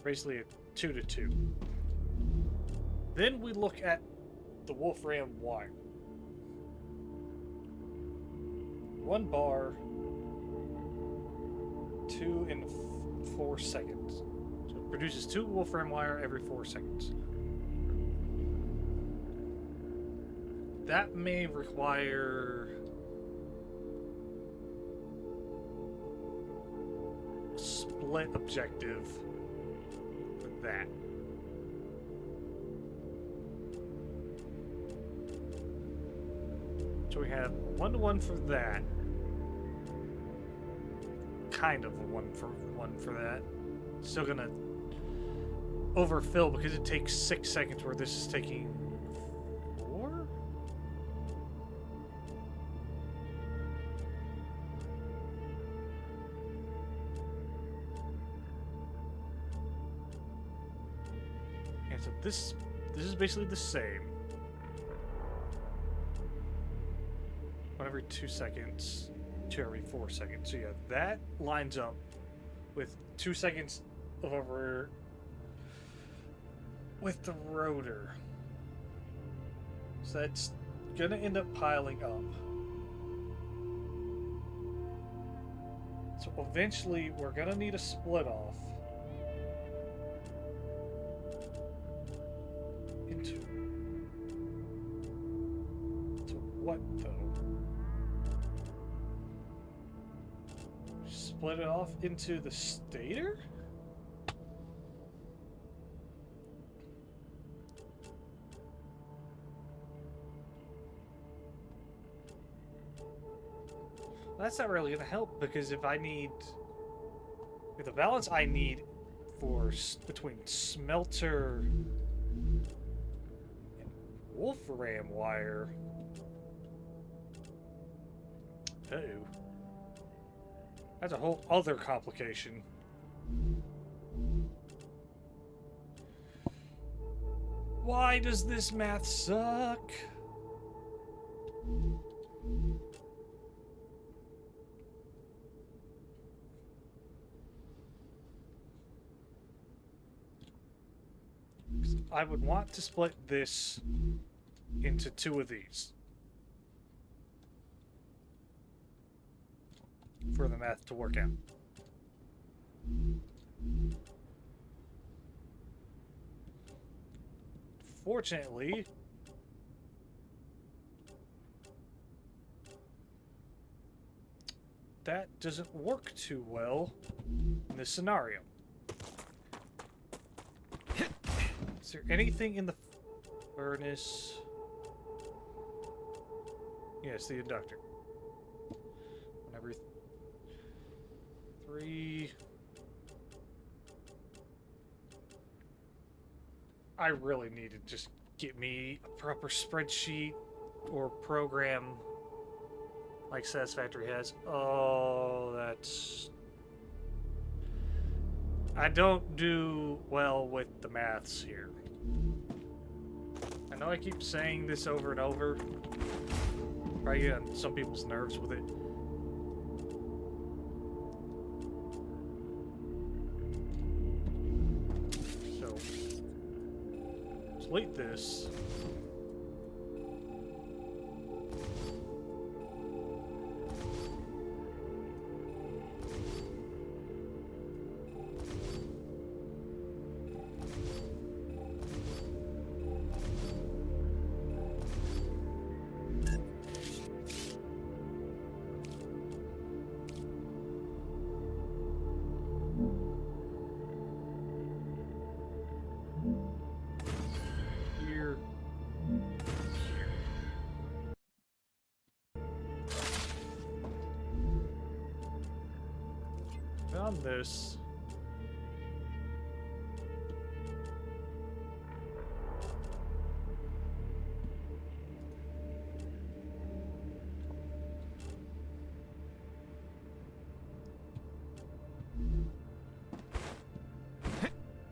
Basically a 2-to-2. Then we look at the Wolfram wire. 1 bar, 2 in 4 seconds. So it produces 2 Wolfram wire every 4 seconds. That may require a split objective for that. So we have 1-to-1 for that. Kind of a 1-for-1 for that. Still gonna overfill because it takes 6 seconds where this is taking 4? And so this is basically the same. 1 every 2 seconds, 2 every 4 seconds. So yeah, that lines up with 2 seconds of over with the rotor. So that's gonna end up piling up. So eventually we're gonna need a split off into what though? Split it off into the stator? That's not really gonna help because if I need, with the balance I need for between smelter and Wolfram wire, Uh-oh. That's a whole other complication. Why does this math suck? I would want to split this into two of these for the math to work out. Fortunately, that doesn't work too well in this scenario. Is there anything in the furnace? Yes, the inductor. Whenever three. I really need to just get me a proper spreadsheet or program like Satisfactory has. Oh, that's... I don't do well with the maths here. I know I keep saying this over and over. Probably get on some people's nerves with it. So, delete this. Here. Found this.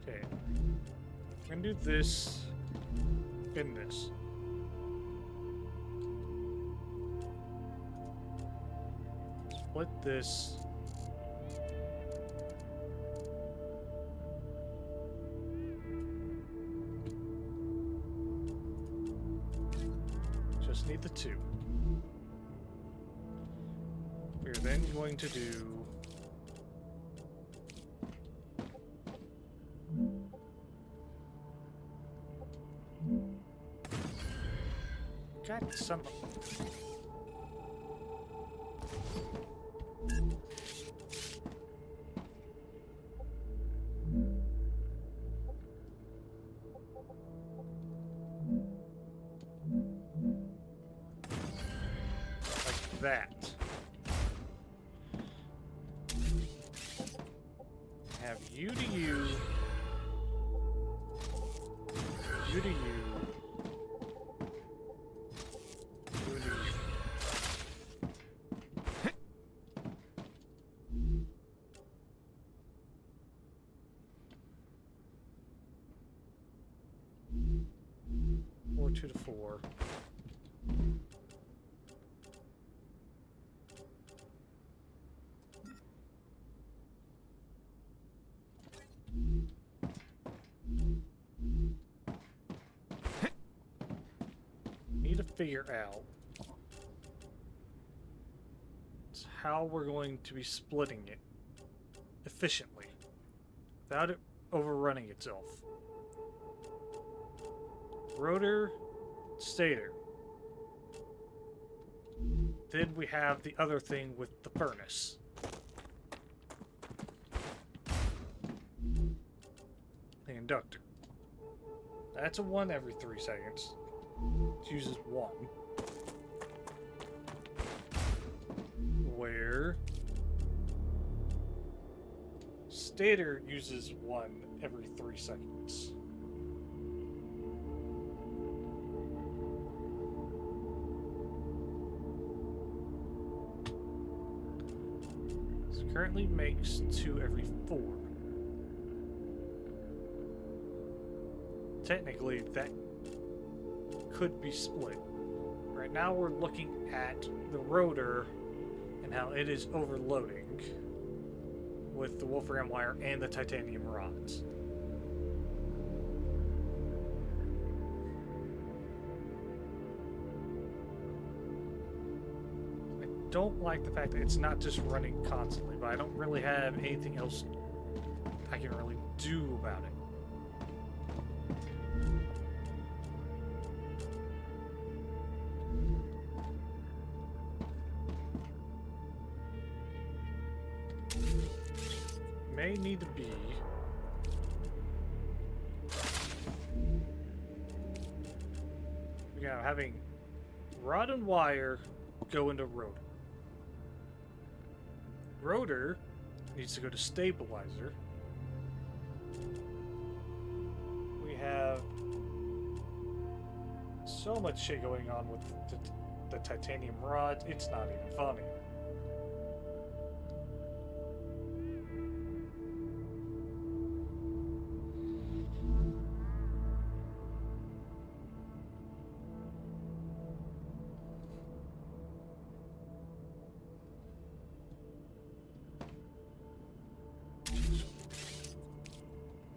Okay. I'm gonna do this and this. Split this. Just need the two. We're then going to do got some like that. Have you to you, you to you, you to you. Or 2 to 4. Need to figure out how we're going to be splitting it efficiently without it overrunning itself. Rotor, stator. Then we have the other thing with the furnace. The inductor. That's a 1 every 3 seconds. It uses 1. Where stator uses 1 every 3 seconds. currently makes 2 every 4. Technically, that could be split. Right now we're looking at the rotor and how it is overloading with the wolfram wire and the titanium rods. I don't like the fact that it's not just running constantly, but I don't really have anything else I can really do about it. May need to be having rod and wire go into rotor. Rotor needs to go to stabilizer. We have so much shit going on with the titanium rods, it's not even funny.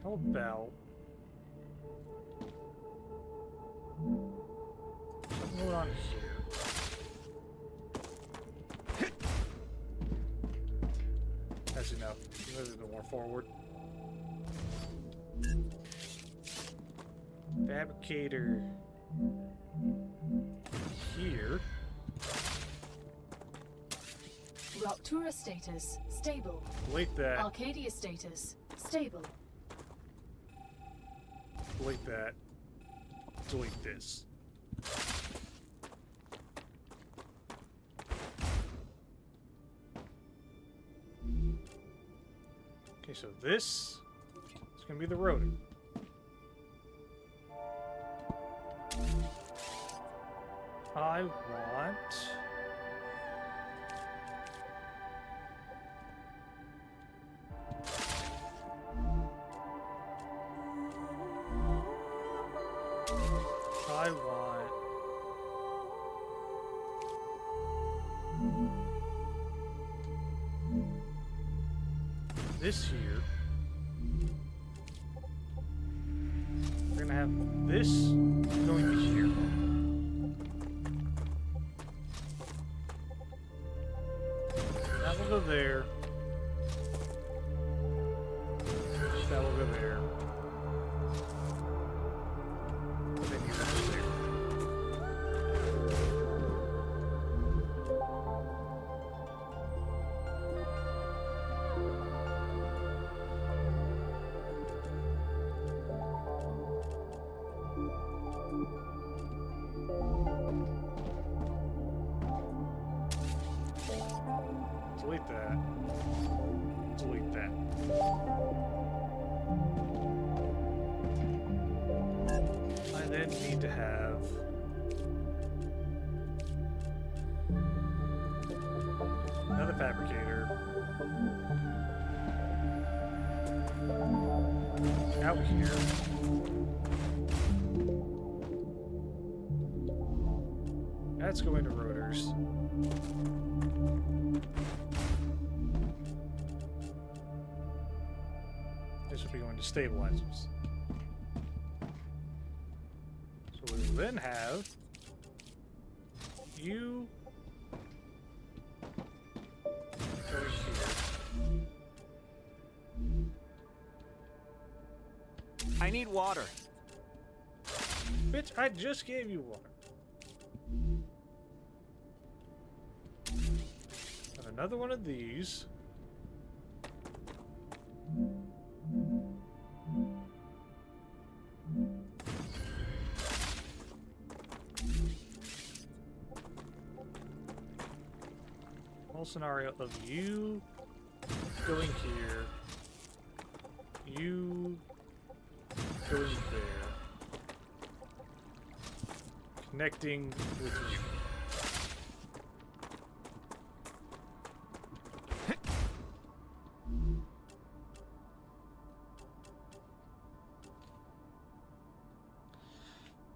How about something going on here? That's enough. Move it a bit more forward. Fabricator here. Ruptura status stable. Delete that. Arcadia status stable. Delete that. Delete this. Okay, so this is going to be the rotor. I want... I want... this here. We're gonna have this going to here. That will go there. That will go there. Then you go there. Delete that. Delete that. I then need to have another fabricator out here. That's going to rotors. This will be going to stabilizers. So we will then have you going here. I need water. Bitch, I just gave you water. And another one of these. Whole scenario of you going here, you going there, connecting with you.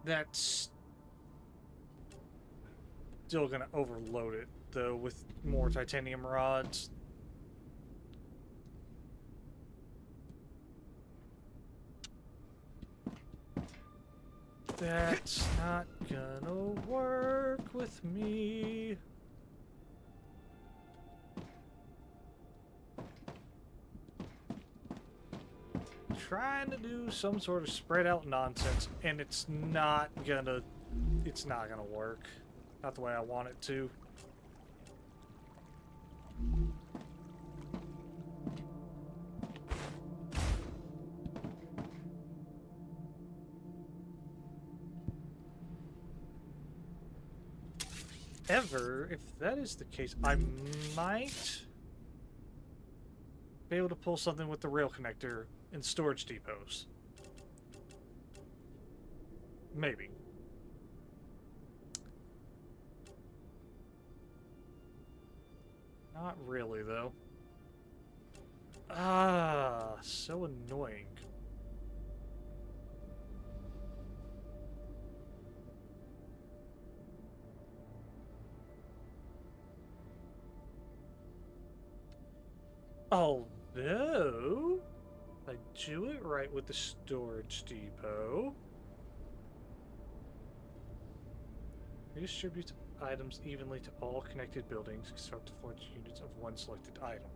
That's still gonna overload it, though, with more titanium rods. That's not gonna work with me. Trying to do some sort of spread out nonsense, and it's not gonna work. Not the way I want it to. If that is the case, I might be able to pull something with the rail connector in storage depots. Maybe. Not really, though. Ah, so annoying. Although, if I do it right with the storage depot, redistribute items evenly to all connected buildings, construct forge units of one selected item.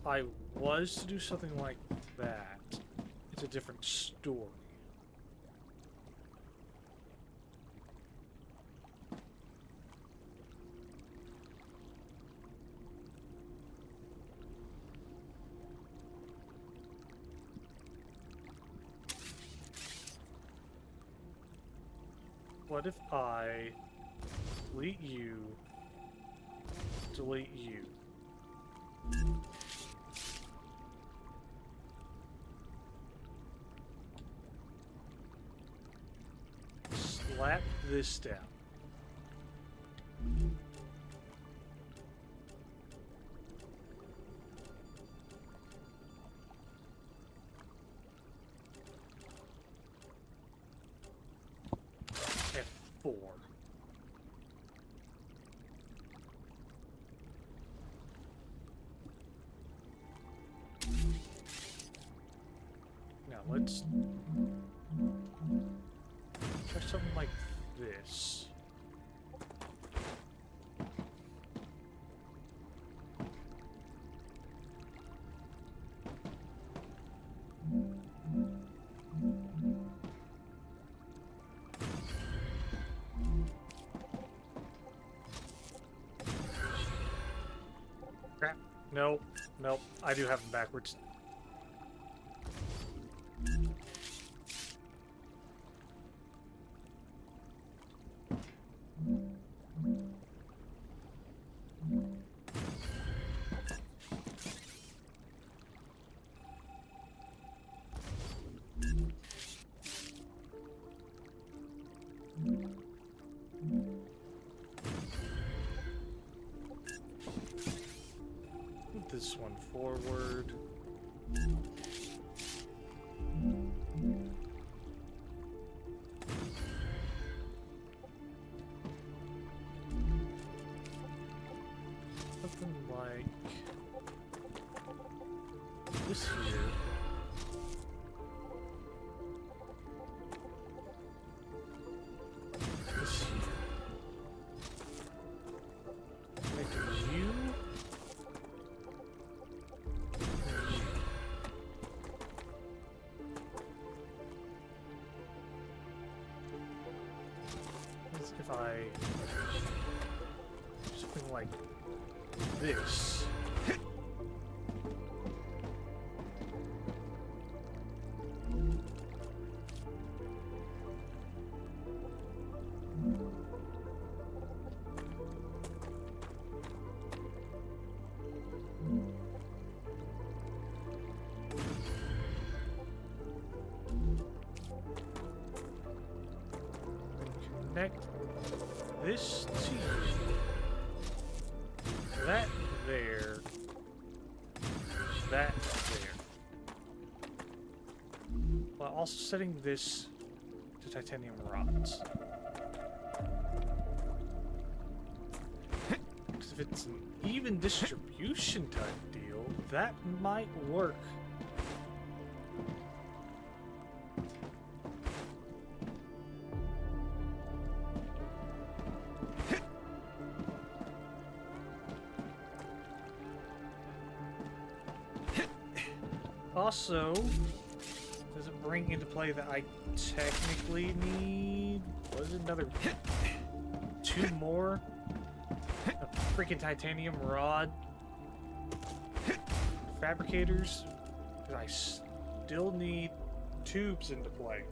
I was to do something like that. It's a different story. What if I delete you, delete you? Slap this down. F4. Now let's try something like this. Crap. No, nope. I do have them backwards. Move this one forward. Something like this here. This here. Make you. If I something like this. Connect this to that there, that there. also setting this to titanium rods. Because if it's an even distribution type deal, that might work. Also, does it bring into play that I technically need, what is it, another 2 more? A freaking titanium rod fabricators? Because I still need tubes into play.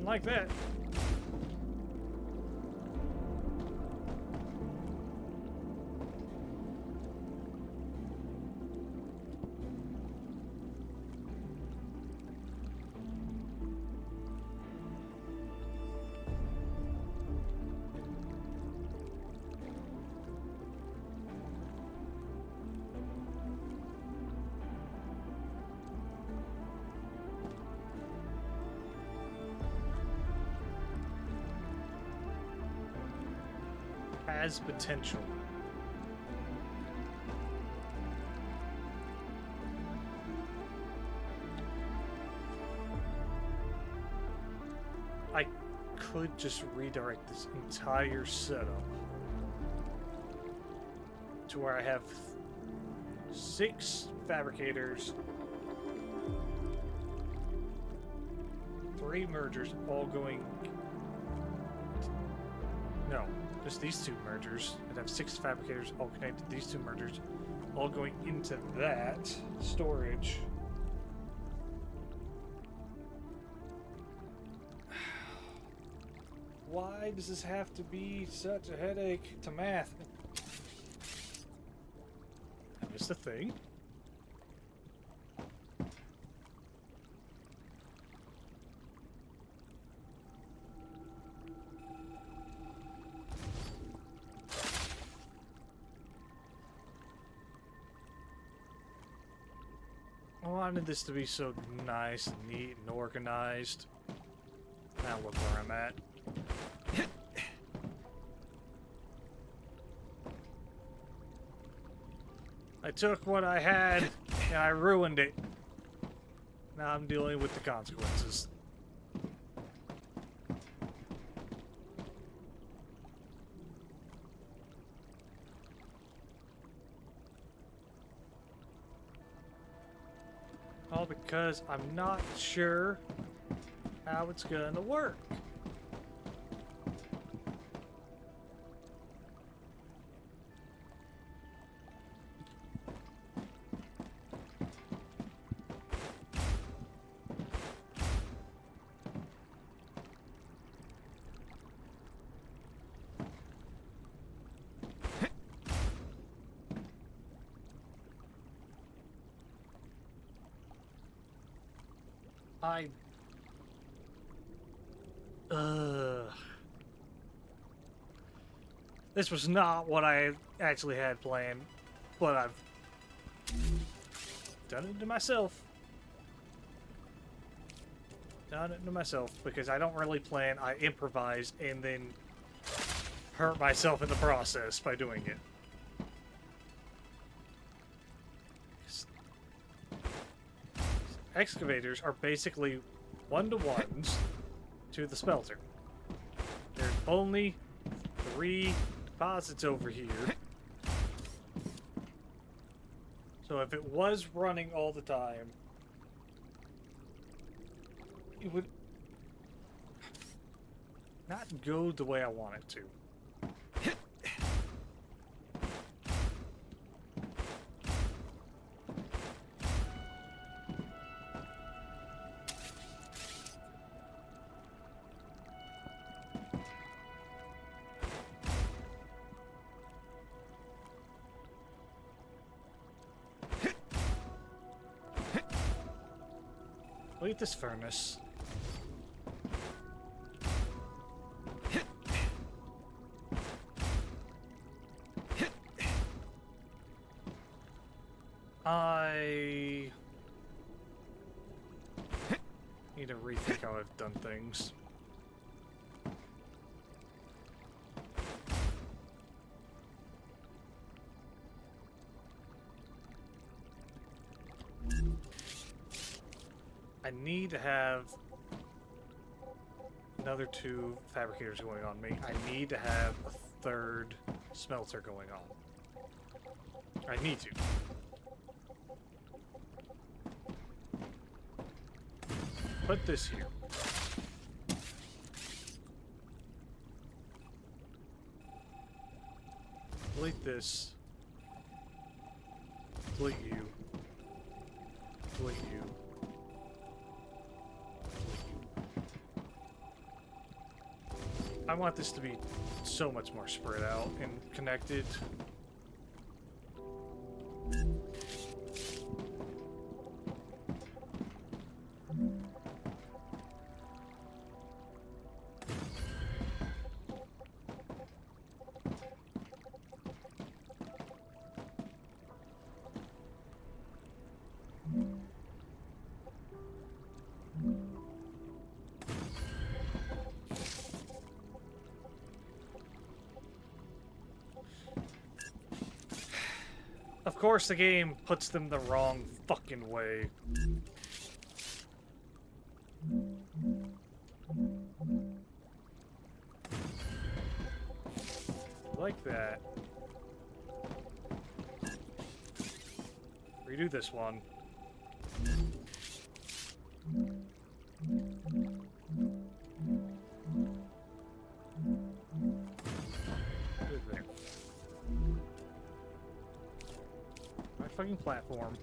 Like that. Has potential. I could just redirect this entire setup to where I have 6 fabricators, 3 mergers, all going. No. Just these 2 mergers. I'd have 6 fabricators all connected to these 2 mergers, all going into that storage. Why does this have to be such a headache to math? I missed a thing. I wanted this to be so nice and neat and organized. Now look where I'm at. I took what I had and I ruined it. Now I'm dealing with the consequences. All because I'm not sure how it's gonna work. This was not what I actually had planned, but I've done it to myself. Done it to myself because I don't really plan. I improvise and then hurt myself in the process by doing it. Excavators are basically one-to-ones to the smelter. There's only 3 deposits over here. So if it was running all the time, it would not go the way I want it to. Look at this furnace. I need to rethink how I've done things. I need to have another 2 fabricators going on me. I need to have a 3rd smelter going on. I need to. Put this here. Delete this. Delete you. Delete you. I want this to be so much more spread out and connected. Of course, the game puts them the wrong fucking way. Like that. Redo this one. Good there. My fucking platform.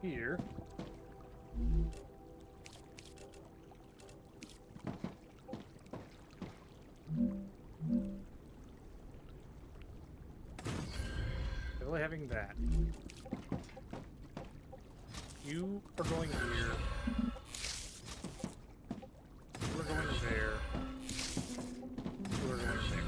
Here. Really having that. You are going here. You are going there. You are going there.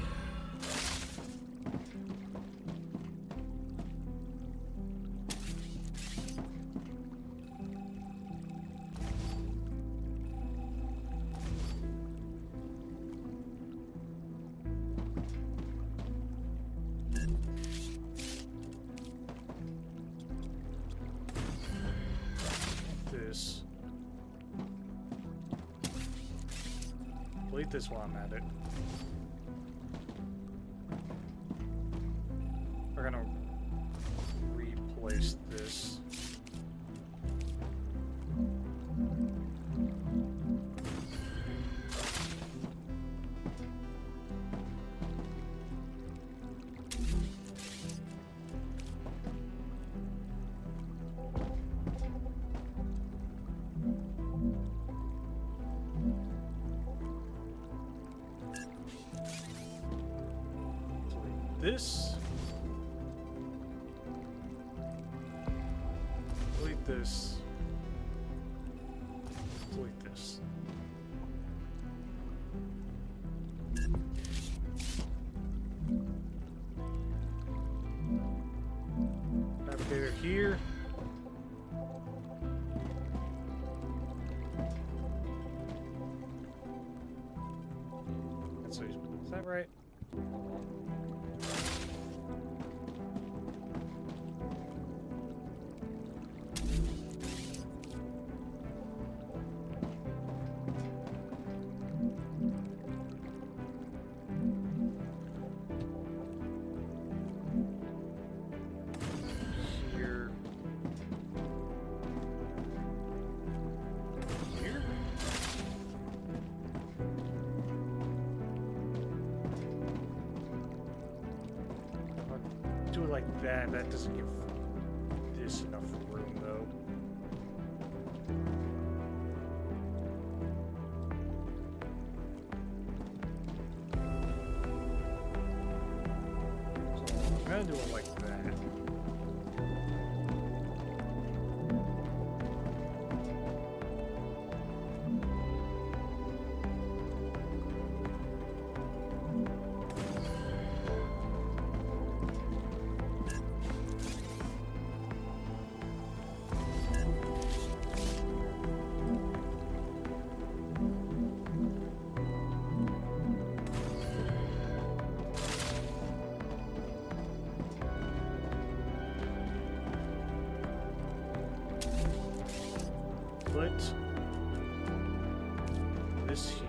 This. Delete this while I'm at it. We're gonna replace this. This. Delete this. Delete this. Fabricator here. That's what is that right? Here. like that. That doesn't give this enough room, though. So I'm gonna do it like that. Put this here.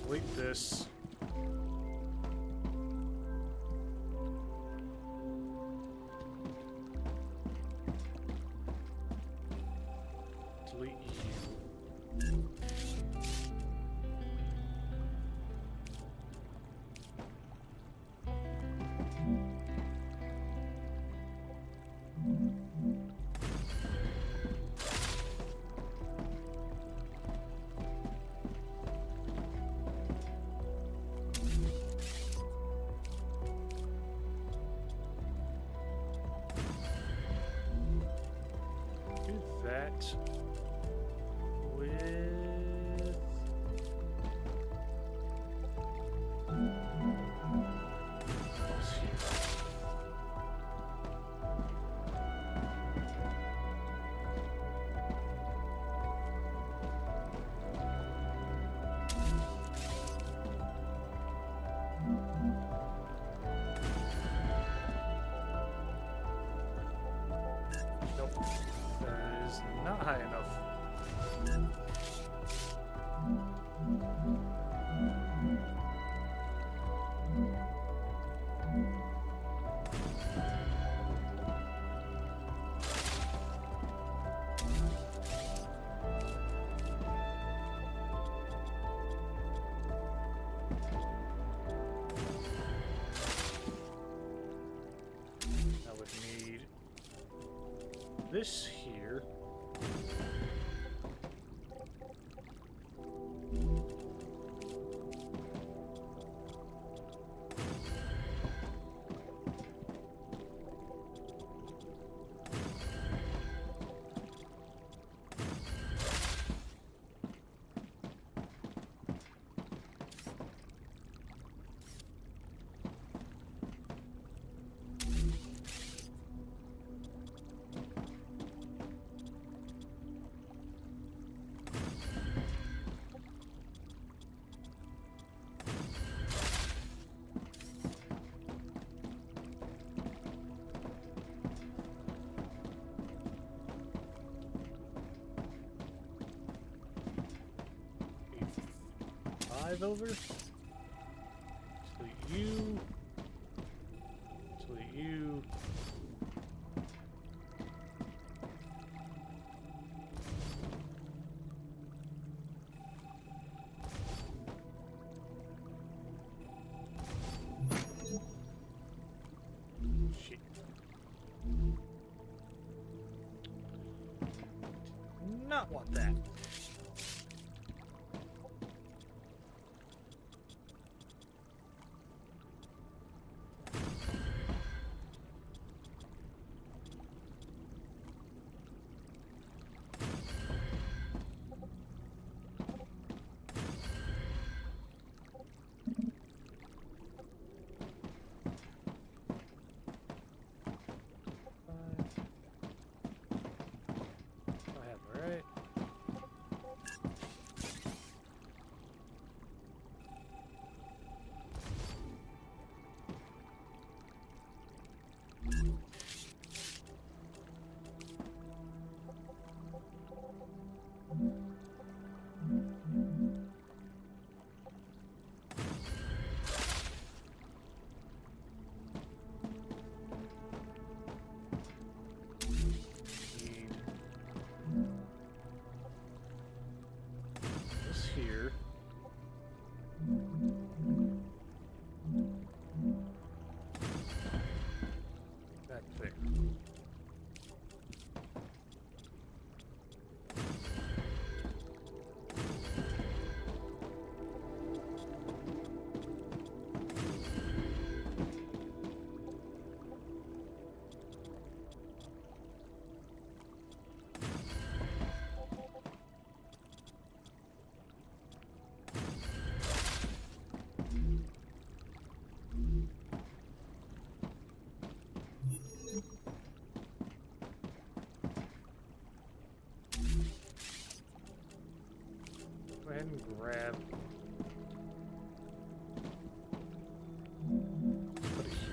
Delete this. Delete you. Do that with this here. Nope, that is not high enough. I would need this here. Five over. Delete you. Delete you. Shit. Not want that. I have it right. grab. Put it here.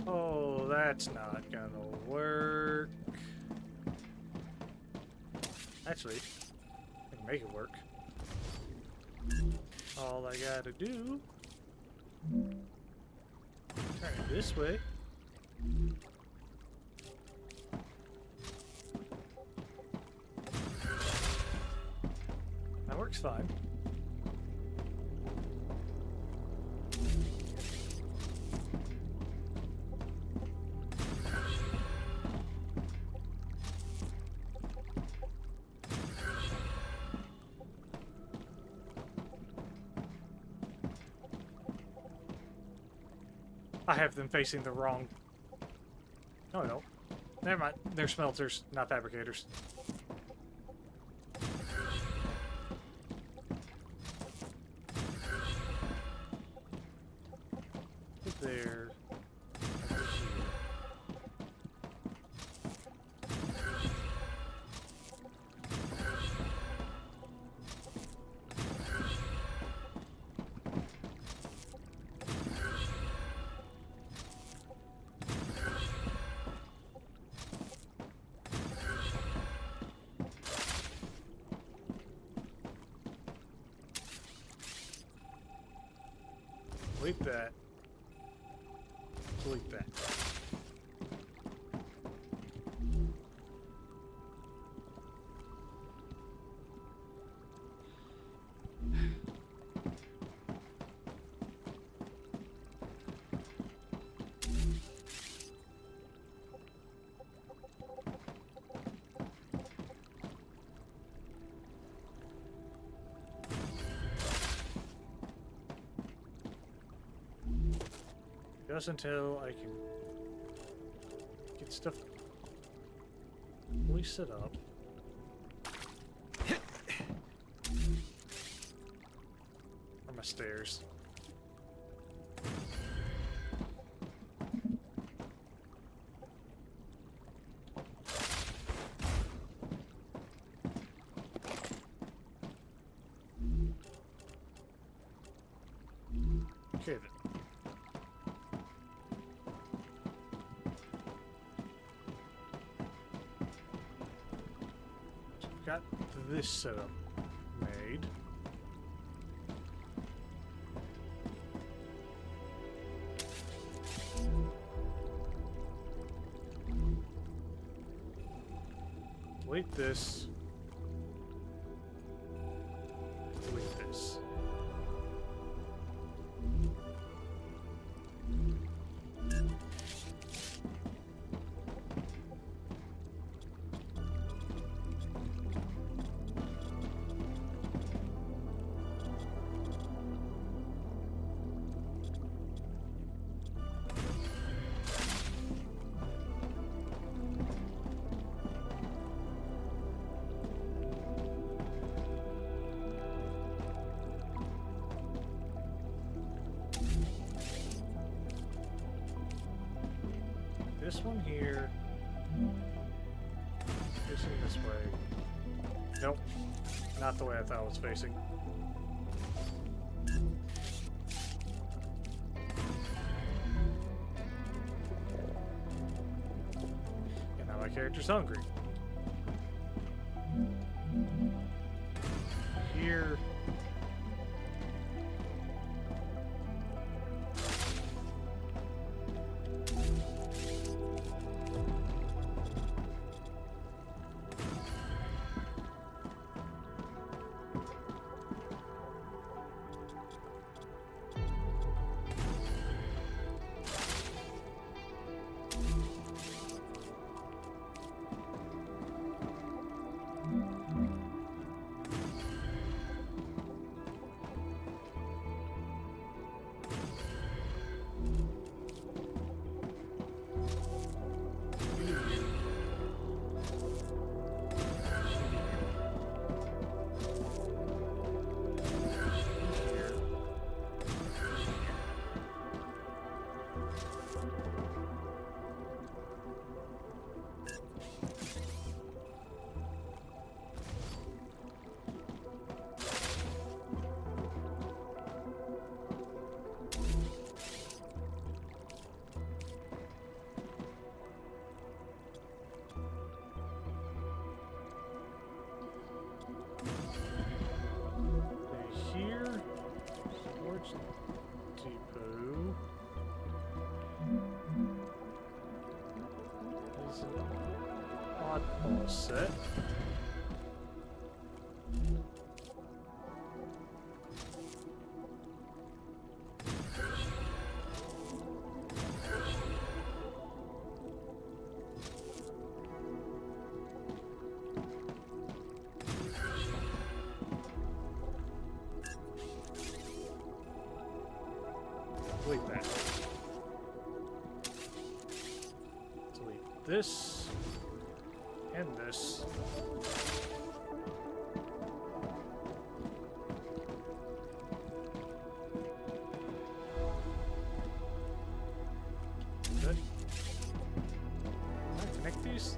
Oh, that's not gonna work. Actually, I can make it work. All I gotta do, turn it this way. That works fine. I have them facing the wrong... No, I don't. Never mind. They're smelters, not fabricators. Put there. Delete that. Delete that. Just until I can get stuff fully set up. Or my stairs. Okay then. Got this setup made. Delete this. Delete this. This one here. Facing this way. Nope. Not the way I thought it was facing. And now my character's hungry. Here. Oddball set. Delete that. Delete this and this. Good. Can I connect these?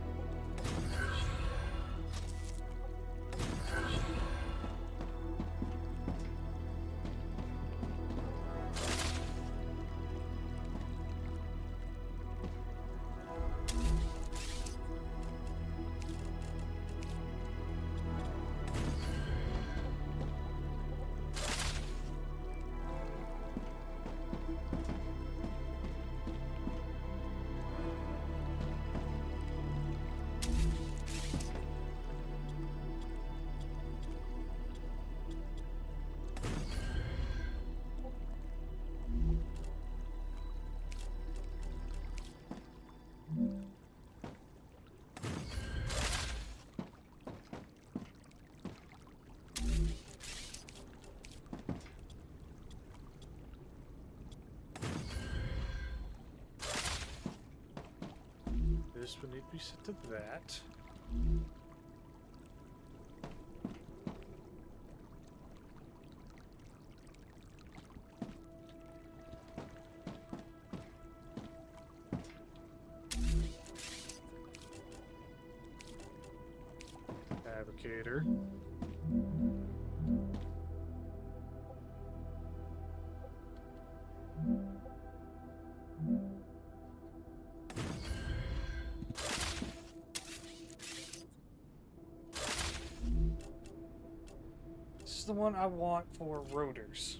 This would need to be set to that. Fabricator. This is the one I want for rotors.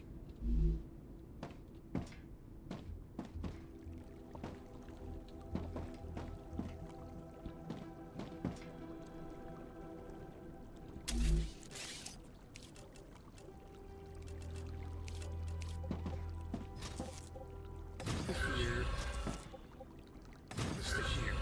Here. This to here.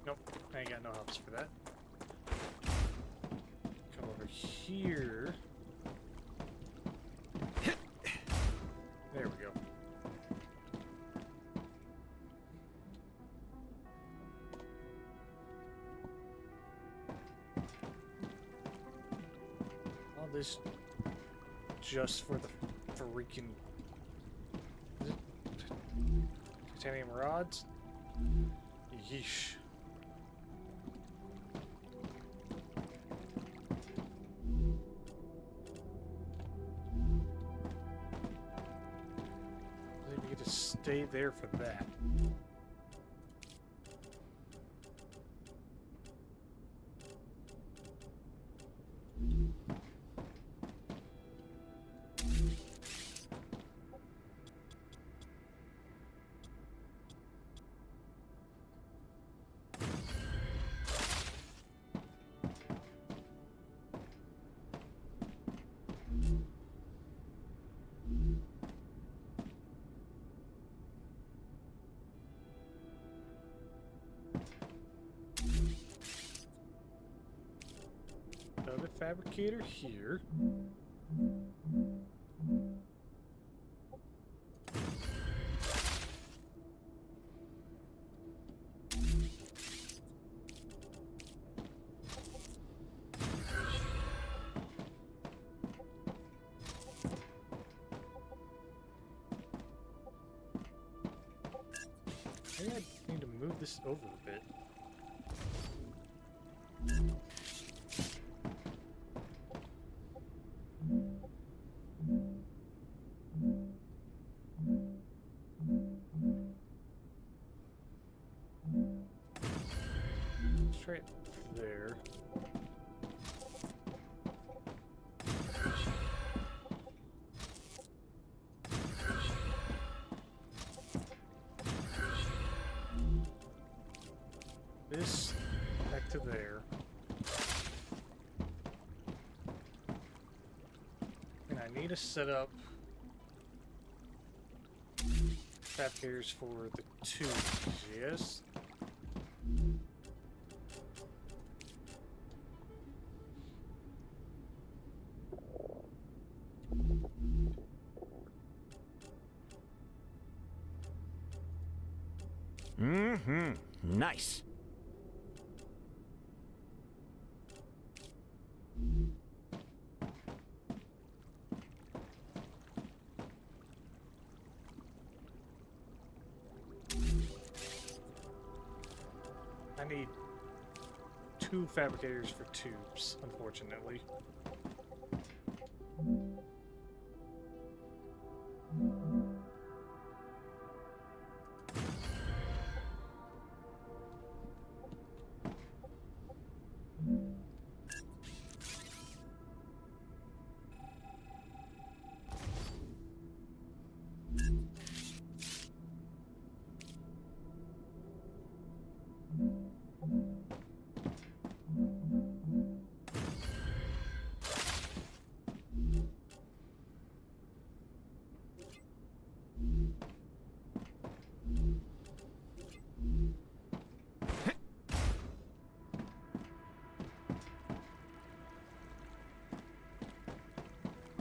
Nope, I ain't got no helps for that. Come over here. There we go. All this just for the freaking is it titanium rods? Yeesh. Maybe you get to stay there for that. Another fabricator here. this over a bit. Straight there. This back to there. And I need to set up fabricators for the tubes, yes? Mm-hmm. Nice. I need 2 fabricators for tubes, unfortunately.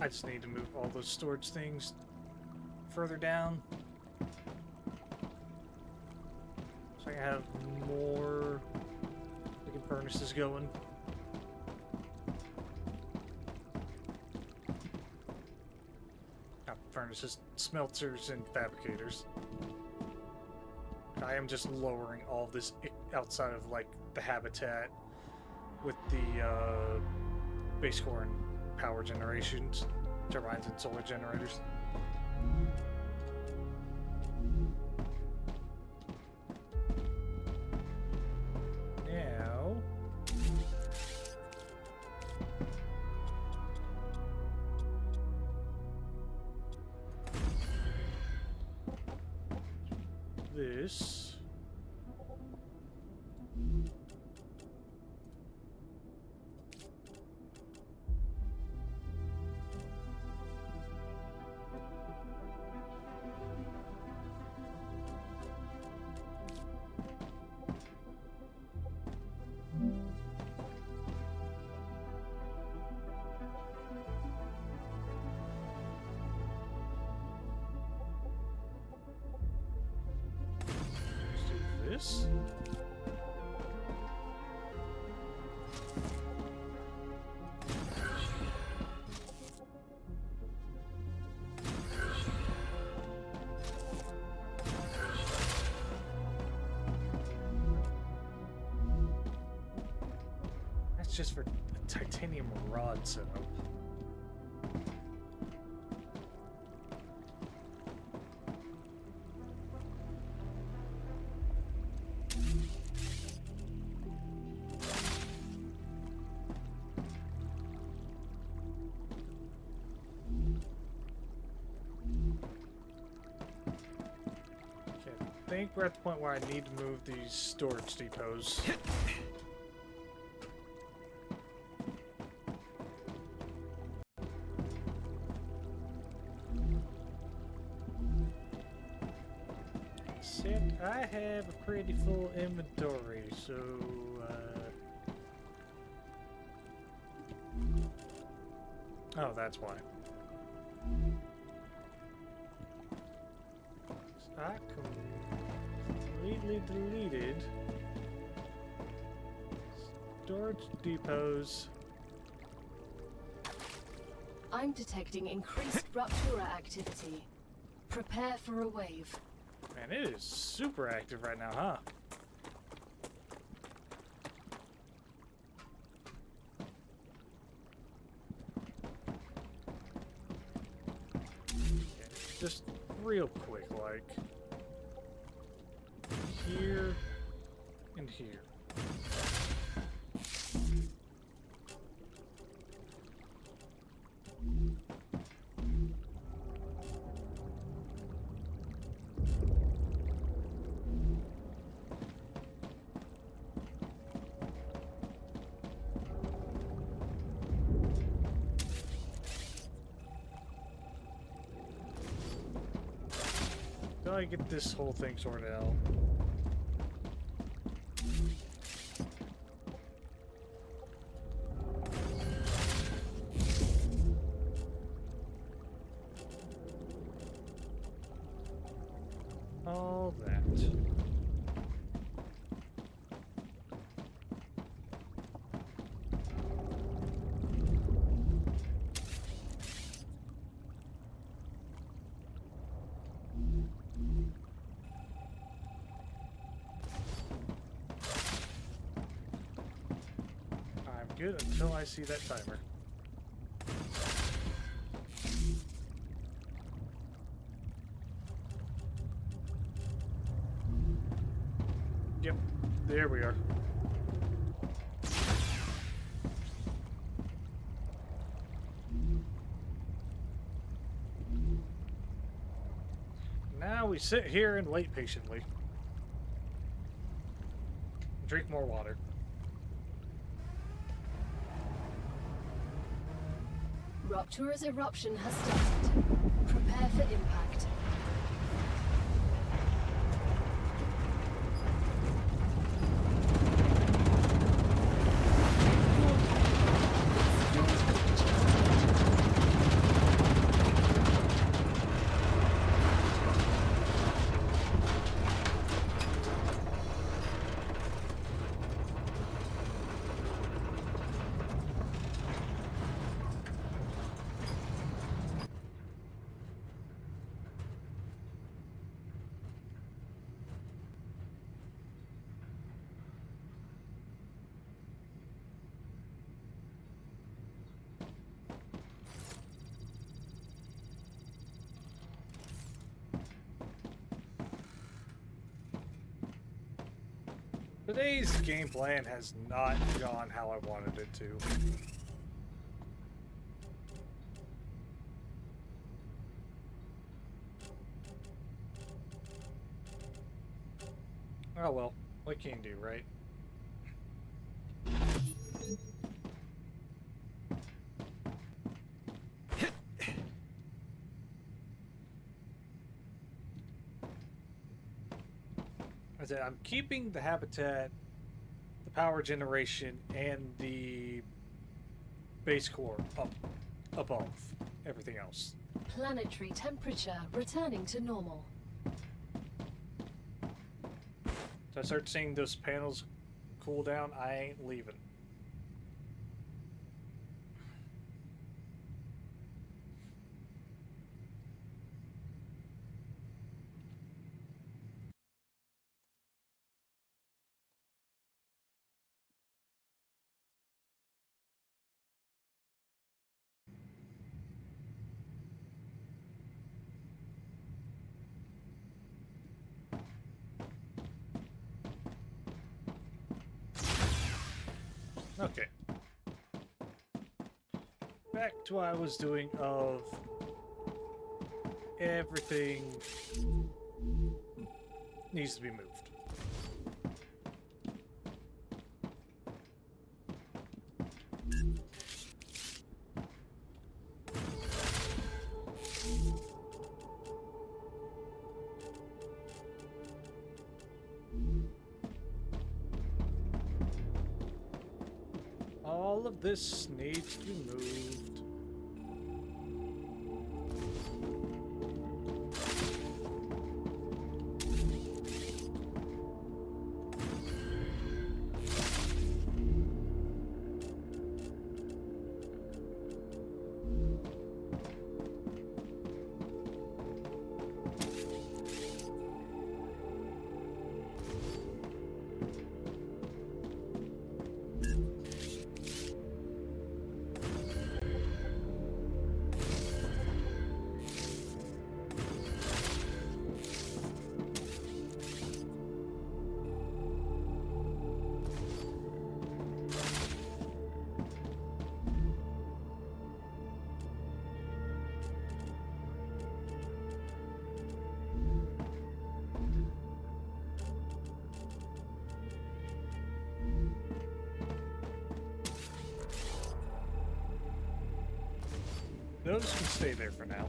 I just need to move all those storage things further down. So I can have more freaking furnaces going. Not furnaces, smelters, and fabricators. I am just lowering all this outside of, like, the habitat with the base core and power generations, turbines and solar generators. Now, this. This. That's just for a titanium rod setup. I think we're at the point where I need to move these storage depots. Except I have a pretty full inventory, so oh, that's why. I completely deleted storage depots. I'm detecting increased Ruptura activity. Prepare for a wave. Man, it is super active right now, huh? Just real quick, like here and here. Till I get this whole thing sorted out. All that. I'm good until I see that timer. Yep, there we are. Now we sit here and wait patiently. Drink more water. Ruptura's eruption has started. Prepare for impact. Today's game plan has not gone how I wanted it to. Oh well, what can you do, right? I said I'm keeping the habitat, the power generation, and the base core up above everything else. Planetary temperature returning to normal. So I start seeing those panels cool down, I ain't leaving. Okay. Back to what I was doing of everything needs to be moved. All of this needs to be moved. Those can stay there for now.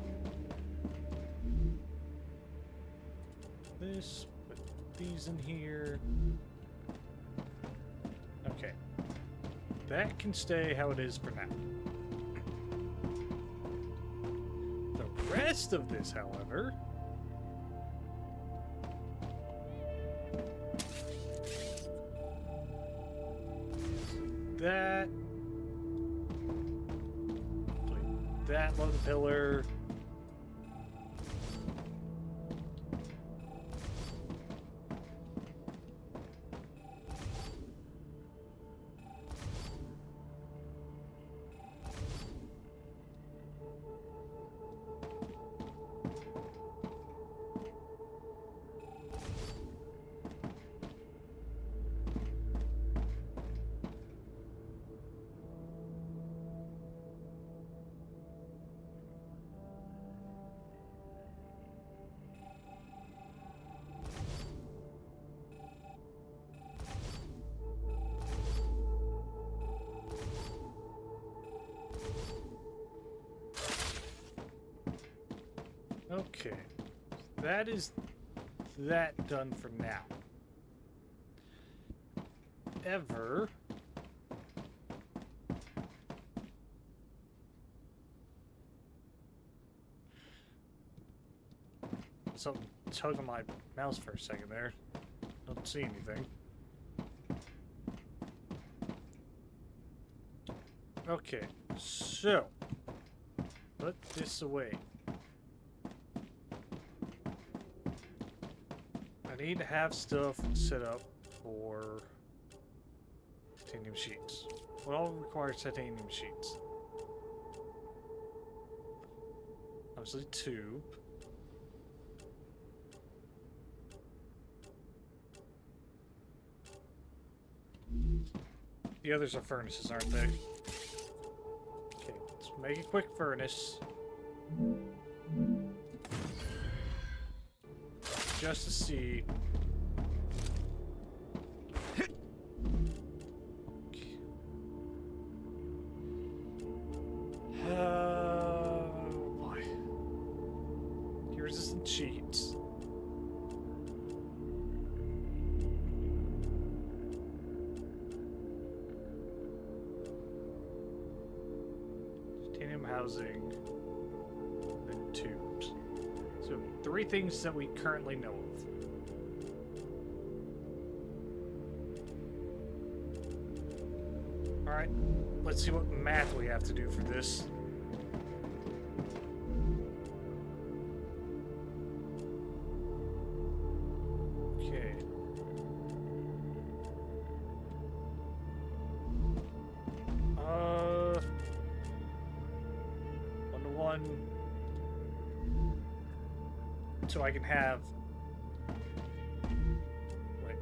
This, put these in here. Okay. That can stay how it is for now. The rest of this, however... that... that one pillar... Okay, that is that done for now. Ever... something tugged on my mouse for a second there. Don't see anything. Okay, so put this away. I need to have stuff set up for titanium sheets. What all requires titanium sheets? Obviously 2. The others are furnaces, aren't they? Okay, let's make a quick furnace. Just to see. Oh boy. Heat resistant sheets. Titanium housing. And tubes. So 3 things that we currently know of. Alright, let's see what math we have to do for this. Okay. One. So I can have... Wait.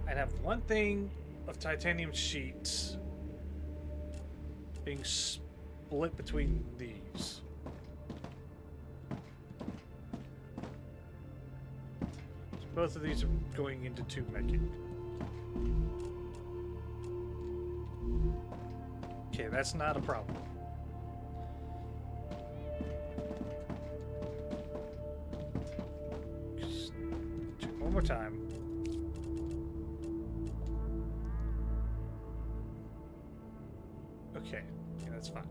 I'd have one thing of titanium sheets being split between these. So both of these are going into 2 making. Okay, that's not a problem. Just check one more time. Okay, yeah, that's fine.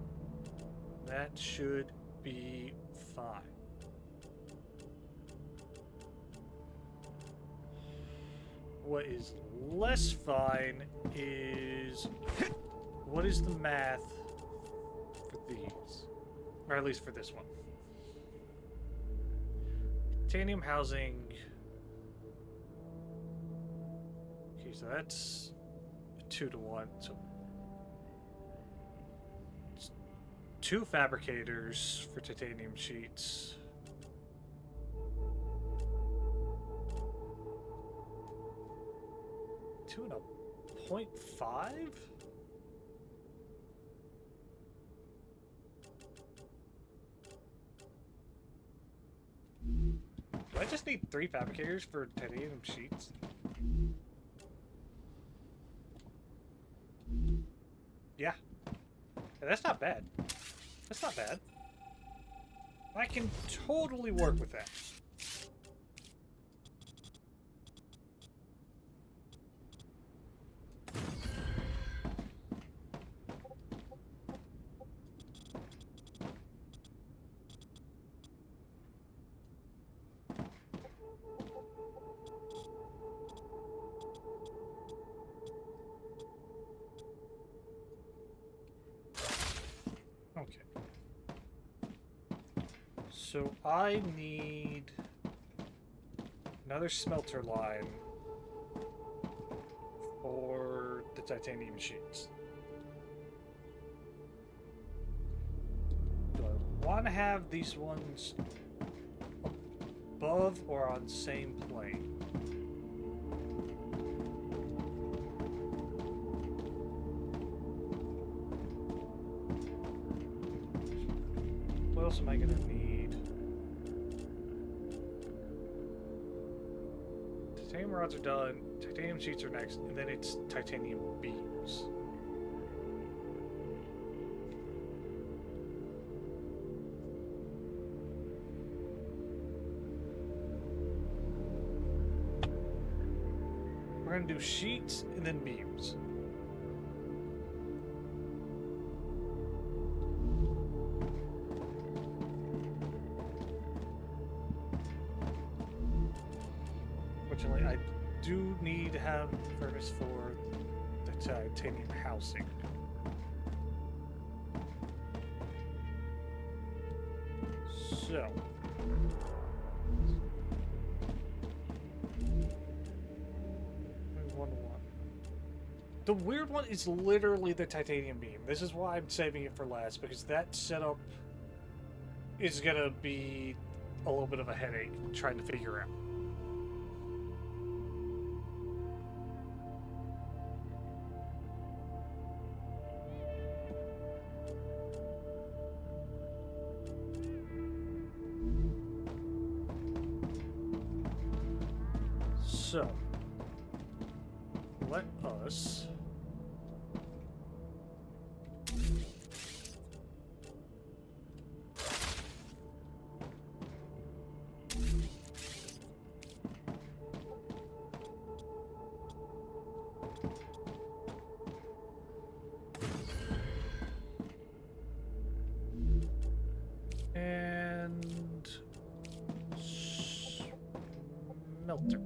That should be fine. What is less fine is... what is the math for these? Or at least for this one. Titanium housing. Okay, so that's a 2-to-1. So it's 2 fabricators for titanium sheets. Two and a 0.5? Do I just need 3 fabricators for titanium sheets? Yeah. That's not bad. That's not bad. I can totally work with that. Okay. So I need another smelter line for the titanium sheets. Do I want to have these ones above or on the same plane? What else am I gonna need? Titanium rods are done, titanium sheets are next, and then it's titanium beams. We're gonna do sheets and then beams. Fortunately, I do need to have a furnace for the titanium housing. So. The weird one is literally the titanium beam. This is why I'm saving it for last, because that setup is gonna be a little bit of a headache trying to figure out. So, let us and smelter.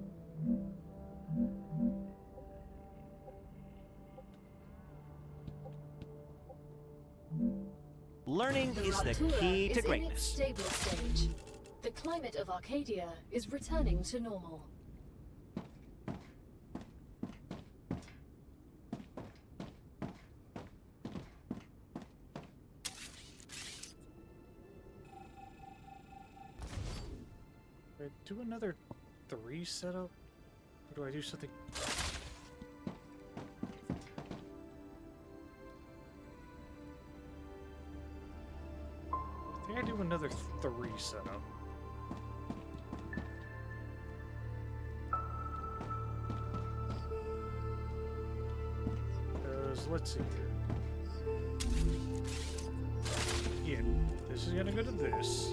Learning The is the Raptura key to is in its greatness. stable stage. The climate of Arcadia is returning to normal. Do I do another 3 setup? Or do I do something? I think I do another 3 setup. Because, let's see here. Yeah, this is gonna go to this.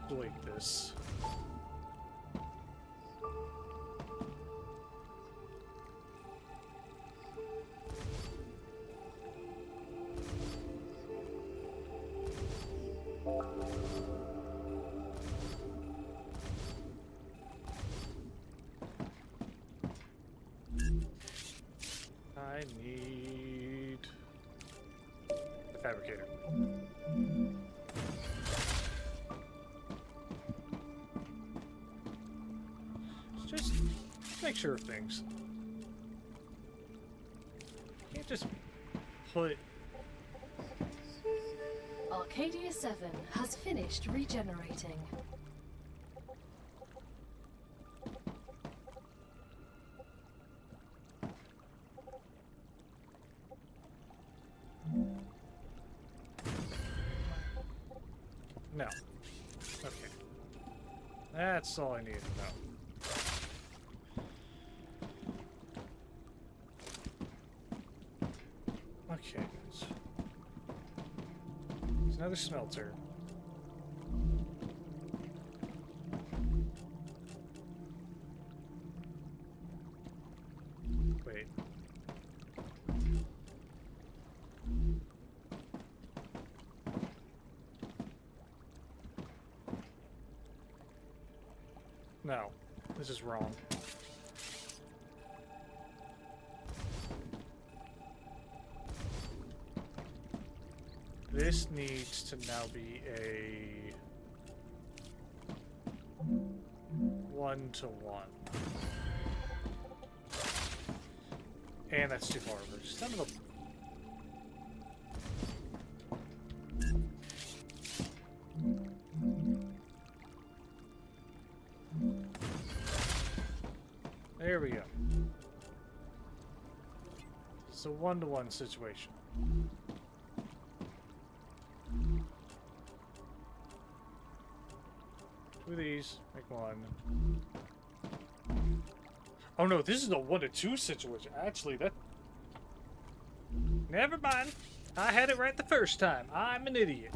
Delete this. I need fabricator. Just make sure of things. Can't just put. Arcadia 7 has finished regenerating. No. Okay. That's all I needed to know. Okay. There's another smelter. Wait. No, this is wrong. This needs to now be a 1-to-1. And that's too far over. Son of a... There we go. It's a 1-to-1 situation. Two of these, make one. Oh no, this is a 1-to-2 situation. Actually, that... Never mind. I had it right the first time. I'm an idiot.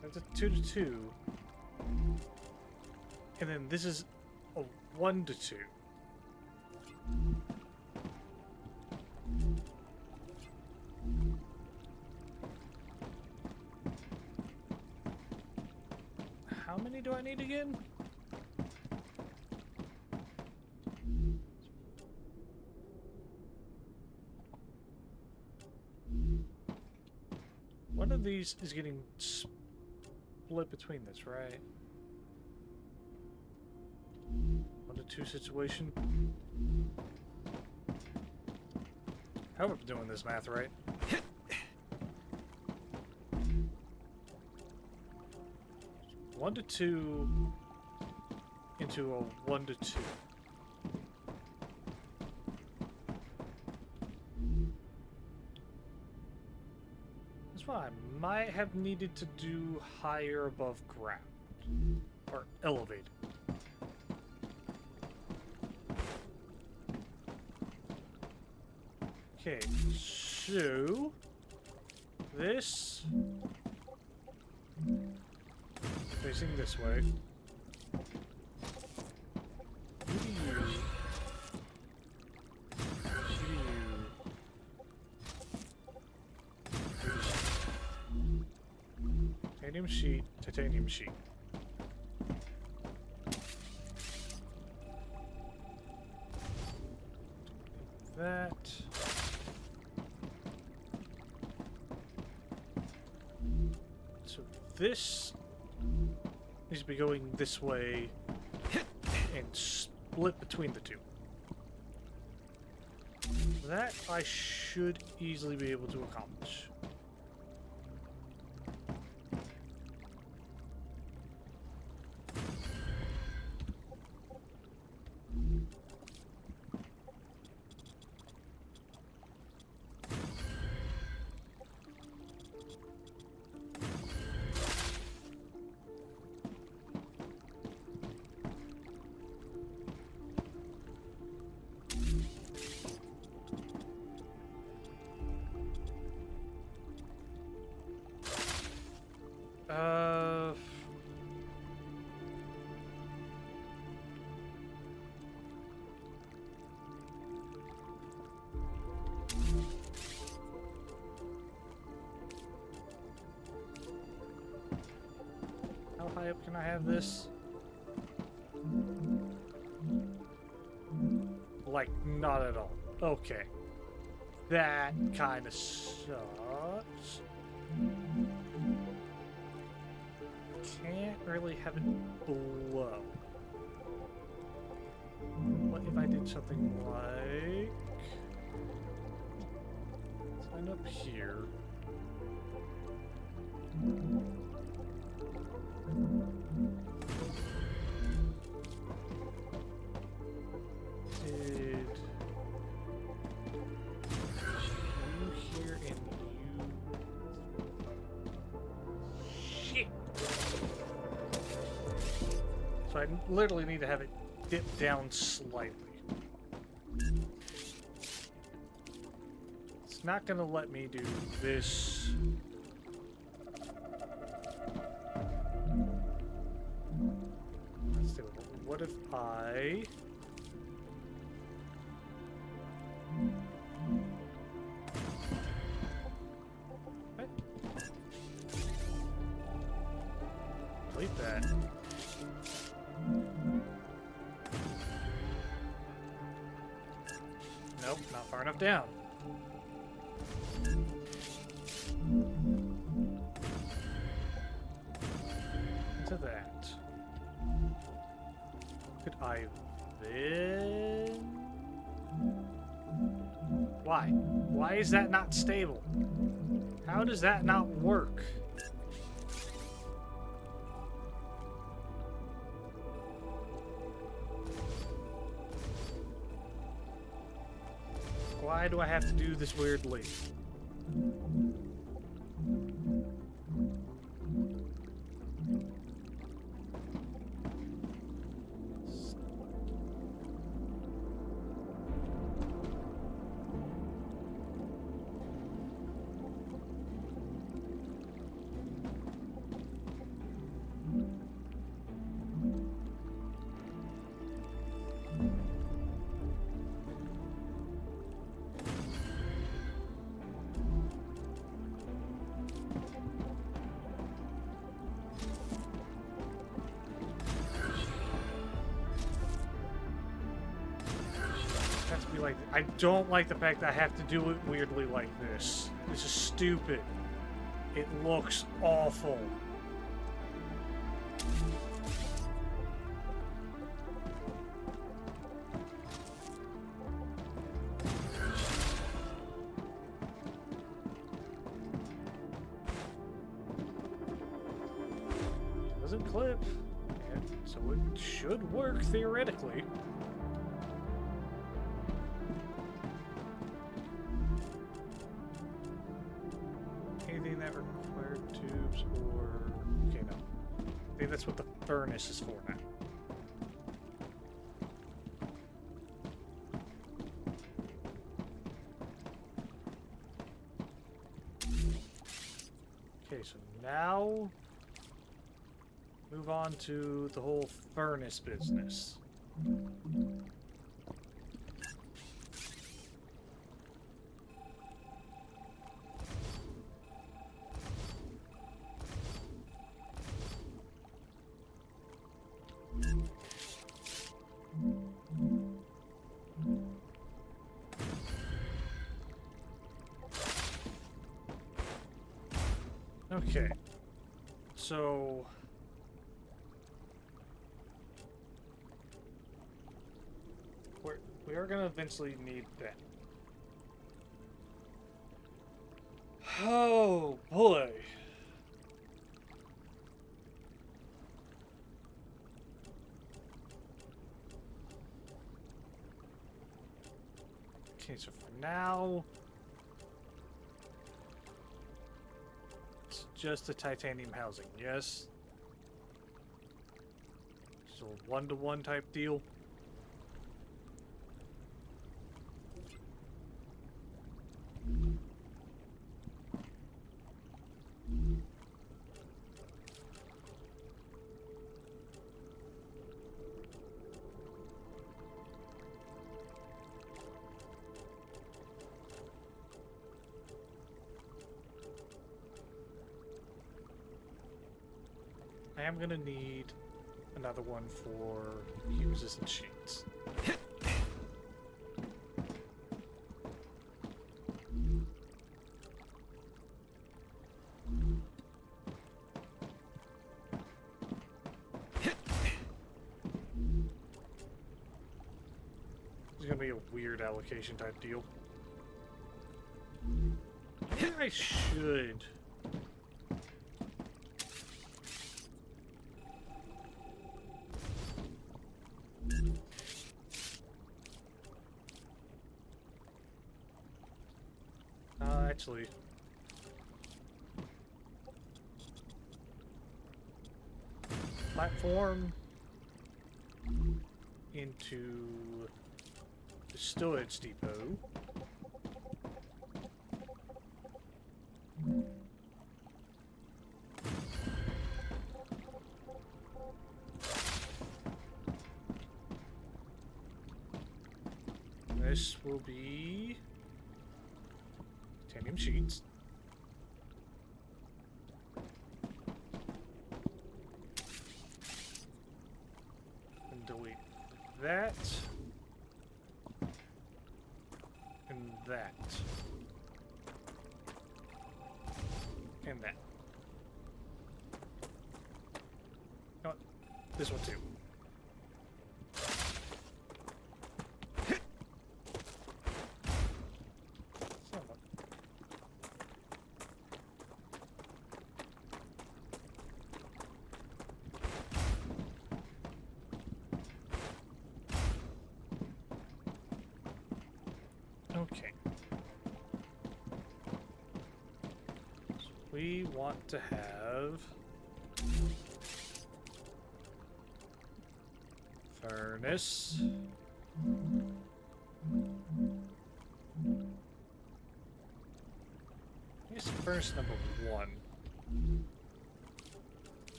That's a 2-to-2. And then this is a 1-to-2. How many do I need again? One of these is getting split between this, right? 1-to-2 situation. I hope I'm doing this math right. One to two into a 1-to-2. That's why I might have needed to do higher above ground. Or elevated. Okay, so this facing this way. Titanium sheet, titanium sheet. That. So this needs to be going this way and split between the two. That I should easily be able to accomplish. Uh... How high up can I have this? Like, not at all. Okay. That kind of sucks. Can't really have it below. What if I did something like... sign up here. Did you here and you... Shit! So I literally need to have it dip down slightly. It's not gonna let me do this. Let's do it. What if I... What? Delete that. Nope, not far enough down. To that. Could I then... Why? Why is that not stable? How does that not work? Why do I have to do this weirdly? Like, I don't like the fact that I have to do it weirdly like this. This is stupid. It looks awful. Doesn't clip. And so it should work theoretically. Anything that required tubes or... Okay, no. I think that's what the furnace is for now. Okay, so now... move on to the whole furnace business. Okay, so we are going to eventually need that. Oh boy. Okay, so for now, it's just a titanium housing, yes? So a one-to-one type deal. I am gonna need another one for heat-resistant sheets. It's gonna be a weird allocation type deal. Maybe I should. Actually. Platform into the storage depot. This will be titanium sheets. And delete that. And that. And that. Oh, this one too. Okay. So we want to have furnace. I guess furnace number 1.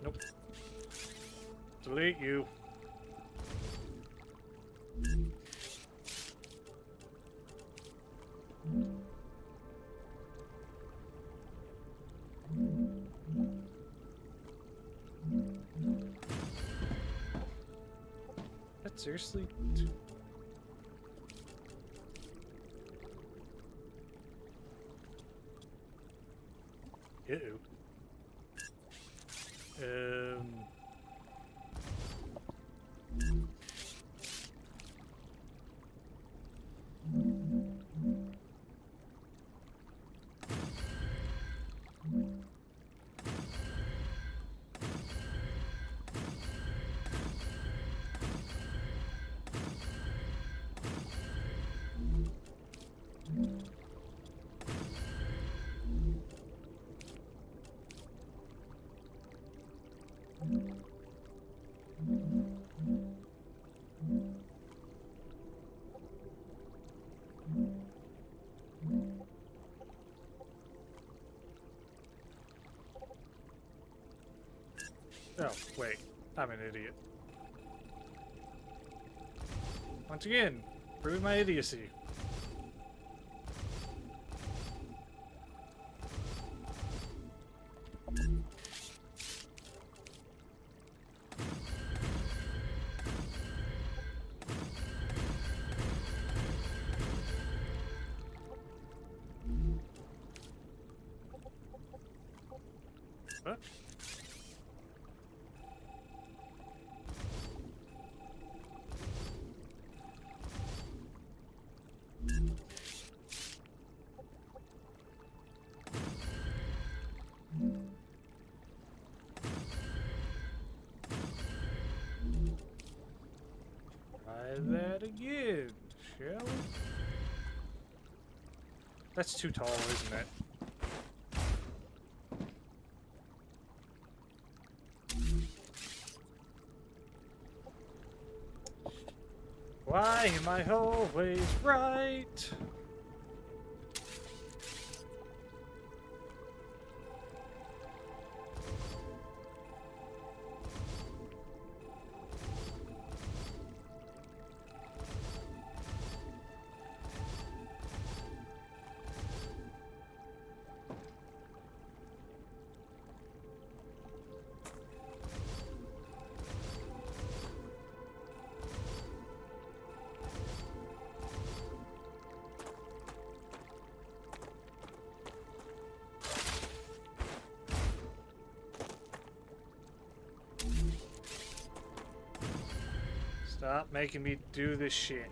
Nope. Delete you. That seriously? Ew. Oh, wait. I'm an idiot. Once again, proving my idiocy. What? Try that again, shall we? That's too tall, isn't it? Why am I always right? Stop making me do this shit.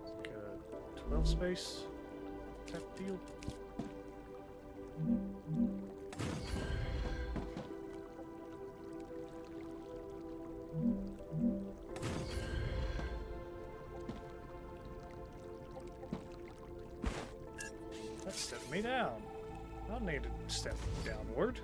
Like a 12 space type deal. That stepped me down. I don't need to step downward.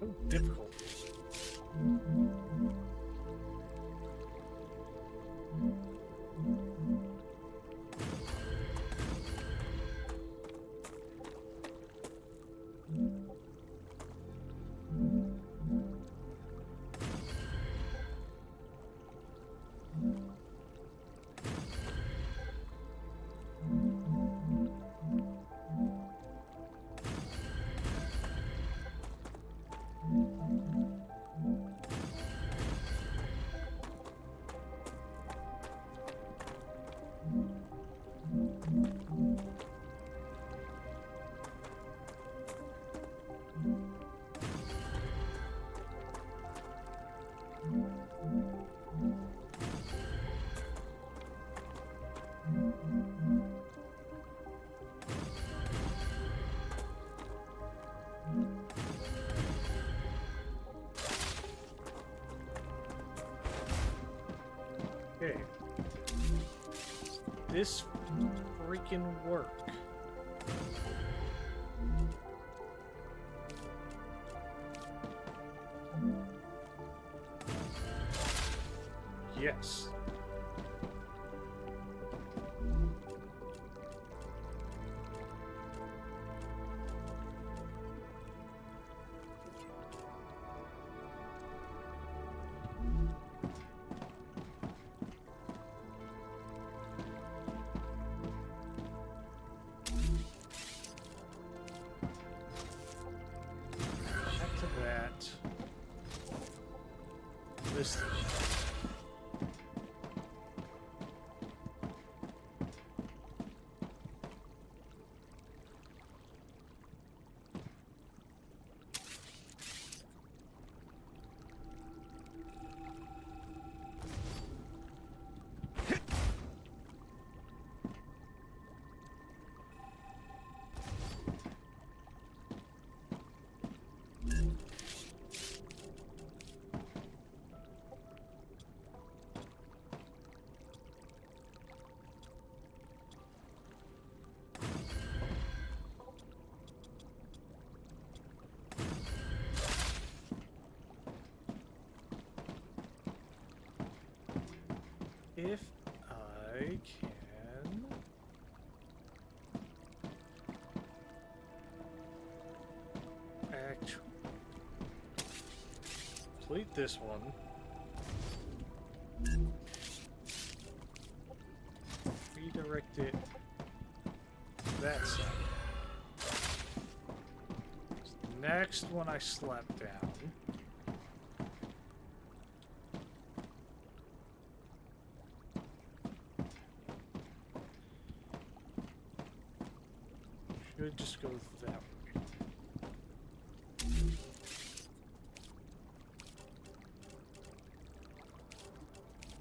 So difficult. Okay. This freaking work. Yes. Back to that. This thing. If I can actually complete this one, redirect it to that side. Next one I slap down. Should just go that way.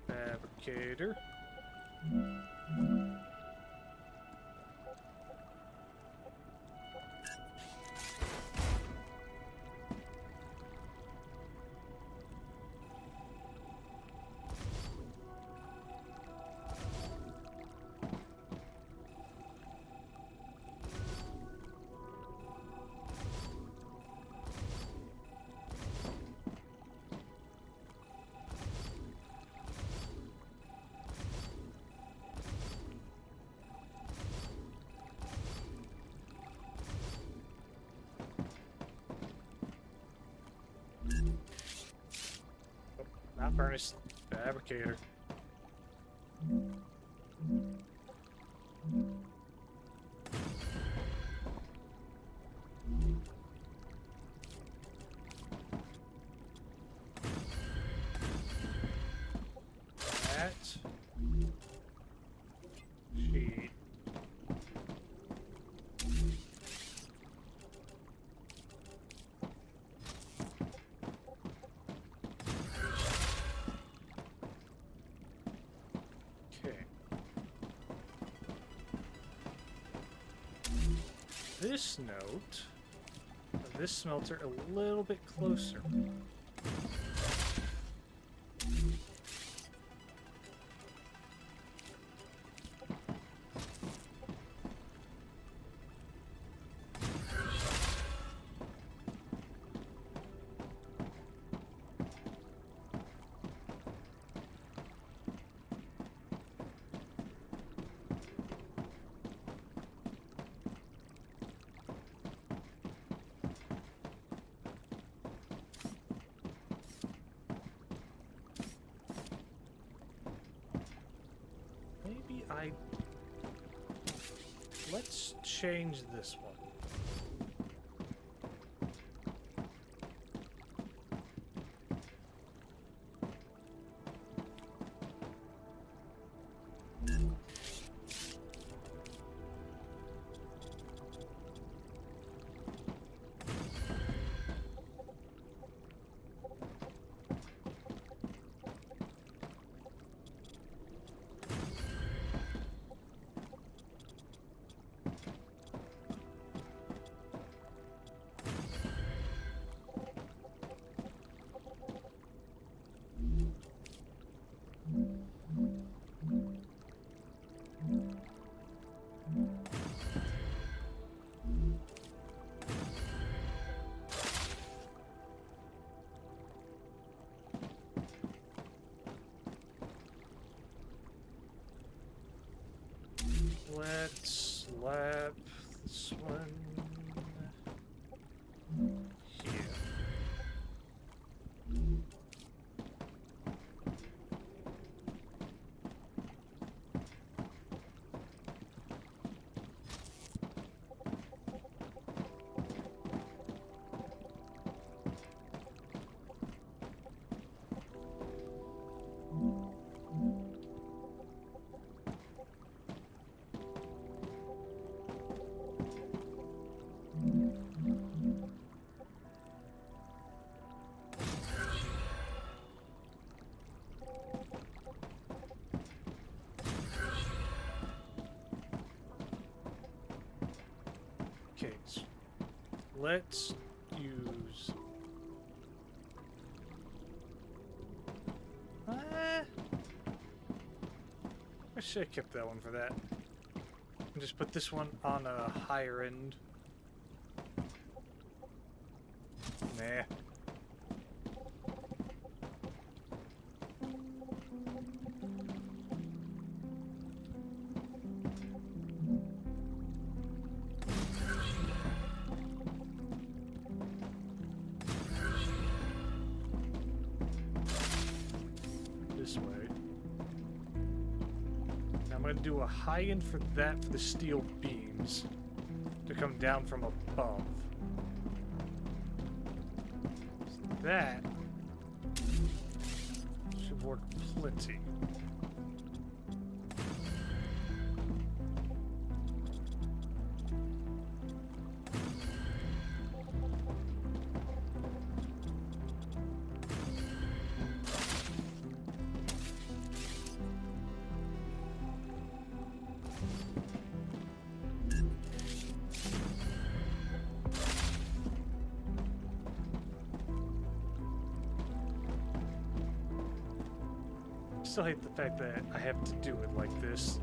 Fabricator. furnace fabricator. That sheet. Okay. This note, this smelter a little bit closer. Maybe let's change this one. Let's slap this one here. Okay, so let's use... I should have kept that one for that. And just put this one on a higher end. Nah. This way. Now I'm going to do a high end for that for the steel beams to come down from above. So that should work plenty. I still hate the fact that I have to do it like this.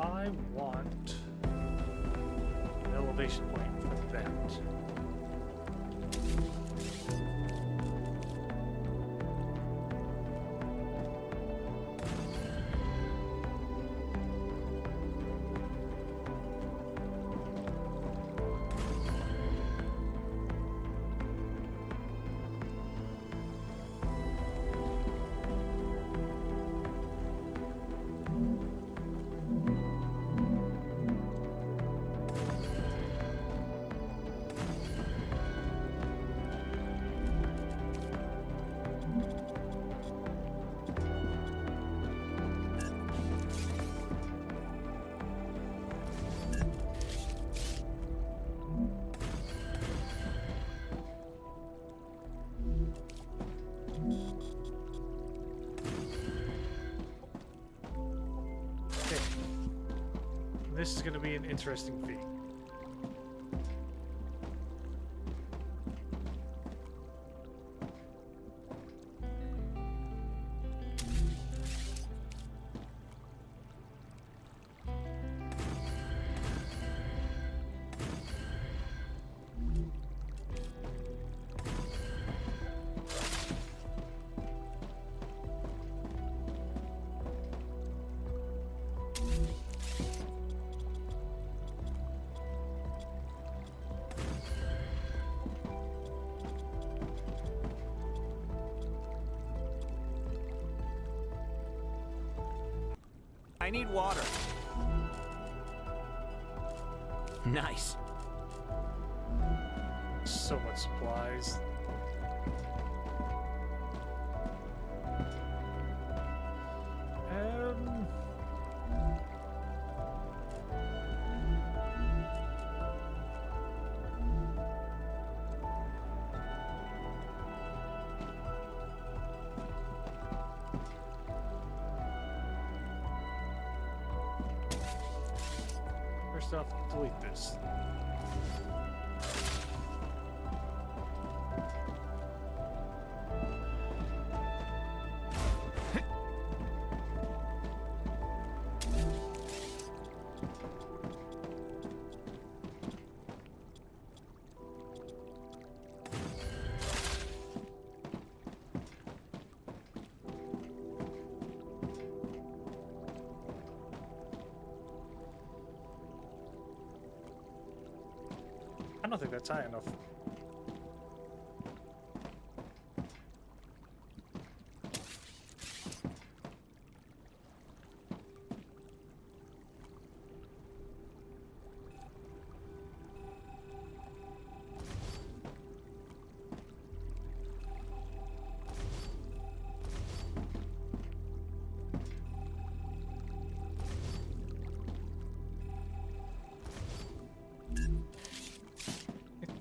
I want an elevation point for that. This is going to be an interesting feat. I need water. Nice. So much supplies. First off, delete this. I don't think that's high enough.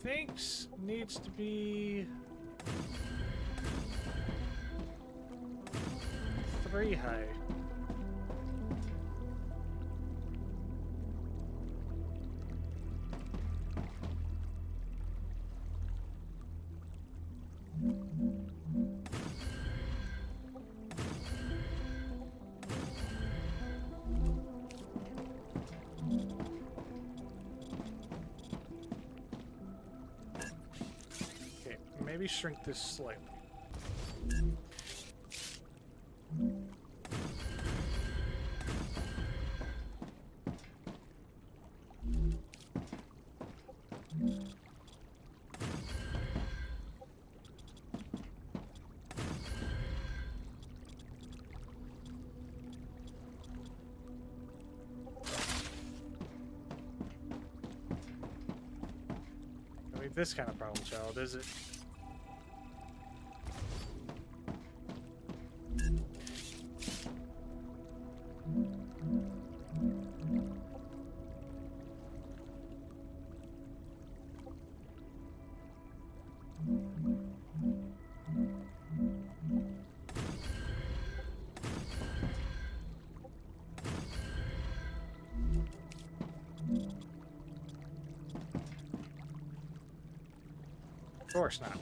Thinks needs to be 3 high. Maybe shrink this slightly. I mean, this kind of problem child, is it? Of course not.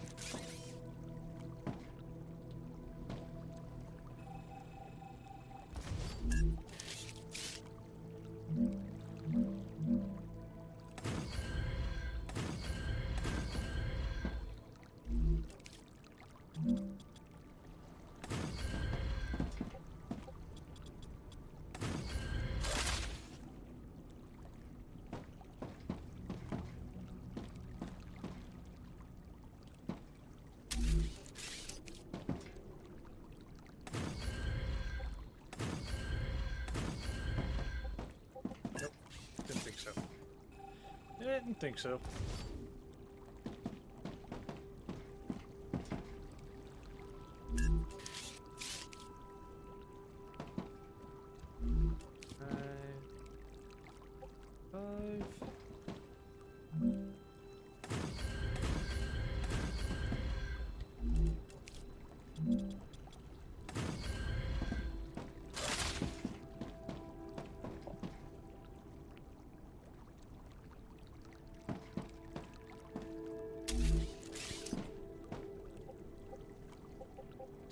didn't think so. Five.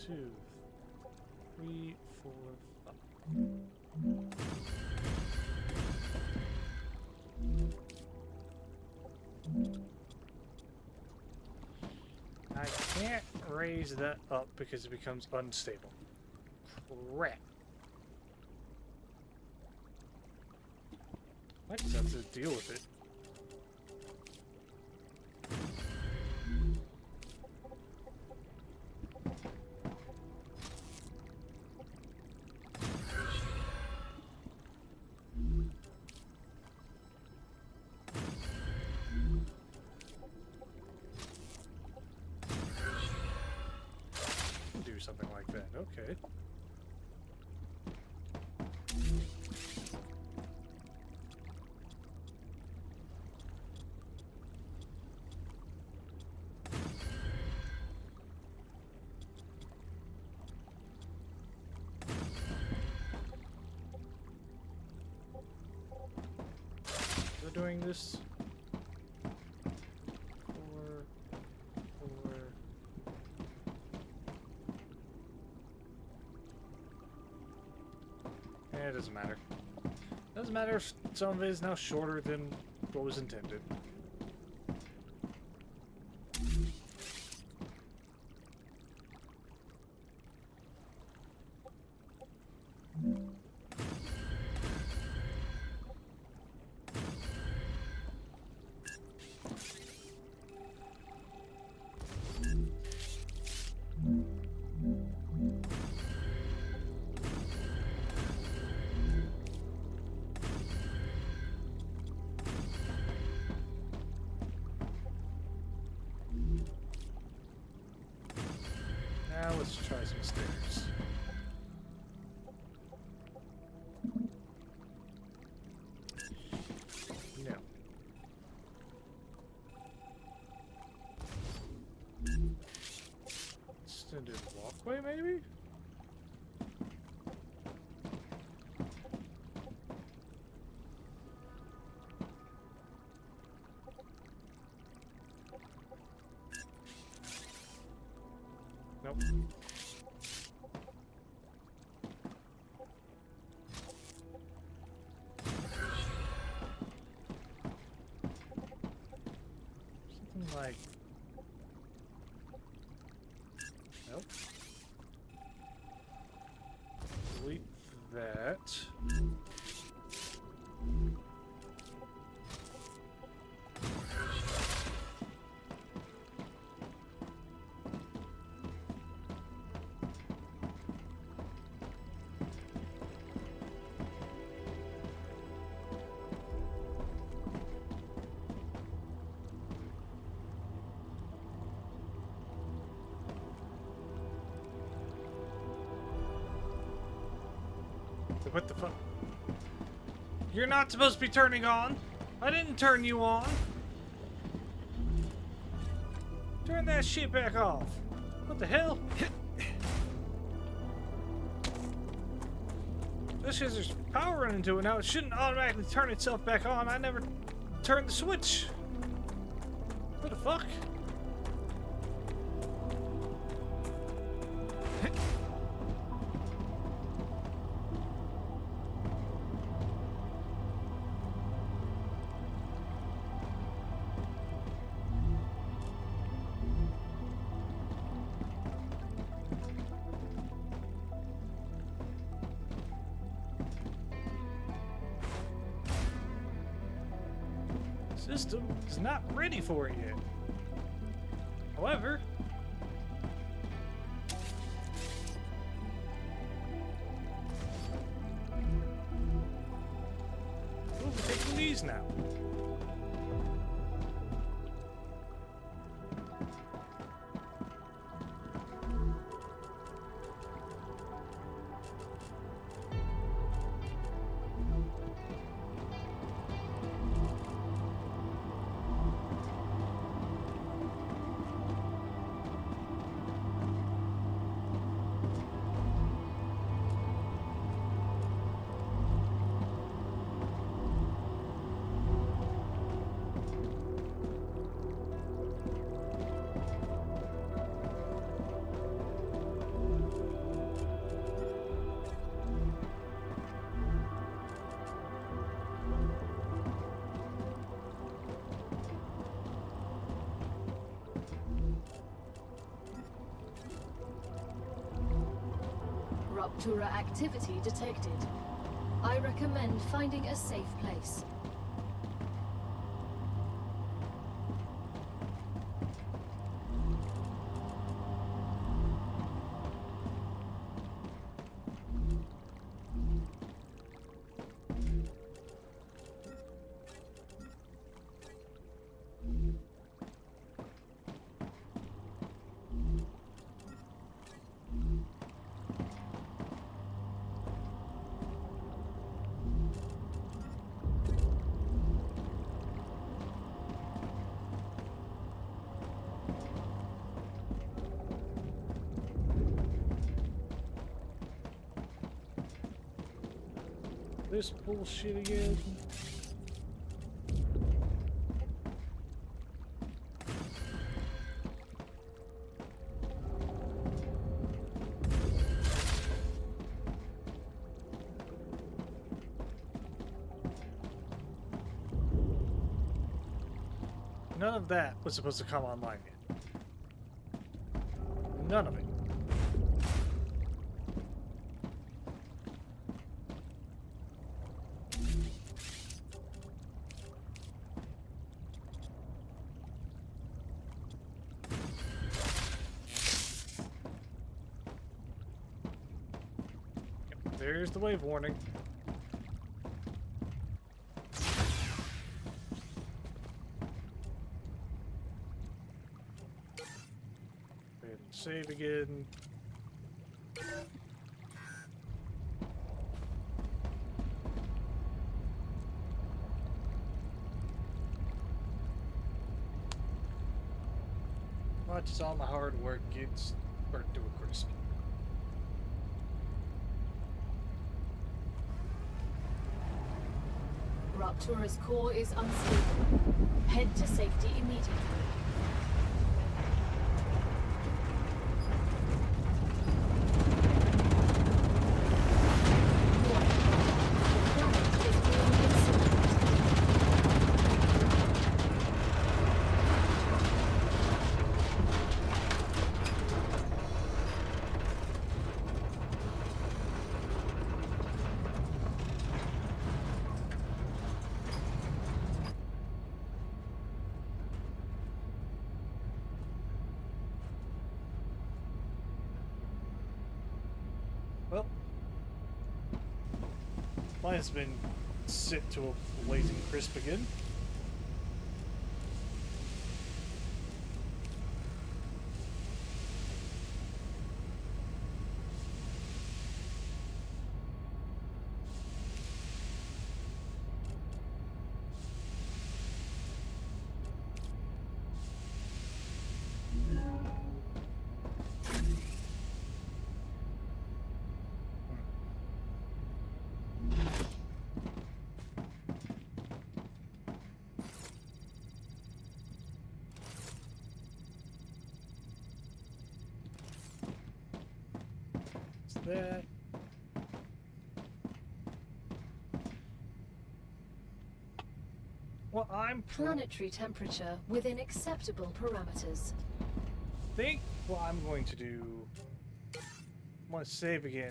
Two, three, four, five. I can't raise that up because it becomes unstable. Crap. I just have to deal with it. Do something like that. Okay. We're doing this. It doesn't matter. Doesn't matter if some of it is now shorter than what was intended. Now let's try some stairs. No. Extended walkway, maybe? Nope. Something like... Nope. Delete that. What the fuck? You're not supposed to be turning on. I didn't turn you on. Turn that shit back off. What the hell? Just because there's power running to it now, it shouldn't automatically turn itself back on. I never turned the switch. What the fuck? System is not ready for it yet. However, we'll be taking these now. Ruptura activity detected. I recommend finding a safe place. This bullshit again. None of that was supposed to come online yet. None of it. There's the wave warning. Go ahead and save again. Watch as all my hard work gets burnt to a crisp. Ruptura's core is unstable. Head to safety immediately. Warning. The planet is being incinerated. Well, mine's been sit to a blazing crisp again. That. Well, Planetary temperature within acceptable parameters. think what I'm going to do. I want to save again.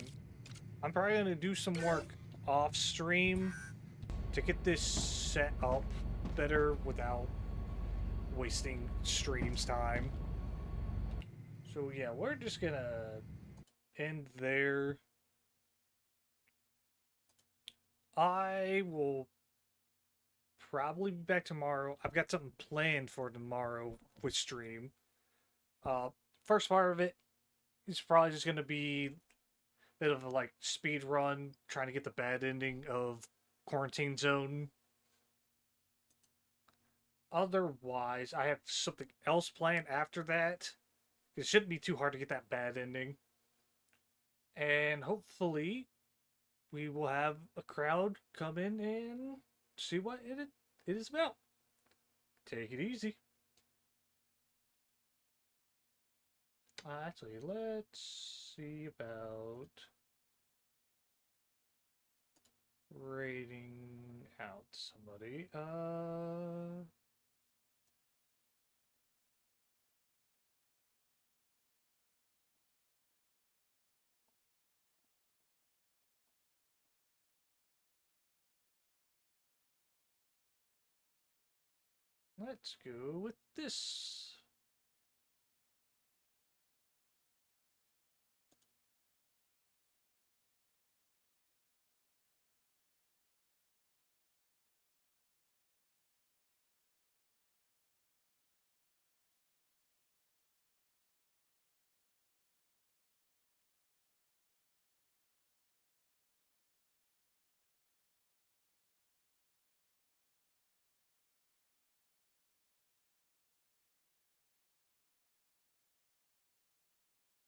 I'm probably going to do some work off stream to get this set up better without wasting stream's time. So yeah, we're just gonna end there. I will probably be back tomorrow. I've got something planned for tomorrow with stream. First part of it is probably just gonna be a bit of a like speed run, trying to get the bad ending of Quarantine Zone. Otherwise, I have something else planned after that. It shouldn't be too hard to get that bad ending. And hopefully, we will have a crowd come in and see what it is about. Take it easy. Actually, let's see about rating out somebody. Let's go with this.